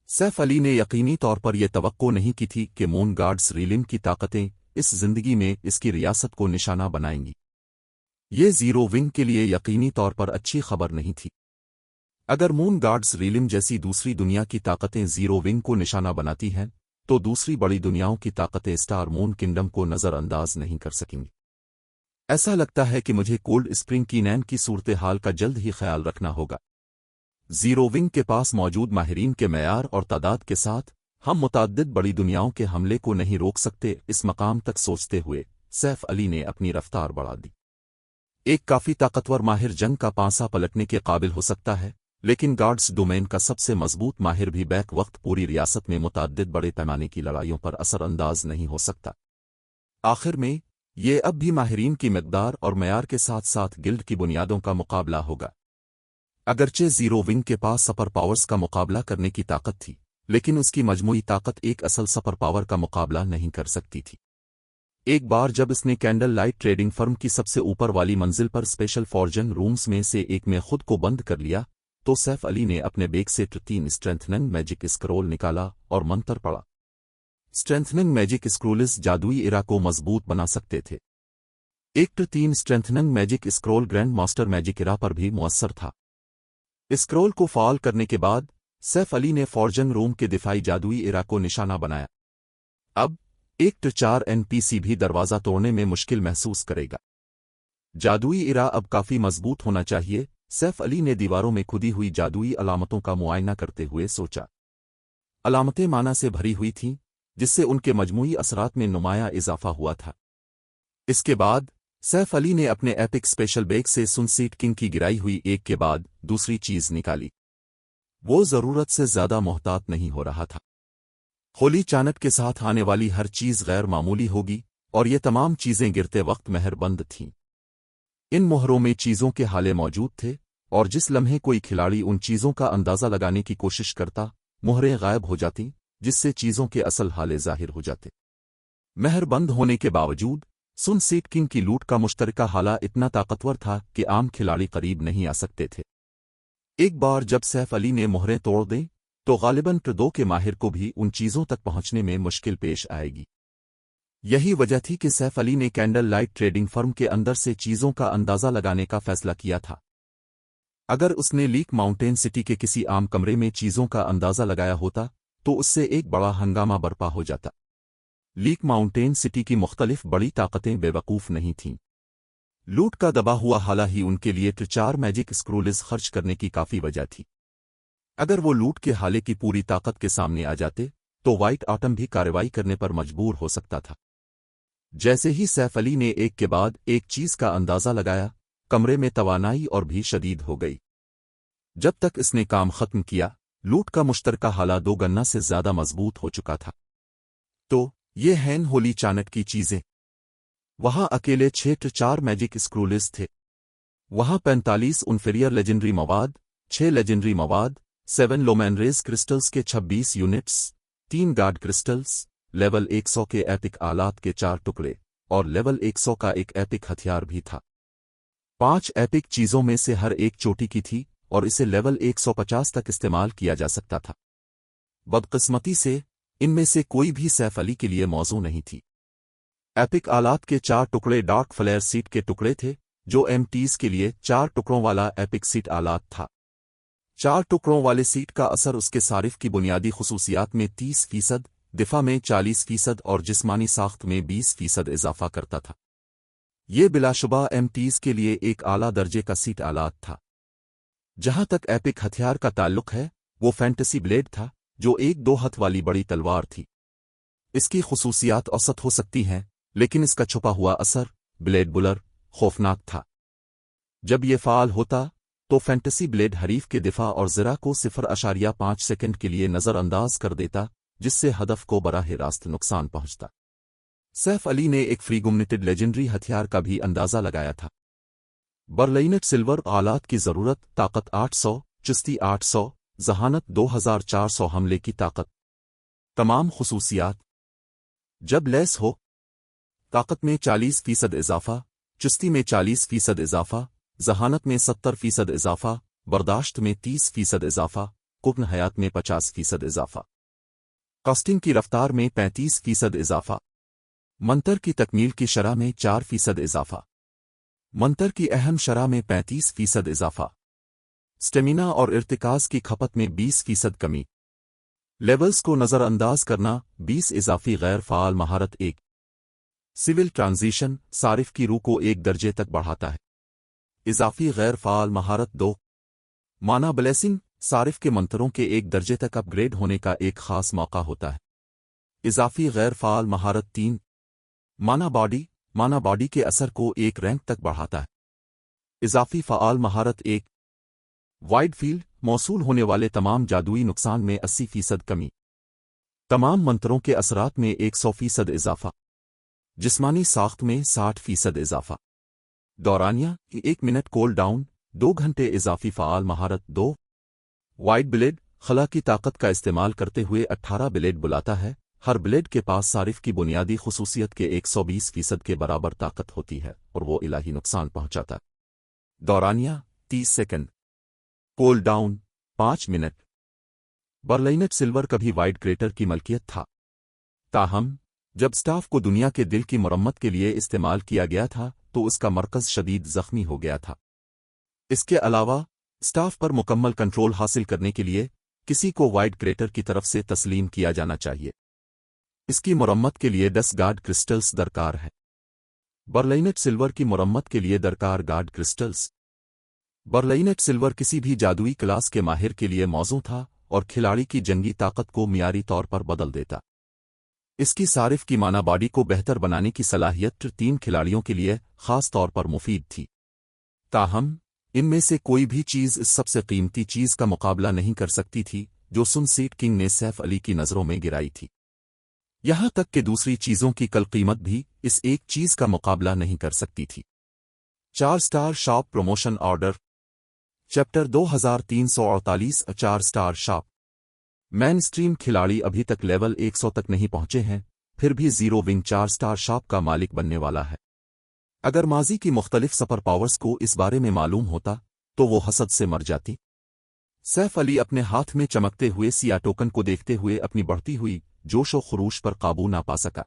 सैफ अली ने यकीनी तौर पर यह तवक्को नहीं की थी कि मून गार्ड्स रीलिम की ताकतें इस जिंदगी में इसकी रियासत को निशाना बनाएंगी। ये जीरो विंग के लिए यकीनी तौर पर अच्छी खबर नहीं थी। अगर मून गार्ड्स रीलिम जैसी दूसरी दुनिया की ताकतें जीरो विंग को निशाना बनाती हैं, तो दूसरी बड़ी दुनियाओं की ताकतें स्टार मून किंगडम को नज़रअंदाज नहीं कर सकेंगी। ऐसा लगता है कि मुझे कोल्ड स्प्रिंग की नैन की सूरत हाल का जल्द ही ख्याल रखना होगा। जीरो विंग के पास मौजूद माहिरीन के मैार और तादाद के साथ हम मुतअद्दिद बड़ी दुनियाओं के हमले को नहीं रोक सकते। इस मकाम तक सोचते हुए सैफ अली ने अपनी रफ्तार बढ़ा दी। एक काफ़ी ताकतवर माहिर जंग का पांसा पलटने के काबिल हो सकता है, लेकिन गार्ड्स डोमेन का सबसे मजबूत माहिर भी बैक वक्त पूरी रियासत में मुतअद्दिद बड़े पैमाने की लड़ाइयों पर असरअंदाज नहीं हो सकता। आखिर में ये अब भी माहिरीन की मकदार और मैार के साथ साथ गिल्ड की बुनियादों का मुकाबला होगा। अगरचे जीरो विंग के पास सुपर पावर्स का मुकाबला करने की ताकत थी, लेकिन उसकी मजमूई ताकत एक असल सुपर पावर का मुकाबला नहीं कर सकती थी। एक बार जब इसने कैंडल लाइट ट्रेडिंग फर्म की सबसे ऊपर वाली मंजिल पर स्पेशल फॉर्जन रूम्स में से एक में खुद को बंद कर लिया, तो सैफ अली ने अपने बैग से 3 स्ट्रेंथनिंग मैजिक स्क्रोल निकाला और मंत्र पढ़ा। स्ट्रेंथनिंग मैजिक स्क्रोल्स जादुई इरा को मजबूत बना सकते थे। एक 3 strengthening magic scroll grand master magic era पर भी मुअस्सर था। स्क्रोल को फाल करने के बाद सैफ अली ने फॉर्जन रूम के दिफाई जादुई इरा को निशाना बनाया। अब एक 4 एनपीसी भी दरवाजा तोड़ने में मुश्किल महसूस करेगा। जादुई इरा अब काफी मजबूत होना चाहिए, सैफ अली ने दीवारों में खुदी हुई जादुई अलामतों का मुआयना करते हुए सोचा। अलामतें माना से भरी हुई थीं, जिससे उनके मजमूई असरात में नुमाया इजाफा हुआ था। इसके बाद सैफ अली ने अपने एपिक स्पेशल बैग से सुनसीट किंग की गिराई हुई एक के बाद दूसरी चीज निकाली। वो जरूरत से ज्यादा मोहतात नहीं हो रहा था। होली चानक के साथ आने वाली हर चीज गैर मामूली होगी, और ये तमाम चीजें गिरते वक्त मेहरबंद थीं। इन मोहरों में चीजों के हाले मौजूद थे, और जिस लम्हे कोई खिलाड़ी उन चीजों का अंदाजा लगाने की कोशिश करता, मोहरें गायब हो जाती, जिससे चीजों के असल हाले जाहिर हो जाते। मेहर बंद होने के बावजूद सुनसीट किंग की लूट का मुश्तरका हाला इतना ताकतवर था कि आम खिलाड़ी करीब नहीं आ सकते थे। एक बार जब सैफ अली ने मोहरें तोड़ दी, तो गालिबन ट्रदो के माहिर को भी उन चीजों तक पहुंचने में मुश्किल पेश आएगी। यही वजह थी कि सैफ अली ने कैंडल लाइट ट्रेडिंग फर्म के अंदर से चीजों का अंदाजा लगाने का फैसला किया था। अगर उसने लीक माउंटेन सिटी के किसी आम कमरे में चीजों का अंदाजा लगाया होता, तो उससे एक बड़ा हंगामा बर्पा हो जाता। लीक माउंटेन सिटी की मुख्तलिफ बड़ी ताकतें बेवकूफ नहीं थीं। लूट का दबा हुआ हाला ही उनके लिए 4 मैजिक स्क्रोल्स खर्च करने की काफी वजह थी। अगर वो लूट के हाले की पूरी ताकत के सामने आ जाते, तो व्हाइट आटम भी कार्रवाई करने पर मजबूर हो सकता था। जैसे ही सैफ अली ने एक के बाद एक चीज का अंदाजा लगाया, कमरे में तवानाई और भी शदीद हो गई। जब तक इसने काम खत्म किया, लूट का मुश्तरका हाला 2 गन्ना से ज्यादा मजबूत हो चुका था। तो ये हैं होली चानक की चीजें। वहां अकेले 6 मैजिक स्क्रोल्स थे। वहां 45 उनफेरियर लेजेंडरी मवाद, 6 लेजेंडरी मवाद, 7 लोमैनरेज क्रिस्टल्स के 26 यूनिट्स, 3 गार्ड क्रिस्टल्स, लेवल 100 के एपिक आलात के 4 टुकड़े, और लेवल 100 का एक एपिक हथियार भी था। 5 एपिक चीजों में से हर एक चोटी की थी, और इसे लेवल 150 तक इस्तेमाल किया जा सकता था। बदकिस्मती से इनमें से कोई भी सैफ अली के लिए मौजू नहीं थी। एपिक आलात के 4 टुकड़े डार्क फ्लेयर सीट के टुकड़े थे, जो एमटीज के लिए 4 टुकड़ों वाला एपिक सीट आलात था। 4 टुकड़ों वाले सीट का असर उसके सारिफ की बुनियादी खुसूसियात में 30%, दिफा में 40% और जिस्मानी साख्त में 20% इजाफा करता था। ये बिलाशुबा एमटीज के लिए एक आला दर्जे का सीट आलात था। जहां तक एपिक हथियार का ताल्लुक है, वो फैंटेसी ब्लेड था, जो एक 2 हाथ वाली बड़ी तलवार थी। इसकी खुसूसियात औसत हो सकती हैं, लेकिन इसका छुपा हुआ असर, ब्लेड बुलर, खौफनाक था। जब ये फाल होता, तो फैंटेसी ब्लेड हरीफ के दिफा और ज़रा को 0.5 सेकंड के लिए नज़रअंदाज कर देता, जिससे हदफ को बराह रास्त नुकसान पहुंचता। सैफ अली ने एक फ्रीगुमनेटेड लेजेंडरी हथियार का भी अंदाज़ा लगाया था। बरलाइनेट सिल्वर आलात की ज़रूरत, ताकत 800, चुस्ती 800, जहानत 2400, हमले की ताकत। तमाम खुसूसियात जब लैस हो, ताकत में 40% इजाफा, चुस्ती में 40% इजाफा, जहानत में 70% इजाफा, बर्दाश्त में 30% इजाफा, कुब्न हयात में 50% इजाफा, कास्टिंग की रफ्तार में 35% इजाफा, मंतर की तकमील की शरह में 4% इजाफा, मंतर की अहम शरह में 35% इजाफा, स्टेमिना और इर्तिकाज की खपत में 20% कमी, लेवल्स को नज़रअंदाज करना 20 इजाफी गैर फ़ाल महारत 1, सिविल ट्रांजिशन सारिफ की रूह को 1 दर्जे तक बढ़ाता है। इजाफी गैर फ़ाल महारत 2, माना ब्लेसिंग सारिफ के मंतरों के 1 दर्जे तक अपग्रेड होने का एक ख़ास मौका होता है। इजाफी गैर फ़ाल महारत 3, माना बॉडी के असर को 1 रैंक तक बढ़ाता है। इजाफी फ़ाल महारत 1, वाइड फील्ड मौसूल होने वाले तमाम जादुई नुकसान में 80% कमी, तमाम मंतरों के असरात में 100% इजाफा, जिस्मानी साख्त में 60% इजाफा, दौरानिया 1 मिनट कोल डाउन, 2 घंटे इजाफी फ़ाल महारत 2, वाइड ब्लेड खला की ताकत का इस्तेमाल करते हुए 18 ब्लेड बुलाता है। हर ब्लेड के पास सारिफ की बुनियादी खुसूसियत के 120% के बराबर ताकत होती है और वो इलाही नुकसान पहुंचाता है। दौरानिया 30 सेकंड, कोल डाउन 5 मिनट। बरलाइनेट सिल्वर कभी वाइड क्रेटर की मलकियत था, ताहम जब स्टाफ को दुनिया के दिल की मरम्मत के लिए इस्तेमाल किया गया था तो उसका मरकज़ शदीद ज़ख्मी हो गया था। इसके अलावा स्टाफ पर मुकम्मल कंट्रोल हासिल करने के लिए किसी को वाइड क्रेटर की तरफ से तस्लीम किया जाना चाहिए। इसकी मरम्मत के लिए 10 गार्ड क्रिस्टल्स दरकार है। बरलाइनेट सिल्वर की मरम्मत के लिए दरकार गार्ड क्रिस्टल्स। बरलाइनेट सिल्वर किसी भी जादुई क्लास के माहिर के लिए मौजू था और खिलाड़ी की जंगी ताकत को मियारी तौर पर बदल देता। इसकी सारिफ की माना बॉडी को बेहतर बनाने की सलाहियत 3 खिलाड़ियों के लिए ख़ास तौर पर मुफीद थी। ताहम इनमें से कोई भी चीज़ इस सबसे कीमती चीज़ का मुकाबला नहीं कर सकती थी जो सुनसीट किंग ने सैफ अली की नज़रों में गिराई थी। यहां तक कि दूसरी चीज़ों की कल कीमत भी इस एक चीज़ का मुकाबला नहीं कर सकती थी। 4 star shop promotion order, chapter 2348। 4 star shop. Man stream खिलाड़ी अभी तक लेवल 100 तक नहीं पहुंचे हैं, फिर भी ज़ीरो विंग 4 स्टार शॉप का मालिक बनने वाला है। अगर माजी की मुख्तलिफ सुपर पावर्स को इस बारे में मालूम होता तो वो हसद से मर जाती। सैफ अली अपने हाथ में चमकते हुए सिया टोकन को देखते हुए अपनी बढ़ती हुई जोश व खरूश पर काबू ना पा सका।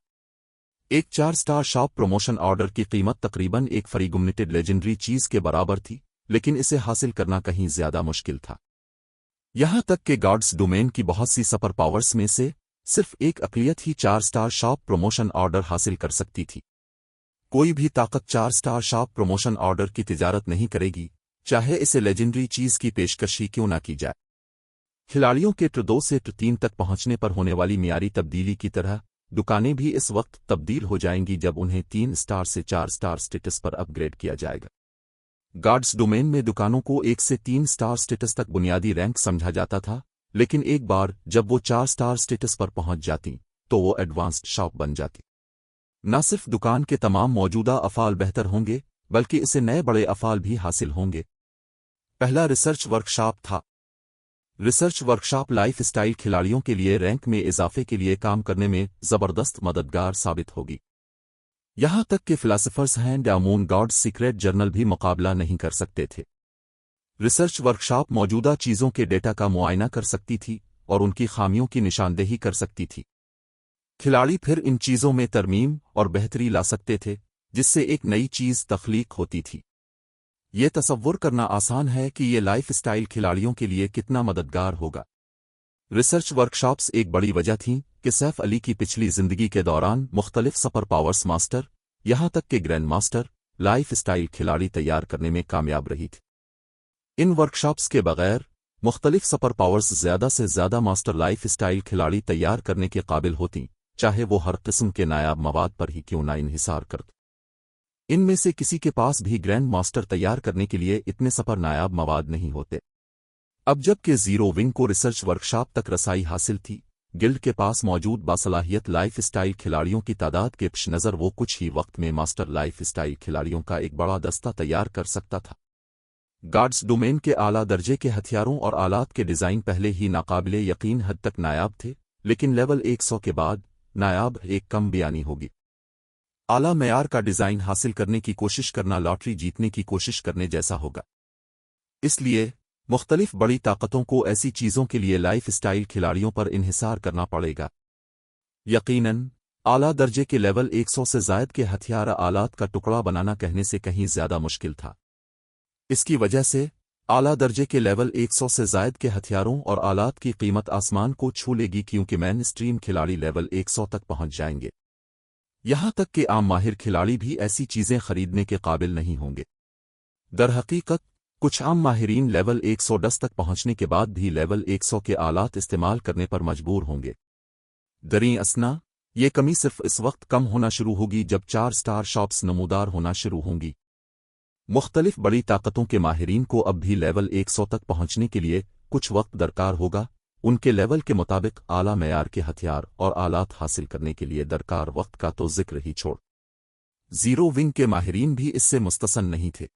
एक 4 स्टार शॉप प्रमोशन ऑर्डर की कीमत तकरीबन एक फ्रीगुमनेटेड लेजेंडरी चीज़ के बराबर थी, लेकिन इसे हासिल करना कहीं ज्यादा मुश्किल था। यहां तक कि गॉड्स डोमेन की बहुत सी सुपर पावर्स में से सिर्फ एक अक़लियत ही 4 स्टार शॉप प्रमोशन ऑर्डर हासिल कर सकती थी। कोई भी ताकत 4 स्टार शॉप प्रमोशन ऑर्डर की तिजारत नहीं करेगी, चाहे इसे लेजेंडरी चीज़ की पेशकश ही क्यों ना की जाए। खिलाड़ियों के ट 2 से ट 3 तक पहुंचने पर होने वाली मियारी तब्दीली की तरह दुकानें भी इस वक्त तब्दील हो जाएंगी जब उन्हें 3 स्टार से 4 स्टार स्टेटस पर अपग्रेड किया जाएगा। गॉड्स डोमेन में दुकानों को 1 से 3 स्टार स्टेटस तक बुनियादी रैंक समझा जाता था, लेकिन एक बार जब वो 4 स्टार स्टेटस पर पहुंच जाती तो वो एडवांस्ड शॉप बन जाती। न सिर्फ दुकान के तमाम मौजूदा अफ़ाल बेहतर होंगे, बल्कि इसे नए बड़े अफ़ाल भी हासिल होंगे। पहला रिसर्च वर्कशॉप था। रिसर्च वर्कशॉप लाइफ स्टाइल खिलाड़ियों के लिए रैंक में इजाफे के लिए काम करने में ज़बरदस्त मददगार साबित होगी। यहां तक कि फिलासफर्स हैंड या मून गॉड्स सीक्रेट जर्नल भी मुकाबला नहीं कर सकते थे। रिसर्च वर्कशॉप मौजूदा चीज़ों के डेटा का मुआयना कर सकती थी और उनकी खामियों की निशानदेही कर सकती थी। खिलाड़ी फिर इन चीज़ों में तरमीम और बेहतरी ला सकते थे, जिससे एक नई चीज़ तख्लीक होती थी। ये तसव्वुर करना आसान है कि ये लाइफ स्टाइल खिलाड़ियों के लिए कितना मददगार होगा। रिसर्च वर्कशॉप्स एक बड़ी वजह थीं कि सैफ अली की पिछली जिंदगी के दौरान मुख्तलिफ सुपर पावर्स मास्टर, यहां तक कि ग्रैंड मास्टर, लाइफ स्टाइल खिलाड़ी तैयार करने में कामयाब रही थी। इन वर्कशॉप्स के बगैर मुख्तलिफ सुपर पावर्स ज़्यादा से ज़्यादा मास्टर लाइफ स्टाइल खिलाड़ी तैयार करने के काबिल होती, चाहे वो हर किस्म के नायाब मवाद पर ही क्यों ना इन्हिसार करते। इनमें से किसी के पास भी ग्रैंड मास्टर तैयार करने के लिए इतने सपर नायाब मवाद नहीं होते। अब जबकि जीरो विंग को रिसर्च वर्कशॉप तक रसाई हासिल थी, गिल्ड के पास मौजूद बासलाहियत लाइफ स्टाइल खिलाड़ियों की तादाद के पेश नज़र वो कुछ ही वक्त में मास्टर लाइफ स्टाइल खिलाड़ियों का एक बड़ा दस्ता तैयार कर सकता था। गार्ड्स डोमेन के आला दर्जे के हथियारों और आलात के डिज़ाइन पहले ही नाकाबिले यकीन हद तक नायाब थे, लेकिन लेवल 100 के बाद नायाब एक कम बयानी होगी। आला मेयार का डिज़ाइन हासिल करने की कोशिश करना लॉटरी जीतने की कोशिश करने जैसा होगा। इसलिए मुख्तलिफ बड़ी ताकतों को ऐसी चीज़ों के लिए लाइफ स्टाइल खिलाड़ियों पर इन्हिसार करना पड़ेगा। यकीनन आला दर्जे के लेवल 100 से ज़ायद के हथियार आलात का टुकड़ा बनाना कहने से कहीं ज़्यादा मुश्किल था। इसकी वजह से आला दर्जे के लेवल 100 से ज़ायद के हथियारों और आलात की कीमत आसमान को छू लेगी, क्योंकि मेन स्ट्रीम खिलाड़ी लेवल 100 तक पहुंच जाएंगे। यहां तक कि आम माहिर खिलाड़ी भी ऐसी चीज़ें खरीदने के काबिल नहीं होंगे। दरहकीकत कुछ आम माहिरीन लेवल 110 तक पहुंचने के बाद भी लेवल 100 के आलात इस्तेमाल करने पर मजबूर होंगे। दरी असना ये कमी सिर्फ इस वक्त कम होना शुरू होगी जब 4 स्टार शॉप्स नमूदार होना शुरू होंगी। मुख्तलिफ बड़ी ताकतों के माहिरीन को अब भी लेवल 100 तक पहुंचने के लिए कुछ वक्त दरकार होगा। उनके लेवल के मुताबिक आला मेयार के हथियार और आलात हासिल करने के लिए दरकार वक्त का तो जिक्र ही छोड़। जीरो विंग के माहिरीन भी इससे मुस्तसन नहीं थे।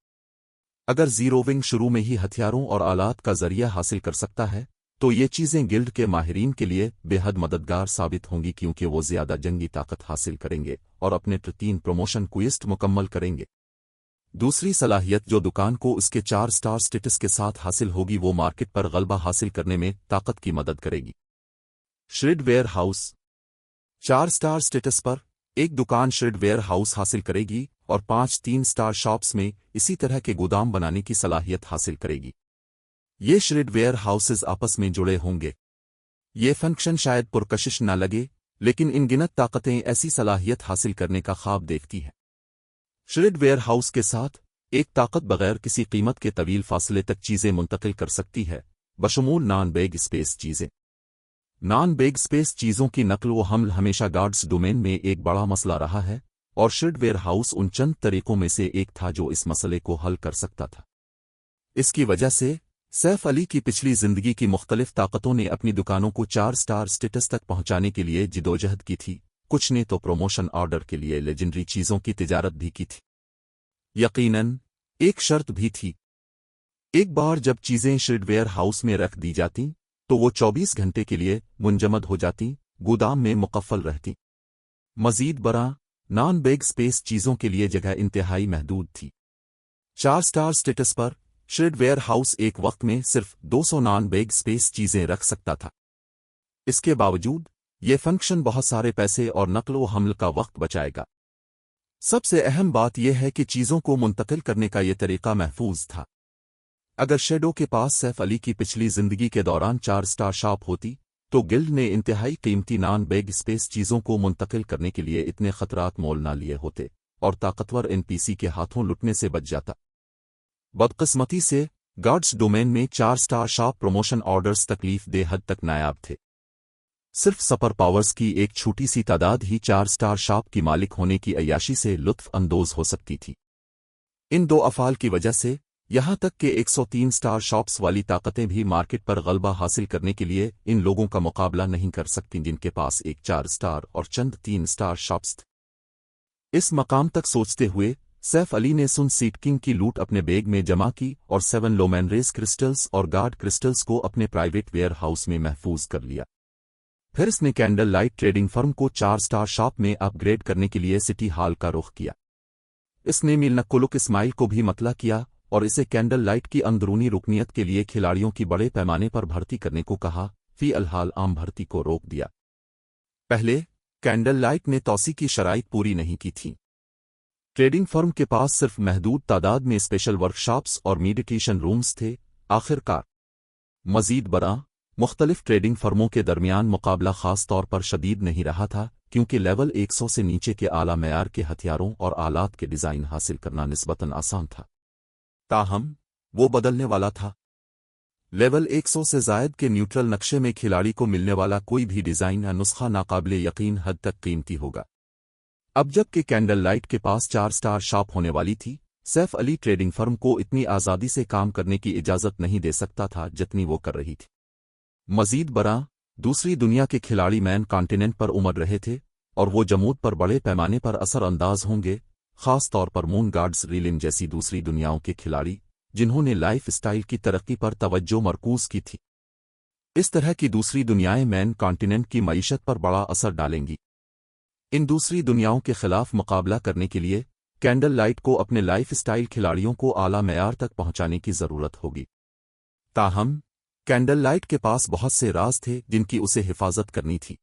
अगर जीरो विंग शुरू में ही हथियारों और आलात का जरिया हासिल कर सकता है, तो ये चीज़ें गिल्ड के माहिरीन के लिए बेहद मददगार साबित होंगी, क्योंकि वो ज़्यादा जंगी ताकत हासिल करेंगे और अपने 3 प्रमोशन क्वेस्ट मुकम्मल करेंगे। दूसरी सलाहियत जो दुकान को उसके 4 स्टार स्टेटस के साथ हासिल होगी, वो मार्केट पर गलबा हासिल करने में ताकत की मदद करेगी। Shred warehouse 4 star status पर एक दुकान श्रेड वेयर हाउस हासिल करेगी और 5 3 स्टार शॉप्स में इसी तरह के गोदाम बनाने की सलाहियत हासिल करेगी। ये श्रेड वेयर हाउसेज आपस में जुड़े होंगे। ये फंक्शन शायद पुरकशिश न लगे, लेकिन इन गिनत ताकतें ऐसी सलाहियत हासिल करने का ख्वाब देखती हैं। श्रेड वेयर हाउस के साथ एक ताकत बगैर किसी कीमत के तवील फासले तक चीज़ें मुंतकिल कर सकती है, बशमूल नॉन बैग स्पेस चीज़ें। नॉन बैग स्पेस चीज़ों की नकल व हमल हमेशा गार्ड्स डोमेन में एक बड़ा मसला रहा है, और श्रेड वेयर हाउस उन चंद तरीकों में से एक था जो इस मसले को हल कर सकता था। इसकी वजह से सैफ अली की पिछली जिंदगी की मुख्तलिफ ताकतों ने अपनी दुकानों को 4 स्टार स्टेटस तक पहुंचाने के लिए जिदोजहद की थी। कुछ ने तो प्रमोशन ऑर्डर के लिए लेजेंडरी चीज़ों की तिजारत भी की थी। यकीनन एक शर्त भी थी। एक बार जब चीज़ें श्रेड वेयर हाउस में रख दी जाती तो वो 24 घंटे के लिए मुंजमद हो जाती, गोदाम में मुकफ्फल रहती। मजीद बड़ा नॉन बैग स्पेस चीज़ों के लिए जगह इंतहाई महदूद थी। 4 स्टार स्टेटस पर श्रेड वेयर हाउस एक वक्त में सिर्फ 200 नॉन बैग स्पेस चीज़ें रख सकता था। इसके बावजूद ये फंक्शन बहुत सारे पैसे और नकल व हमल का वक्त बचाएगा। सबसे अहम बात यह है कि चीज़ों को मुंतकिल करने का यह तरीका महफूज था। अगर शेडो के पास सैफ अली की पिछली जिंदगी के दौरान 4 स्टार शॉप होती, तो गिल्ड ने इंतहाई कीमती नॉन बैग स्पेस चीज़ों को मुंतकिल करने के लिए इतने खतरात मोल ना लिए होते और ताकतवर एनपीसी के हाथों लुटने से बच जाता। बदकिस्मती से गार्ड्स डोमेन में 4 स्टार शॉप प्रमोशन ऑर्डर्स तकलीफ दे हद तक नायाब थे। सिर्फ सुपर पावर्स की एक छोटी सी तादाद ही 4 स्टार शॉप की मालिक होने की अय्याशी से लुत्फ अंदोज हो सकती थी। इन 2 अफाल की वजह से यहां तक कि 103 स्टार शॉप्स वाली ताकतें भी मार्केट पर गलबा हासिल करने के लिए इन लोगों का मुकाबला नहीं कर सकती जिनके पास एक 4 स्टार और चंद 3 स्टार शॉप्स थे। इस मकाम तक सोचते हुए सैफ अली ने सुन सीट किंग की लूट अपने बैग में जमा की और 7 लोमैनरेस क्रिस्टल्स और गार्ड क्रिस्टल्स को अपने प्राइवेट वेयर हाउस में महफूज कर लिया। फिर इसने कैंडल लाइट ट्रेडिंग फर्म को 4 स्टार शॉप में अपग्रेड करने के लिए सिटी हॉल का रुख किया। इसने मिलनकुलुक इस्माइल को भी मतला किया और इसे कैंडल लाइट की अंदरूनी रुकनियत के लिए खिलाड़ियों की बड़े पैमाने पर भर्ती करने को कहा। फी अलहाल आम भर्ती को रोक दिया। पहले कैंडल लाइट ने तौसी की शराइत पूरी नहीं की थी। ट्रेडिंग फर्म के पास सिर्फ महदूद तादाद में स्पेशल वर्कशॉप्स और मेडिटेशन रूम्स थे। आखिरकार मजीद बड़ा मुख्तलिफ ट्रेडिंग फर्मों के दरमियान मुकाबला खास तौर पर शदीद नहीं रहा था, क्योंकि लेवल 100 से नीचे के आला मेयार के हथियारों और आलात के डिज़ाइन हासिल करना निस्बतन आसान था। ताहम वो बदलने वाला था। लेवल 100 से ज़ायद के न्यूट्रल नक्शे में खिलाड़ी को मिलने वाला कोई भी डिज़ाइन या नुस्खा नाकाबिले यकीन हद तक कीमती होगा। अब जबकि कैंडल लाइट के पास 4 स्टार शॉप होने वाली थी, सैफ अली ट्रेडिंग फर्म को इतनी आज़ादी से काम करने की इजाज़त नहीं दे सकता था जितनी वो कर रही थी। मज़ीद बरां, दूसरी दुनिया के खिलाड़ी मैन कॉन्टिनेंट पर उमड़ रहे थे और वो जमूद पर बड़े पैमाने पर असर अंदाज होंगे, ख़ास तौर पर मून गार्ड्स रीलिम जैसी दूसरी दुनियाओं के खिलाड़ी जिन्होंने लाइफ स्टाइल की तरक्की पर तवज्जो मरकूज की थी। इस तरह की दूसरी दुनियाएं मैन कॉन्टिनेंट की मईशत पर बड़ा असर डालेंगी। इन दूसरी दुनियाओं के खिलाफ मुकाबला करने के लिए कैंडल लाइट को अपने लाइफ स्टाइल खिलाड़ियों को आला मेयार तक पहुंचाने की ज़रूरत होगी। ताहम कैंडल लाइट के पास बहुत से राज थे जिनकी उसे हिफाजत करनी थी,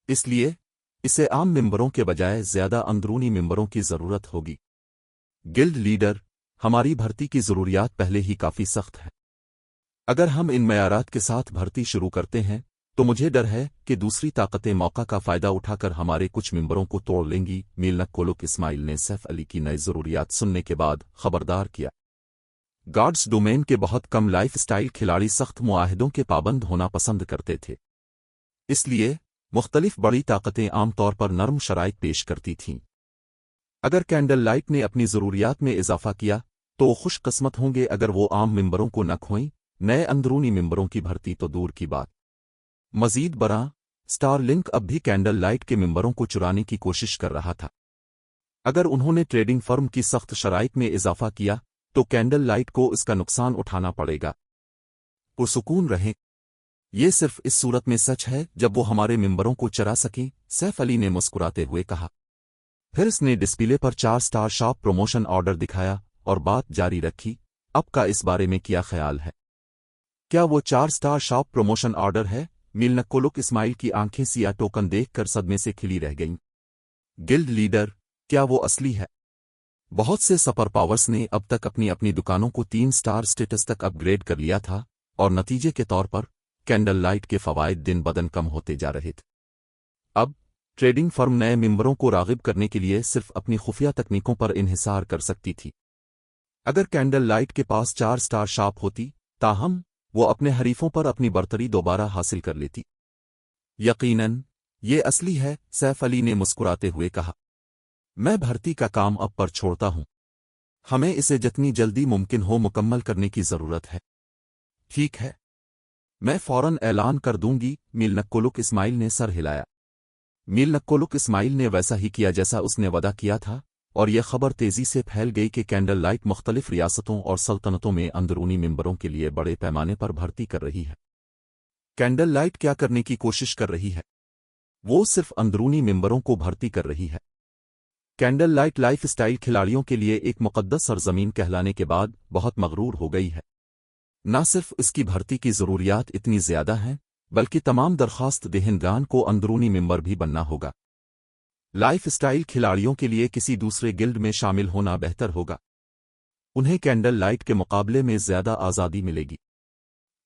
इसलिए इसे आम मेंबरों के बजाय ज़्यादा अंदरूनी मेंबरों की ज़रूरत होगी। गिल्ड लीडर, हमारी भर्ती की ज़रूरियात पहले ही काफ़ी सख्त है। अगर हम इन मयारात के साथ भर्ती शुरू करते हैं तो मुझे डर है कि दूसरी ताकतें मौका का फ़ायदा उठाकर हमारे कुछ मेंबरों को तोड़ लेंगी। मीलनक कोलुक इस्माइल ने सैफ अली की नई ज़रूरियात सुनने के बाद खबरदार किया। गार्ड्स डोमेन के बहुत कम लाइफ स्टाइल खिलाड़ी सख्त मुआहिदों के पाबंद होना पसंद करते थे, इसलिए मुख्तलिफ बड़ी ताकतें आमतौर पर नरम शराइत पेश करती थीं। अगर कैंडल लाइट ने अपनी ज़रूरियात में इजाफा किया तो वो खुशकिस्मत होंगे अगर वो आम मेंबरों को न खोएं, नए अंदरूनी मेंबरों की भर्ती तो दूर की बात। मज़ीद बरां, स्टार लिंक अब भी कैंडल लाइट के मेंबरों को चुराने की कोशिश कर रहा था। अगर उन्होंने ट्रेडिंग फर्म की सख्त शराइत में इजाफा किया तो कैंडल लाइट को इसका नुकसान उठाना पड़ेगा। पुरसुकून रहें, ये सिर्फ इस सूरत में सच है जब वो हमारे मेंबरों को चरा सकें, सैफ अली ने मुस्कुराते हुए कहा। फिर उसने डिस्प्ले पर 4 स्टार शॉप प्रमोशन ऑर्डर दिखाया और बात जारी रखी। अब का इस बारे में क्या ख्याल है? क्या वो 4 स्टार शॉप प्रमोशन ऑर्डर है? मीलनक कोलुक इस्माइल की आंखें सिया टोकन देखकर सदमे से खिली रह गईं। गिल्ड लीडर, क्या वो असली है? बहुत से सुपर पावर्स ने अब तक अपनी अपनी दुकानों को 3 स्टार स्टेटस तक अपग्रेड कर लिया था और नतीजे के तौर पर कैंडल लाइट के फवायद दिन बदन कम होते जा रहे थे। अब ट्रेडिंग फर्म नए मेंबरों को रागिब करने के लिए सिर्फ अपनी खुफिया तकनीकों पर इन्हिसार कर सकती थी। अगर कैंडल लाइट के पास 4 स्टार शॉप होती, ताहम वो अपने हरीफों पर अपनी बर्तरी दोबारा हासिल कर लेती। यकीनन ये असली है, सैफ अली ने मुस्कुराते हुए कहा। मैं भर्ती का काम अब पर छोड़ता हूं। हमें इसे जितनी जल्दी मुमकिन हो मुकम्मल करने की ज़रूरत है। ठीक है, मैं फौरन ऐलान कर दूंगी। मीलनक कोलुक इस्माइल ने सर हिलाया। मीलनक कोलुक इस्माइल ने वैसा ही किया जैसा उसने वादा किया था और यह खबर तेज़ी से फैल गई कि कैंडल लाइट मुख्तलिफ रियासतों और सल्तनतों में अंदरूनी मेंबरों के लिए बड़े पैमाने पर भर्ती कर रही है। कैंडल लाइट क्या करने की कोशिश कर रही है? वो सिर्फ अंदरूनी मेंबरों को भर्ती कर रही है। कैंडल लाइट लाइफ स्टाइल खिलाड़ियों के लिए एक मुक़द्दस सरजमीन कहलाने के बाद बहुत मगरूर हो गई है। न सिर्फ इसकी भर्ती की ज़रूरियात इतनी ज़्यादा हैं, बल्कि तमाम दरख्वास्त देहनगान को अंदरूनी मेंबर भी बनना होगा। लाइफ स्टाइल खिलाड़ियों के लिए किसी दूसरे गिल्ड में शामिल होना बेहतर होगा। उन्हें कैंडल लाइट के मुकाबले में ज़्यादा आज़ादी मिलेगी।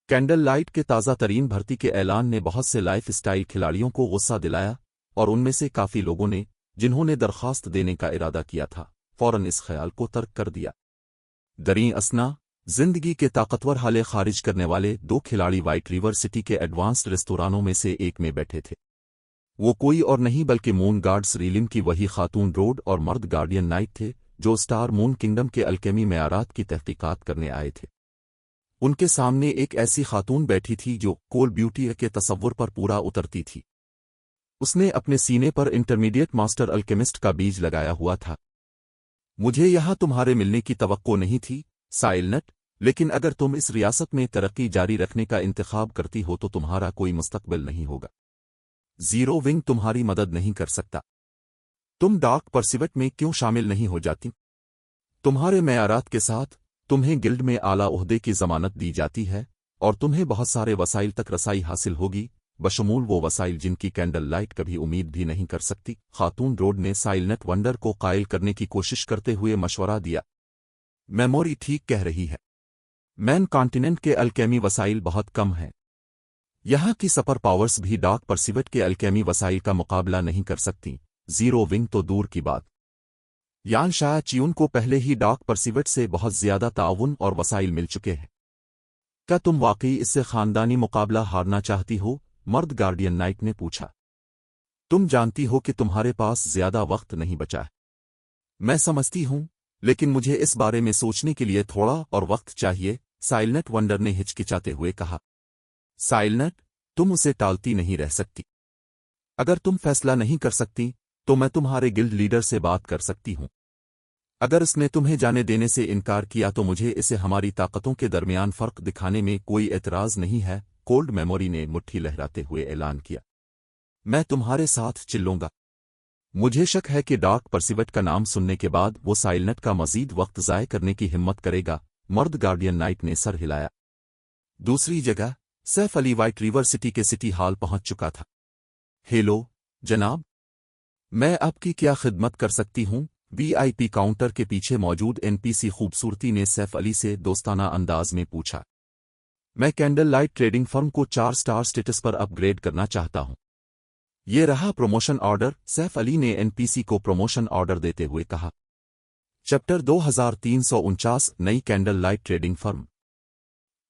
कैंडल लाइट के ताज़ा तरीन भर्ती के ऐलान ने बहुत से लाइफ स्टाइल खिलाड़ियों को गुस्सा दिलाया और उनमें से काफ़ी लोगों ने, जिन्होंने दरख्वास्त देने का इरादा किया था, फौरन इस ख्याल को तर्क कर दिया। दरीं असना, जिंदगी के ताकतवर हाले खारिज करने वाले 2 खिलाड़ी वाइट रिवर सिटी के एडवांस्ड रेस्तोरानों में से एक में बैठे थे। वो कोई और नहीं बल्कि मून गार्ड्स रीलिम की वही खातून रोड और मर्द गार्डियन नाइट थे जो स्टार मून किंगडम के अल्केमी मयारात की तहकीकात करने आए थे। उनके सामने एक ऐसी खातून बैठी थी जो कोल ब्यूटी के तसव्वुर पर पूरा उतरती थी। उसने अपने सीने पर इंटरमीडिएट मास्टर अल्केमिस्ट का बीज लगाया हुआ था। मुझे यहां तुम्हारे मिलने की तवक्को नहीं थी, साइलनट, लेकिन अगर तुम इस रियासत में तरक्की जारी रखने का इंतखाब करती हो तो तुम्हारा कोई मुस्तकबिल नहीं होगा। ज़ीरो विंग तुम्हारी मदद नहीं कर सकता। तुम डार्क परसिवट में क्यों शामिल नहीं हो जाती? तुम्हारे मयारात के साथ तुम्हें गिल्ड में आला ओहदे की ज़मानत दी जाती है और तुम्हें बहुत सारे वसाइल तक रसाई हासिल होगी, बशमूल वो वसाइल जिनकी कैंडल लाइट कभी उम्मीद भी नहीं कर सकती। खातून रोड ने साइलनेट वंडर को कायल करने की कोशिश करते हुए मशवरा दिया। मेमोरी ठीक कह रही है। मैन कॉन्टिनेंट के अल्केमी वसाइल बहुत कम हैं। यहाँ की सुपर पावर्स भी डार्क परसिवट के अल्केमी वसाइल का मुकाबला नहीं कर सकती, ज़ीरो विंग तो दूर की बात। यान शाह चियून को पहले ही डार्क परसिवेट से बहुत ज्यादा ताउन और वसाइल मिल चुके हैं। क्या तुम वाकई इससे खानदानी मुकाबला हारना चाहती हो? मर्द गार्डियन नाइट ने पूछा। तुम जानती हो कि तुम्हारे पास ज्यादा वक्त नहीं बचा है। मैं समझती हूं, लेकिन मुझे इस बारे में सोचने के लिए थोड़ा और वक्त चाहिए, साइलनेट वंडर ने हिचकिचाते हुए कहा। साइलनेट, तुम उसे टालती नहीं रह सकती। अगर तुम फैसला नहीं कर सकती तो मैं तुम्हारे गिल्ड लीडर से बात कर सकती हूं। अगर इसने तुम्हें जाने देने से इनकार किया तो मुझे इसे हमारी ताकतों के दरमियान फर्क दिखाने में कोई एतराज नहीं है, कोल्ड मेमोरी ने मुट्ठी लहराते हुए ऐलान किया। मैं तुम्हारे साथ चिल्लूंगा। मुझे शक है कि डार्क परसिवेट का नाम सुनने के बाद वो साइलनेट का मजीद वक्त ज़ाय करने की हिम्मत करेगा। मर्द गार्डियन नाइट ने सर हिलाया। दूसरी जगह Saif Ali white river city के सिटी हॉल पहुंच चुका था। हेलो जनाब, मैं आपकी क्या खिदमत कर सकती हूं? वीआईपी काउंटर के पीछे मौजूद एनपीसी खूबसूरती ने सैफ अली से दोस्ताना अंदाज में पूछा। मैं कैंडल लाइट ट्रेडिंग फर्म को 4 स्टार स्टेटस पर अपग्रेड करना चाहता हूं। ये रहा प्रमोशन ऑर्डर, सैफ अली ने एनपीसी को प्रमोशन ऑर्डर देते हुए कहा। चैप्टर 2349 नई कैंडल लाइट ट्रेडिंग फर्म।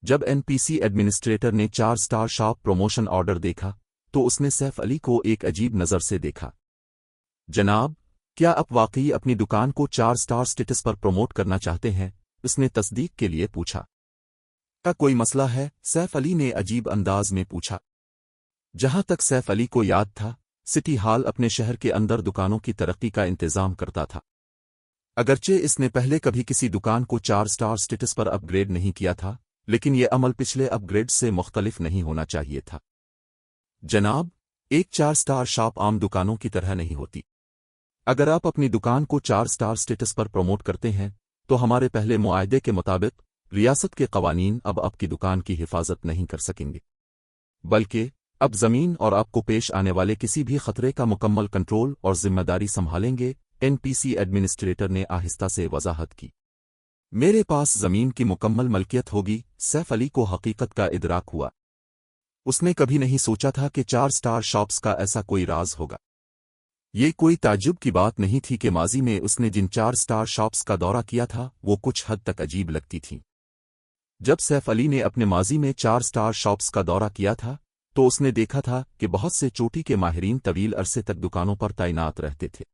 जब एनपीसी एडमिनिस्ट्रेटर ने 4 स्टार शॉप प्रमोशन ऑर्डर देखा तो उसने सैफ अली को एक अजीब नज़र से देखा। जनाब, क्या आप वाकई अपनी दुकान को 4 स्टार स्टेटस पर प्रमोट करना चाहते हैं? उसने तस्दीक के लिए पूछा। क्या कोई मसला है? सैफ अली ने अजीब अंदाज में पूछा। जहां तक सैफ अली को याद था, सिटी हॉल अपने शहर के अंदर दुकानों की तरक्की का इंतजाम करता था। अगरचे इसने पहले कभी किसी दुकान को 4 स्टार स्टेटस पर अपग्रेड नहीं किया था, लेकिन यह अमल पिछले अपग्रेड से मुख्तलिफ नहीं होना चाहिए था। जनाब, एक 4 स्टार शॉप आम दुकानों की तरह नहीं होती। अगर आप अपनी दुकान को 4 स्टार स्टेटस पर प्रमोट करते हैं तो हमारे पहले मुआहदे के मुताबिक रियासत के कवानीन अब आपकी दुकान की हिफाजत नहीं कर सकेंगे, बल्कि अब जमीन और आपको पेश आने वाले किसी भी खतरे का मुकम्मल कंट्रोल और जिम्मेदारी संभालेंगे। एनपीसी एडमिनिस्ट्रेटर ने आहिस्ता से वजाहत की। मेरे पास जमीन की मुकम्मल मलकियत होगी। सैफ अली को हकीकत का इदराक हुआ। उसने कभी नहीं सोचा था कि 4 स्टार शॉप्स का ऐसा कोई राज होगा। ये कोई ताज्जुब की बात नहीं थी कि माजी में उसने जिन 4 स्टार शॉप्स का दौरा किया था वो कुछ हद तक अजीब लगती थीं। जब सैफ अली ने अपने माजी में 4 स्टार शॉप्स का दौरा किया था तो उसने देखा था कि बहुत से चोटी के माहिरीन तवील अरसे तक दुकानों पर तैनात रहते थे।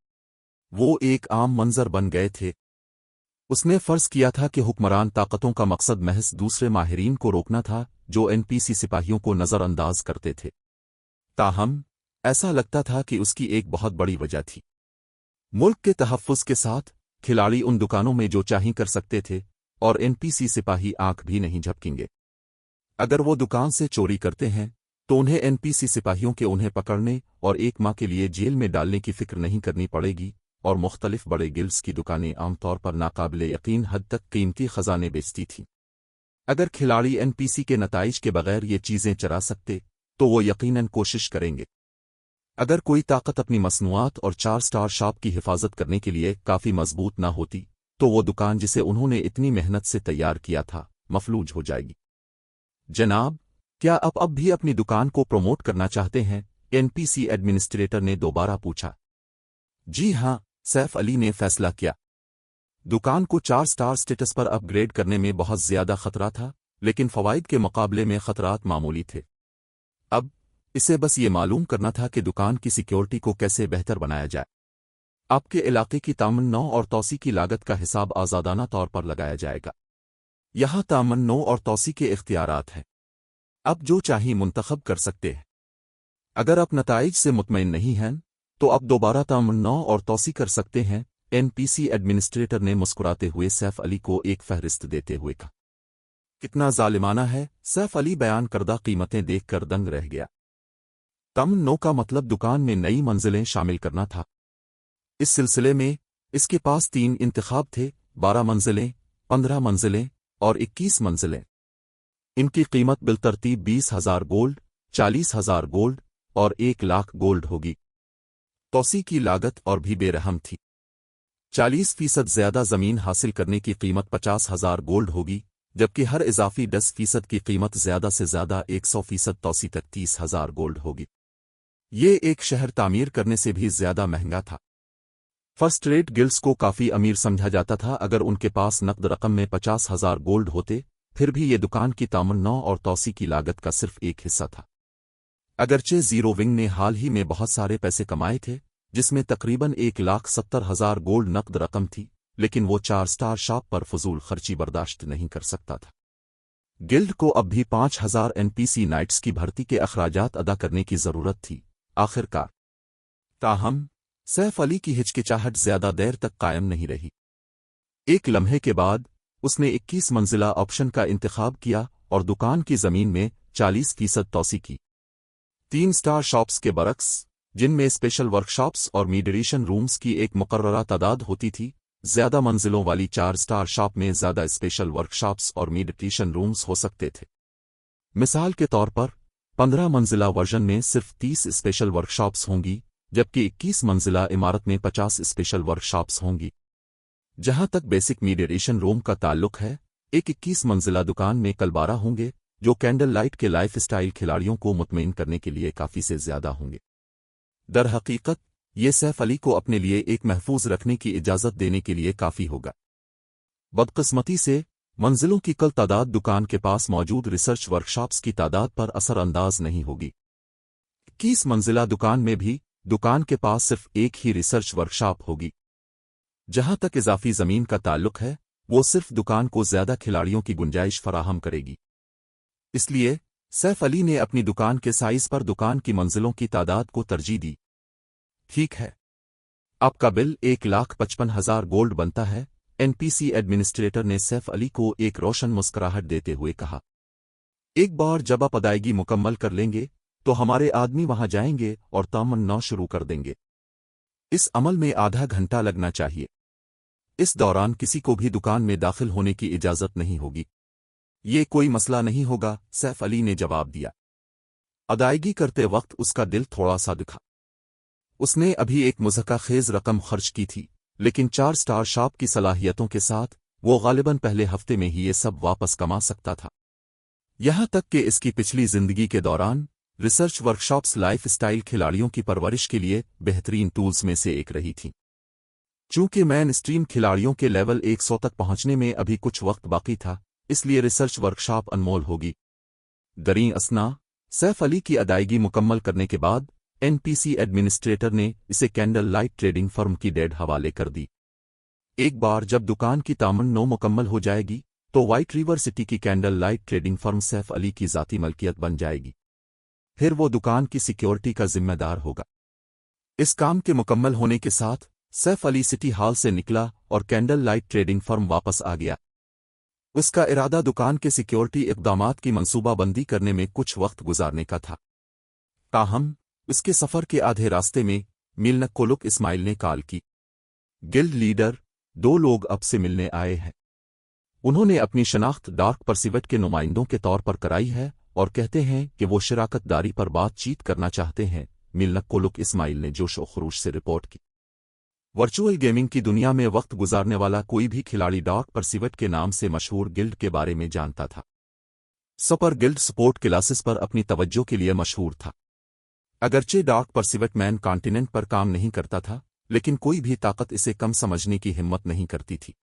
वो एक आम मंजर बन गए थे। उसने फर्ज किया था कि हुक्मरान ताकतों का मकसद महज दूसरे माहिरीन को रोकना था जो एनपीसी सिपाहियों को नज़रअंदाज करते थे। ताहम ऐसा लगता था कि उसकी एक बहुत बड़ी वजह थी। मुल्क के तहफ़्फ़ुज़ के साथ खिलाड़ी उन दुकानों में जो चाहीं कर सकते थे और एनपीसी सिपाही आंख भी नहीं झपकेंगे। अगर वो दुकान से चोरी करते हैं तो उन्हें एनपीसी सिपाहियों के उन्हें पकड़ने और 1 माह के लिए जेल में डालने की फिक्र नहीं करनी पड़ेगी। और मुख्तलिफ बड़े गिल्ड्स की दुकानें आमतौर पर नाकाबिले यकीन हद तक कीमती खजाने बेचती थीं। अगर खिलाड़ी एनपीसी के नताइज के बगैर ये चीज़ें चरा सकते तो वो यकीनन कोशिश करेंगे। अगर कोई ताकत अपनी मसनूआत और 4 स्टार शॉप की हिफाजत करने के लिए काफ़ी मजबूत ना होती तो वो दुकान जिसे उन्होंने इतनी मेहनत से तैयार किया था मफलूज हो जाएगी। जनाब, क्या आप अब भी अपनी दुकान को प्रमोट करना चाहते हैं? एनपीसी एडमिनिस्ट्रेटर ने दोबारा पूछा। जी हाँ, सैफ अली ने फैसला किया। दुकान को 4 स्टार स्टेटस पर अपग्रेड करने में बहुत ज्यादा खतरा था, लेकिन फवाइद के मुकाबले में खतरात मामूली थे। अब इसे बस ये मालूम करना था कि दुकान की सिक्योरिटी को कैसे बेहतर बनाया जाए। आपके इलाके की तामन्नो और तौसी की लागत का हिसाब आज़ादाना तौर पर लगाया जाएगा। यहाँ तामन्नो और तौसी के इख्तियारात हैं। आप जो चाहें मुंतखब कर सकते हैं। अगर आप नताइज से मुतमईन नहीं हैं तो आप दोबारा तामन्नो और तौसी कर सकते हैं। एनपीसी एडमिनिस्ट्रेटर ने मुस्कुराते हुए सैफ अली को एक फहरिस्त देते हुए कहा। कितना जालिमाना है। सैफ अली बयान करदा कीमतें देखकर दंग रह गया। तामन्नो का मतलब दुकान में नई मंजिलें शामिल करना था। इस सिलसिले में इसके पास 3 इंतखाब थे, 12 मंजिलें, 15 मंजिलें और 21 मंजिलें। इनकी कीमत बिलतरतीब 20,000 गोल्ड, 40,000 गोल्ड और 1 लाख गोल्ड होगी। तौसी की लागत और भी बेरहम थी। 40% ज्यादा जमीन हासिल करने की कीमत 50,000 गोल्ड होगी, जबकि हर इजाफी 10% की कीमत ज्यादा से ज्यादा 100% तौसी तक 30,000 गोल्ड होगी। ये एक शहर तामीर करने से भी ज्यादा महंगा था। फर्स्ट रेट गिल्ड्स को काफी अमीर समझा जाता था अगर उनके पास नकद रकम में 50,000 गोल्ड होते, फिर भी ये दुकान की तामन्ना और तौसी की लागत का सिर्फ एक हिस्सा था। अगरचे जीरो विंग ने हाल ही में बहुत सारे पैसे कमाए थे, जिसमें तकरीबन 1,70,000 गोल्ड नकद रकम थी, लेकिन वो 4 स्टार शॉप पर फजूल खर्ची बर्दाश्त नहीं कर सकता था। गिल्ड को अब भी 5,000 एनपीसी नाइट्स की भर्ती के अखराजात अदा करने की जरूरत थी, आखिरकार। ताहम सैफ अली की हिचकिचाहट ज्यादा देर तक कायम नहीं रही। एक लम्हे के बाद उसने 21 मंजिला ऑप्शन का इंतखाब किया और दुकान की जमीन में 40% तौसी की। 3 स्टार शॉप्स के बरक्स, जिनमें स्पेशल वर्कशॉप्स और मीडिएशन रूम्स की एक मुकर्ररा तादाद होती थी, ज्यादा मंजिलों वाली 4 स्टार शॉप में ज्यादा स्पेशल वर्कशॉप्स और मीडिएशन रूम्स हो सकते थे। मिसाल के तौर पर 15 मंजिला वर्जन में सिर्फ 30 स्पेशल वर्कशॉप्स होंगी, जबकि 21 मंजिला इमारत में 50 स्पेशल वर्कशॉप्स होंगी। जहां तक बेसिक मीडिएशन रूम का ताल्लुक है, एक 21 मंजिला दुकान में कल 12 होंगे, जो कैंडल लाइट के लाइफ स्टाइल खिलाड़ियों को मुतमईन करने के लिए काफी से ज्यादा होंगे। दर हकीकत ये सैफ अली को अपने लिए एक महफूज रखने की इजाजत देने के लिए काफी होगा। बदकिस्मती से मंजिलों की कल तादाद दुकान के पास मौजूद रिसर्च वर्कशॉप्स की तादाद पर असरअंदाज नहीं होगी। 21 मंजिला दुकान में भी दुकान के पास सिर्फ एक ही रिसर्च वर्कशॉप होगी। जहां तक इजाफी जमीन का ताल्लुक है, वो सिर्फ दुकान को ज्यादा खिलाड़ियों की गुंजाइश फराहम करेगी। इसलिए सैफ अली ने अपनी दुकान के साइज पर दुकान की मंजिलों की तादाद को तरजीह दी। ठीक है, आपका बिल 1,55,000 गोल्ड बनता है, एनपीसी एडमिनिस्ट्रेटर ने सैफ अली को एक रोशन मुस्कुराहट देते हुए कहा। एक बार जब आप अदायगी मुकम्मल कर लेंगे तो हमारे आदमी वहां जाएंगे और तमन्ना शुरू कर देंगे। इस अमल में आधा घंटा लगना चाहिए। इस दौरान किसी को भी दुकान में दाखिल होने की इजाजत नहीं होगी। ये कोई मसला नहीं होगा, सैफ अली ने जवाब दिया। अदायगी करते वक्त उसका दिल थोड़ा सा दुखा। उसने अभी एक मुज़क्का खेज रकम खर्च की थी, लेकिन 4 स्टार शॉप की सलाहियतों के साथ वो गालिबन पहले हफ्ते में ही ये सब वापस कमा सकता था। यहां तक कि इसकी पिछली जिंदगी के दौरान रिसर्च वर्कशॉप्स लाइफ स्टाइल खिलाड़ियों की परवरिश के लिए बेहतरीन टूल्स में से एक रही थी। चूंकि मैन स्ट्रीम खिलाड़ियों के लेवल 100 तक पहुंचने में अभी कुछ वक्त बाकी था, इसलिए रिसर्च वर्कशॉप अनमोल होगी। दरीं असना सैफ अली की अदायगी मुकम्मल करने के बाद एनपीसी एडमिनिस्ट्रेटर ने इसे कैंडल लाइट ट्रेडिंग फर्म की डेड हवाले कर दी। एक बार जब दुकान की तामन्नो मुकम्मल हो जाएगी तो व्हाइट रिवर सिटी की candle light trading firm Saif Ali की जाती मलकियत बन जाएगी। फिर वो दुकान की सिक्योरिटी का जिम्मेदार होगा। इस काम के मुकम्मल होने के साथ सैफ अली सिटी हॉल से निकला और कैंडल लाइट ट्रेडिंग फर्म वापस आ गया। उसका इरादा दुकान के सिक्योरिटी इक़दामात की मंसूबाबंदी करने में कुछ वक्त गुजारने का था। ताहम उसके सफर के आधे रास्ते में मिलनकोलुक इस्माइल ने कॉल की। गिल्ड लीडर, 2 लोग अब से मिलने आए हैं। उन्होंने अपनी शनाख्त डार्क परसिवट के नुमाइंदों के तौर पर कराई है और कहते हैं कि वो शराकतदारी पर बातचीत करना चाहते हैं, मिलनकोलुक इस्माइल ने जोश और खरूश से रिपोर्ट की। वर्चुअल गेमिंग की दुनिया में वक्त गुजारने वाला कोई भी खिलाड़ी डार्क परसिवट के नाम से मशहूर गिल्ड के बारे में जानता था। सुपर गिल्ड सपोर्ट क्लासेस पर अपनी तवज्जो के लिए मशहूर था। अगरचे डार्क परसिवट मैन कॉन्टिनेंट पर काम नहीं करता था, लेकिन कोई भी ताकत इसे कम समझने की हिम्मत नहीं करती थी।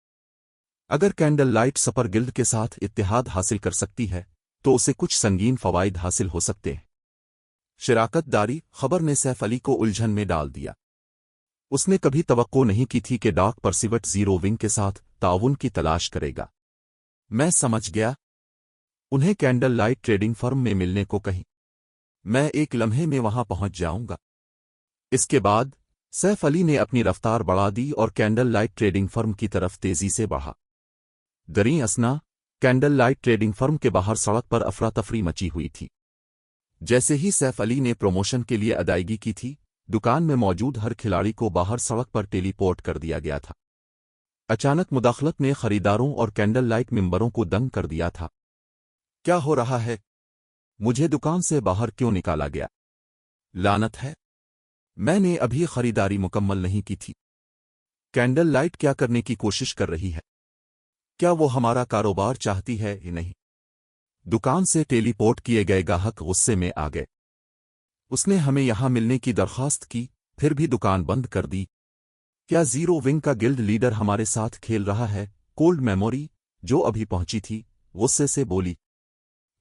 अगर कैंडल लाइट सुपर गिल्ड के साथ इत्तेहाद हासिल कर सकती है तो उसे कुछ संगीन फवाइद हासिल हो सकते हैं। शराकतदारी खबर ने सैफ अली को उलझन में डाल दिया। उसने कभी तवक्को नहीं की थी कि डार्क परसिवट जीरो विंग के साथ ताउन की तलाश करेगा। मैं समझ गया। उन्हें कैंडल लाइट ट्रेडिंग फर्म में मिलने को कहीं। मैं एक लम्हे में वहां पहुंच जाऊंगा। इसके बाद सैफ अली ने अपनी रफ्तार बढ़ा दी और कैंडल लाइट ट्रेडिंग फर्म की तरफ तेजी से बढ़ा। दरीं असना कैंडल लाइट ट्रेडिंग फर्म के बाहर सड़क पर अफरा तफरी मची हुई थी। जैसे ही सैफ अली ने प्रमोशन के लिए अदायगी की थी, दुकान में मौजूद हर खिलाड़ी को बाहर सड़क पर टेलीपोर्ट कर दिया गया था। अचानक मुदाखलत ने खरीदारों और कैंडल लाइट मेंबरों को दंग कर दिया था। क्या हो रहा है? मुझे दुकान से बाहर क्यों निकाला गया? लानत है, मैंने अभी खरीदारी मुकम्मल नहीं की थी। कैंडल लाइट क्या करने की कोशिश कर रही है? क्या वो हमारा कारोबार चाहती है या नहीं? दुकान से टेलीपोर्ट किए गए गाहक गुस्से में आ गए। उसने हमें यहां मिलने की दरखास्त की, फिर भी दुकान बंद कर दी। क्या जीरो विंग का गिल्ड लीडर हमारे साथ खेल रहा है? कोल्ड मेमोरी, जो अभी पहुंची थी, गुस्से से बोली।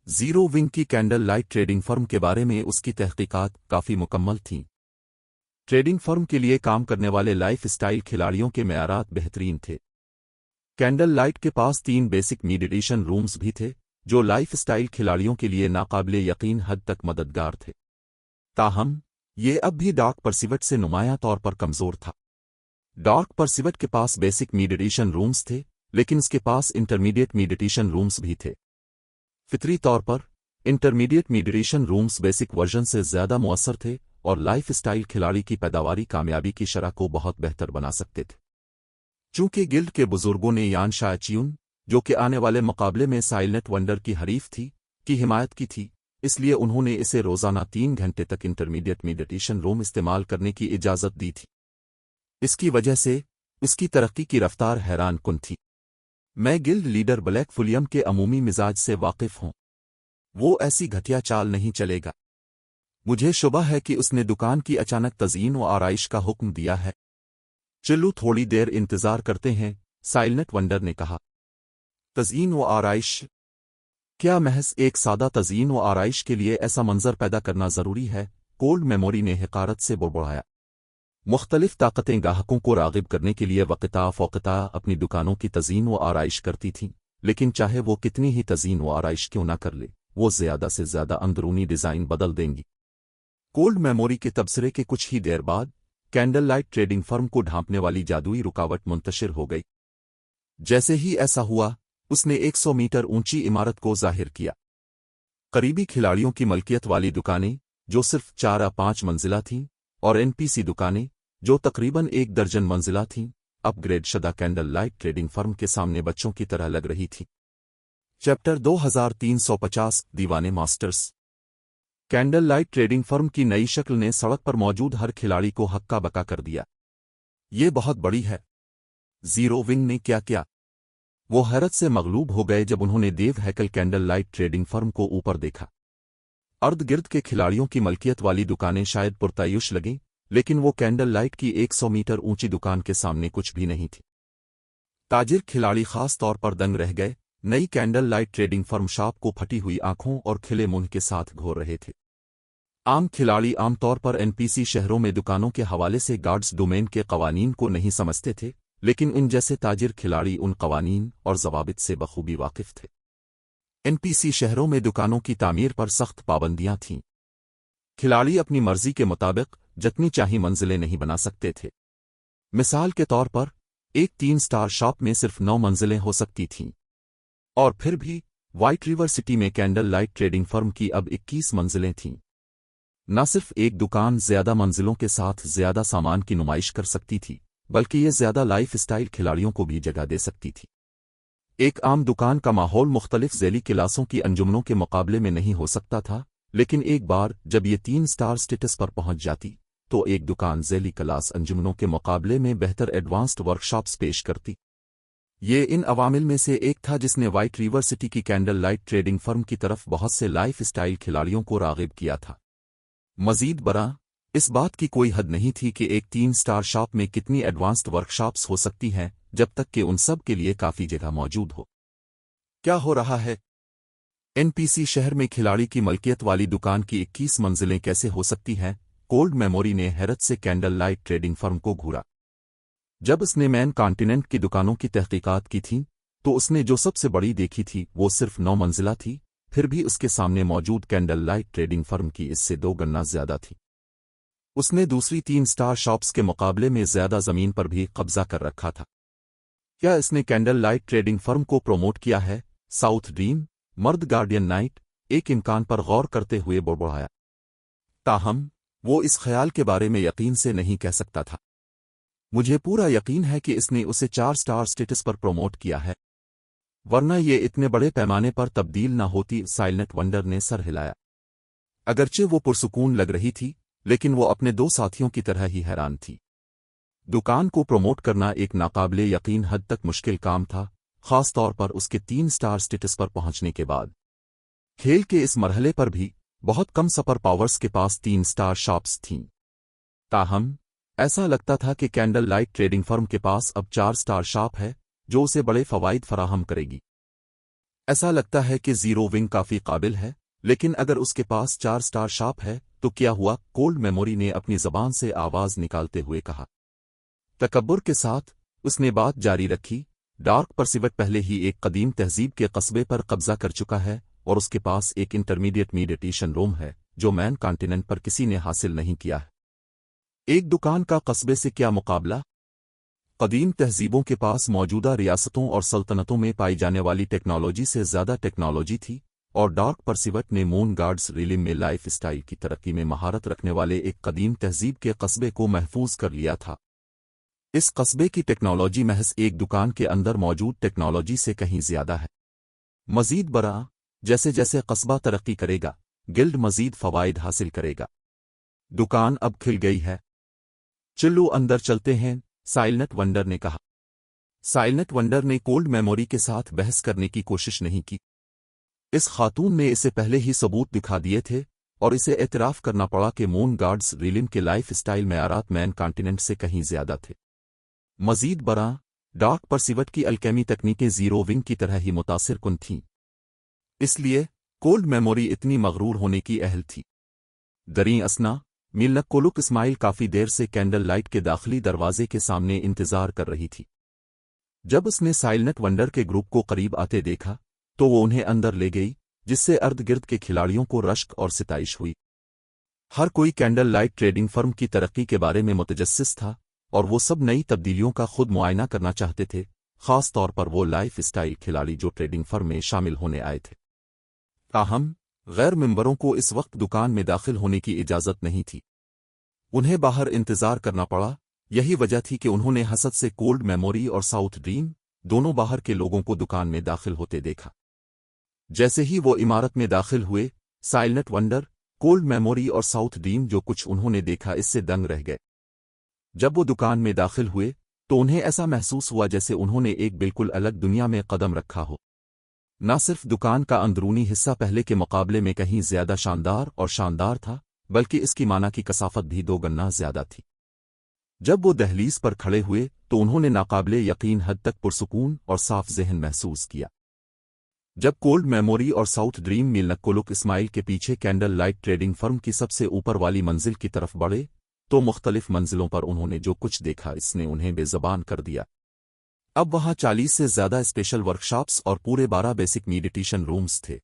जीरो विंग की कैंडल लाइट ट्रेडिंग फर्म के बारे में उसकी तहकीकात काफी मुकम्मल थीं। ट्रेडिंग फर्म के लिए काम करने वाले लाइफ स्टाइल खिलाड़ियों के मेयारात बेहतरीन थे। कैंडल लाइट के पास 3 बेसिक मेडिटेशन रूम्स भी थे, जो लाइफ स्टाइल खिलाड़ियों के लिए नाकाबिले यकीन हद तक मददगार थे। ताहम, ये अब भी डार्क परसिवट से नुमायां तौर पर कमजोर था। डार्क परसिवट के पास बेसिक मेडिटेशन रूम्स थे, लेकिन इसके पास इंटरमीडिएट मेडिटेशन रूम्स भी थे। फितरी तौर पर intermediate meditation rooms basic version से ज्यादा मुअस्सर थे और लाइफ स्टाइल खिलाड़ी की पैदावारी कामयाबी की शरह को बहुत बेहतर बना सकते थे। चूंकि गिल्ड के बुजुर्गों ने यान शायचियुन, जो कि आने वाले मुकाबले में साइलेंट वंडर की हरीफ थी, की हिमायत की थी, इसलिए उन्होंने इसे रोजाना 3 घंटे तक इंटरमीडिएट मेडिटेशन रूम इस्तेमाल करने की इजाजत दी थी। इसकी वजह से उसकी तरक्की की रफ्तार हैरान कुन थी। मैं गिल्ड लीडर ब्लैक फुलियम के अमूमी मिजाज से वाकिफ हूं। वो ऐसी घटिया चाल नहीं चलेगा। मुझे शुबा है कि उसने दुकान की अचानक तज़यीन व आराइश का हुक्म दिया है। चलो थोड़ी देर इंतजार करते हैं, साइलेंट वंडर ने कहा। तज़यीन व आराइश? क्या महज एक सादा तज़यीन व आराइश के लिए ऐसा मंजर पैदा करना जरूरी है? कोल्ड मेमोरी ने हकारत से बुड़बुड़ाया। मुख्तलिफ ताकतें गाहकों को राग़िब करने के लिए वक़्ता फ़ौक़ता अपनी दुकानों की तज़यीन व आराइश करती थीं, लेकिन चाहे वो कितनी ही तज़यीन व आराइश क्यों ना कर ले, वो ज़्यादा से ज़्यादा अंदरूनी डिज़ाइन बदल देंगी। कोल्ड मेमोरी के तबसरे के कुछ ही देर बाद कैंडल लाइट ट्रेडिंग फर्म को ढांपने वाली जादुई रुकावट मुंतशिर हो गई। जैसे ही ऐसा हुआ, उसने 100 मीटर ऊंची इमारत को ज़ाहिर किया। करीबी खिलाड़ियों की मलकियत वाली दुकानें, जो सिर्फ 4 या 5 मंजिला थीं, और एनपीसी दुकानें, जो तकरीबन 1 दर्जन मंजिला थीं, अपग्रेड शदा कैंडल लाइट ट्रेडिंग फर्म के सामने बच्चों की तरह लग रही थी। चैप्टर 2350 दीवाने masters. Candle light trading firm की नई शक्ल ने सड़क पर मौजूद हर खिलाड़ी को हक्का बक्का कर दिया। ये बहुत बड़ी है। जीरो विंग ने क्या किया? वो हैरत से मगलूब हो गए जब उन्होंने देव हैकल कैंडल लाइट ट्रेडिंग फर्म को ऊपर देखा। अर्द गिर्द के खिलाड़ियों की मलकियत वाली दुकानें शायद पुरतायुश लगीं, लेकिन वो कैंडल लाइट की 100 मीटर ऊंची दुकान के सामने कुछ भी नहीं थी। ताजिर खिलाड़ी खास तौर पर दंग रह गए। नई candle light trading firm shop को फटी हुई आंखों और खिले मुंह के साथ घोर रहे थे। आम खिलाड़ी आमतौर पर एनपीसी शहरों में दुकानों के हवाले से गार्ड्स डोमेन के कवानीन को नहीं समझते थे, लेकिन इन जैसे ताजिर खिलाड़ी उन कवानीन और ज़वाबित से बखूबी वाकिफ थे। एनपीसी शहरों में दुकानों की तामीर पर सख्त पाबंदियां थीं। खिलाड़ी अपनी मर्जी के मुताबिक जितनी चाही मंजिलें नहीं बना सकते थे। मिसाल के तौर पर एक 3 स्टार शॉप में सिर्फ 9 मंजिलें हो सकती थीं। और फिर भी व्हाइट रिवर सिटी में कैंडल लाइट ट्रेडिंग फर्म की अब 21 मंजिलें थीं। न सिर्फ एक दुकान ज्यादा मंजिलों के साथ ज्यादा सामान की नुमाइश कर सकती थी, बल्कि ये ज्यादा लाइफ स्टाइल खिलाड़ियों को भी जगह दे सकती थी। एक आम दुकान का माहौल मुख्तलिफ ज़ैली क्लासों की अंजुमनों के मुकाबले में नहीं हो सकता था, लेकिन एक बार जब ये 3 स्टार स्टेटस पर पहुंच जाती, तो एक दुकान ज़ैली क्लास अंजुमनों के मुकाबले में बेहतर एडवांस्ड वर्कशॉप्स पेश करती। ये इन अवामिल में से एक था जिसने व्हाइट रिवर सिटी की कैंडल लाइट ट्रेडिंग फर्म की तरफ बहुत से लाइफ स्टाइल खिलाड़ियों को राग़िब किया था। मजीद बरा, इस बात की कोई हद नहीं थी कि एक 3 स्टार शॉप में कितनी एडवांस्ड वर्कशॉप्स हो सकती हैं, जब तक कि उन सब के लिए काफ़ी जगह मौजूद हो। क्या हो रहा है? एनपीसी शहर में खिलाड़ी की मलकियत वाली दुकान की 21 मंजिलें कैसे हो सकती हैं? कोल्ड मेमोरी ने हैरत से कैंडल लाइट ट्रेडिंग फर्म को घूरा। जब उसने मैन कॉन्टिनेंट की दुकानों की तहकीकात की थी, तो उसने जो सबसे बड़ी देखी थी वो सिर्फ 9 मंजिला थी, फिर भी उसके सामने मौजूद कैंडल लाइट ट्रेडिंग फर्म की इससे 2 गुना ज्यादा थी। उसने दूसरी 3 स्टार शॉप्स के मुकाबले में ज्यादा जमीन पर भी कब्जा कर रखा था। क्या इसने कैंडल लाइट ट्रेडिंग फर्म को प्रोमोट किया है? साउथ ड्रीम, मर्द गार्डियन नाइट, एक इम्कान पर गौर करते हुए बुड़बुड़ाया। ताहम, वो इस ख्याल के बारे में यकीन से नहीं कह सकता था। मुझे पूरा यकीन है कि इसने उसे 4 स्टार स्टेटस पर प्रोमोट किया है, वरना ये इतने बड़े पैमाने पर तब्दील न होती। साइलेंट वंडर ने सर हिलाया। अगरचे वो पुरसुकून लग रही थी, लेकिन वो अपने 2 साथियों की तरह ही हैरान थी। दुकान को प्रमोट करना एक नाकाबिले यकीन हद तक मुश्किल काम था, खास तौर पर उसके 3 स्टार स्टेटस पर पहुंचने के बाद। खेल के इस मरहले पर भी बहुत कम सुपर पावर्स के पास 3 स्टार शॉप्स थीं। ताहम, ऐसा लगता था कि कैंडल लाइट ट्रेडिंग फर्म के पास अब 4 स्टार शॉप है जो उसे बड़े फवाइद फराहम करेगी। ऐसा लगता है कि जीरो विंग काफी काबिल है, लेकिन अगर उसके पास 4 स्टार शॉप है तो क्या हुआ? कोल्ड मेमोरी ने अपनी जबान से आवाज निकालते हुए कहा। तकब्बुर के साथ उसने बात जारी रखी। डार्क परसिवट पहले ही एक कदीम तहजीब के कस्बे पर कब्जा कर चुका है और उसके पास एक इंटरमीडिएट मेडिटेशन रूम है जो मैन कॉन्टिनेंट पर किसी ने हासिल नहीं किया है। एक दुकान का कस्बे से क्या मुकाबला? कदीम तहजीबों के पास मौजूदा रियासतों और सल्तनतों में पाई जाने वाली टेक्नोलॉजी से ज़्यादा टेक्नोलॉजी थी, और डार्क परसिवट ने मून गार्ड्स रिलिम में लाइफ स्टाइल की तरक्की में महारत रखने वाले एक कदीम तहजीब के कस्बे को महफूज कर लिया था। इस कस्बे की टेक्नोलॉजी महज एक दुकान के अंदर मौजूद टेक्नोलॉजी से कहीं ज्यादा है। मजीद बड़ा, जैसे जैसे कस्बा तरक्की करेगा, गिल्ड मजीद फवाइद हासिल करेगा। दुकान अब खिल गई है। चलो अंदर चलते हैं, साइलेंट वंडर ने कहा। साइलेंट वंडर ने कोल्ड मेमोरी के साथ बहस करने की कोशिश नहीं की। इस खातून ने इसे पहले ही सबूत दिखा दिए थे और इसे एतराफ करना पड़ा कि मून गार्ड्स रिलिम के लाइफ स्टाइल मेयारात मैन कॉन्टिनेंट से कहीं ज्यादा थे। मजीद बड़ा, डार्क परसिवट की अल्केमी तकनीकें जीरो विंग की तरह ही मुतासिर कुन थीं। इसलिए कोल्ड मेमोरी इतनी मगरूर होने की अहल थी। दरीं असना मिलनक कोलुक इस्माइल काफी देर से कैंडल लाइट के दाखिली दरवाजे के सामने इंतजार कर रही थी। जब उसने साइलेंट वंडर के ग्रुप को करीब आते देखा तो वो उन्हें अंदर ले गई, जिससे अर्द गिर्द के खिलाड़ियों को रश्क और सिताइश हुई। हर कोई कैंडल लाइट ट्रेडिंग फर्म की तरक्की के बारे में मुतजस्सिस था और वो सब नई तब्दीलियों का खुद मुआयना करना चाहते थे, खास तौर पर वो लाइफ स्टाइल खिलाड़ी जो ट्रेडिंग फर्म में शामिल होने आए थे। ताहम गैर मेंबरों को इस वक्त दुकान में दाखिल होने की इजाजत नहीं थी। उन्हें बाहर इंतजार करना पड़ा। यही वजह थी कि उन्होंने हसद से कोल्ड मेमोरी और साउथ ड्रीम दोनों बाहर के लोगों को दुकान में दाखिल होते देखा। जैसे ही वो इमारत में दाखिल हुए, साइलेंट वंडर, कोल्ड मेमोरी और साउथ ड्रीम जो कुछ उन्होंने देखा इससे दंग रह गए। जब वो दुकान में दाखिल हुए तो उन्हें ऐसा महसूस हुआ जैसे उन्होंने एक बिल्कुल अलग दुनिया में कदम रखा हो। न सिर्फ दुकान का अंदरूनी हिस्सा पहले के मुकाबले में कहीं ज्यादा शानदार था, बल्कि इसकी माना की कसाफत भी 2 गुना ज्यादा थी। जब वो दहलीज पर खड़े हुए तो उन्होंने नाकाबिले यकीन हद तक पुरसुकून और साफ ज़हन महसूस किया। जब कोल्ड मेमोरी और साउथ ड्रीम मिलनक कोलुक इस्माइल के पीछे कैंडल लाइट ट्रेडिंग फर्म की सबसे ऊपर वाली मंजिल की तरफ बढ़े तो मुख्तलिफ मंजिलों पर उन्होंने जो कुछ देखा इसने उन्हें बेज़बान कर दिया। अब वहां 40 से ज्यादा स्पेशल वर्कशॉप्स और पूरे 12 बेसिक मेडिटेशन रूम्स थे।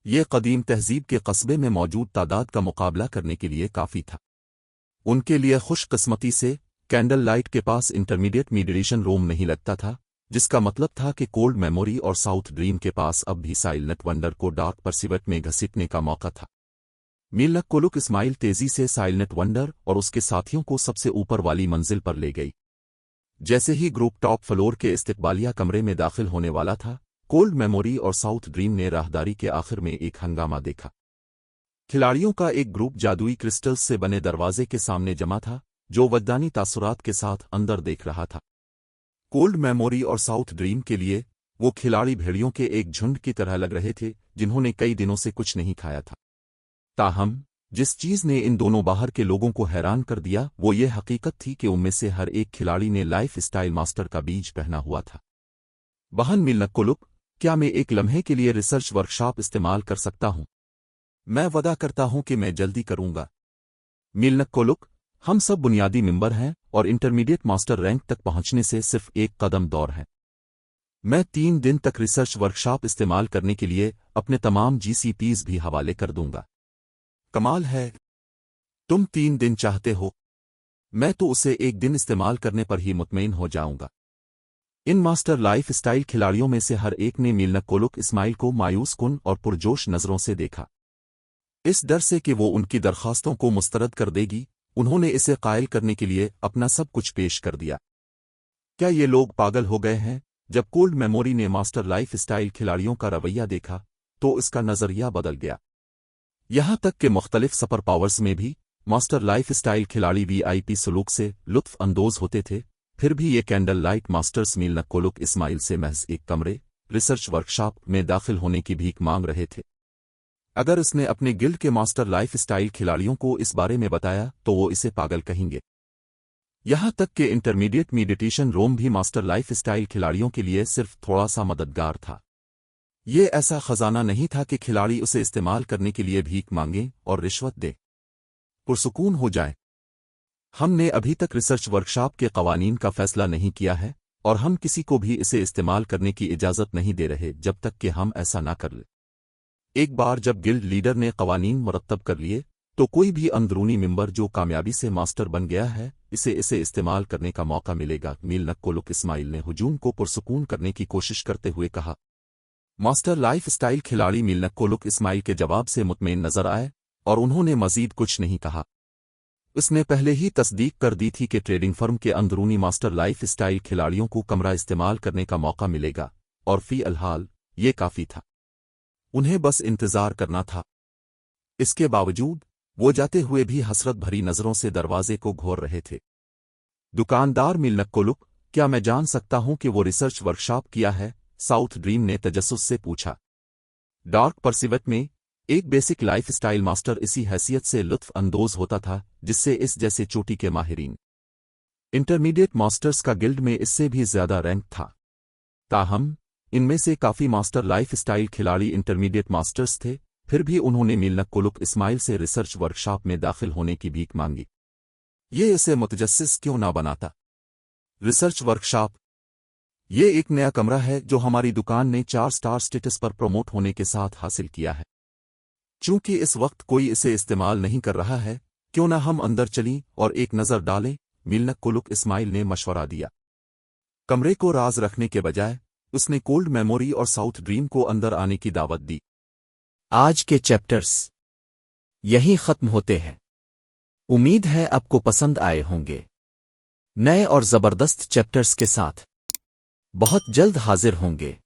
ये कदीम तहजीब के कस्बे में मौजूद तादाद का मुकाबला करने के लिए काफी था। उनके लिए खुशकिस्मती से कैंडल लाइट के पास इंटरमीडिएट मेडिटेशन रूम नहीं लगता था, जिसका मतलब था कि कोल्ड मेमोरी और साउथ ड्रीम के पास अब भी साइलेंट वंडर को डार्क परसिवट में घसीटने का मौका था। मिलनक कोलुक इस्माइल तेजी से साइलेंट वंडर और उसके साथियों को सबसे ऊपर वाली मंजिल पर ले गई। जैसे ही ग्रुप टॉप फ्लोर के इस्तिकबालिया कमरे में दाखिल होने वाला था, कोल्ड मेमोरी और साउथ ड्रीम ने राहदारी के आखिर में एक हंगामा देखा। खिलाड़ियों का एक ग्रुप जादुई क्रिस्टल्स से बने दरवाजे के सामने जमा था, जो वजदानी तासुरात के साथ अंदर देख रहा था। कोल्ड मेमोरी और साउथ ड्रीम के लिए वो खिलाड़ी भेड़ियों के एक झुंड की तरह लग रहे थे जिन्होंने कई दिनों से कुछ नहीं खाया था। ताहम जिस चीज ने इन दोनों बाहर के लोगों को हैरान कर दिया वो ये हकीकत थी कि उनमें से हर एक खिलाड़ी ने लाइफ स्टाइल मास्टर का बीज पहना हुआ था। बहन मिलनक कोलुक, क्या मैं एक लम्हे के लिए रिसर्च वर्कशॉप इस्तेमाल कर सकता हूं? मैं वादा करता हूं कि मैं जल्दी करूंगा। मिलनक कोलुक, हम सब बुनियादी मेंबर हैं और इंटरमीडिएट मास्टर रैंक तक पहुंचने से सिर्फ एक कदम दूर है। मैं 3 दिन तक रिसर्च वर्कशॉप इस्तेमाल करने के लिए अपने तमाम GCPs भी हवाले कर दूंगा। कमाल है, तुम 3 दिन चाहते हो? मैं तो उसे 1 दिन इस्तेमाल करने पर ही मुतमईन हो जाऊंगा। इन मास्टर लाइफ स्टाइल खिलाड़ियों में से हर एक ने मिलनक कोलुक इस्माइल को मायूस कुन और पुरजोश नजरों से देखा। इस डर से कि वो उनकी दरखास्तों को मुस्तरद कर देगी, उन्होंने इसे कायल करने के लिए अपना सब कुछ पेश कर दिया। क्या ये लोग पागल हो गए हैं? जब कोल्ड मेमोरी ने मास्टर लाइफ स्टाइल खिलाड़ियों का रवैया देखा तो इसका नजरिया बदल गया। यहां तक कि मुख्तलिफ सुपर पावर्स में भी मास्टर लाइफ स्टाइल खिलाड़ी VIP सलूक से लुत्फ अंदोज होते थे, फिर भी ये कैंडल लाइट मास्टर्स मिलनक कोलुक इस्माइल से महज एक कमरे रिसर्च वर्कशॉप में दाखिल होने की भीख मांग रहे थे। अगर इसने अपने गिल्ड के मास्टर लाइफ स्टाइल खिलाड़ियों को इस बारे में बताया तो वो इसे पागल कहेंगे। यहाँ तक कि इंटरमीडिएट मेडिटेशन रोम भी मास्टर लाइफ स्टाइल खिलाड़ियों के लिए सिर्फ थोड़ा सा मददगार था। ये ऐसा खजाना नहीं था कि खिलाड़ी उसे इस्तेमाल करने के लिए भीख मांगे और रिश्वत दे पुरसुकून हो जाए। हमने अभी तक रिसर्च वर्कशॉप के कवानीन का फैसला नहीं किया है और हम किसी को भी इसे इस्तेमाल करने की इजाज़त नहीं दे रहे जब तक कि हम ऐसा ना कर लें। एक बार जब गिल्ड लीडर ने कवानीन मुरत्तब कर लिए तो कोई भी अंदरूनी मेंबर जो कामयाबी से मास्टर बन गया है इसे इस्तेमाल करने का मौका मिलेगा। मील नक्कोलुक इस्माइल ने हुजूम को पुरसुकून करने की कोशिश करते हुए कहा। मास्टर लाइफ स्टाइल खिलाड़ी मील नक्कोलुक इस्माइल के जवाब से मुतमईन नजर आए और उन्होंने मजीद कुछ नहीं कहा। उसने पहले ही तस्दीक कर दी थी कि ट्रेडिंग फर्म के अंदरूनी मास्टर लाइफ स्टाइल खिलाड़ियों को कमरा इस्तेमाल करने का मौका मिलेगा और फी अलहाल ये काफी था। उन्हें बस इंतजार करना था। इसके बावजूद वो जाते हुए भी हसरत भरी नजरों से दरवाजे को घोर रहे थे। दुकानदार मील नक्कोलुक, क्या मैं जान सकता हूं कि वो रिसर्च वर्कशॉप किया है? साउथ ड्रीम ने तजस्सुस से पूछा। डार्क परसिवट में एक बेसिक लाइफ स्टाइल मास्टर इसी हैसियत से लुत्फ अंदोज होता था जिससे इस जैसे चोटी के माहिरीन इंटरमीडिएट मास्टर्स का गिल्ड में इससे भी ज्यादा रैंक था। ताहम इनमें से काफी मास्टर लाइफ स्टाइल खिलाड़ी इंटरमीडिएट मास्टर्स थे, फिर भी उन्होंने मील नक्कोलुक इस्माइल से रिसर्च वर्कशॉप में दाखिल होने की भीख मांगी। ये इसे मुतजस्सिस क्यों ना बनाता? रिसर्च वर्कशॉप ये एक नया कमरा है जो हमारी दुकान ने 4 स्टार स्टेटस पर प्रमोट होने के साथ हासिल किया है। चूंकि इस वक्त कोई इसे इस्तेमाल नहीं कर रहा है, क्यों ना हम अंदर चलीं और एक नज़र डालें? मील नक्कोलुक इस्माइल ने मशवरा दिया। कमरे को राज रखने के बजाय उसने कोल्ड मेमोरी और साउथ ड्रीम को अंदर आने की दावत दी। आज के चैप्टर्स यहीं खत्म होते हैं। उम्मीद है आपको पसंद आए होंगे। नए और जबरदस्त चैप्टर्स के साथ बहुत जल्द हाजिर होंगे।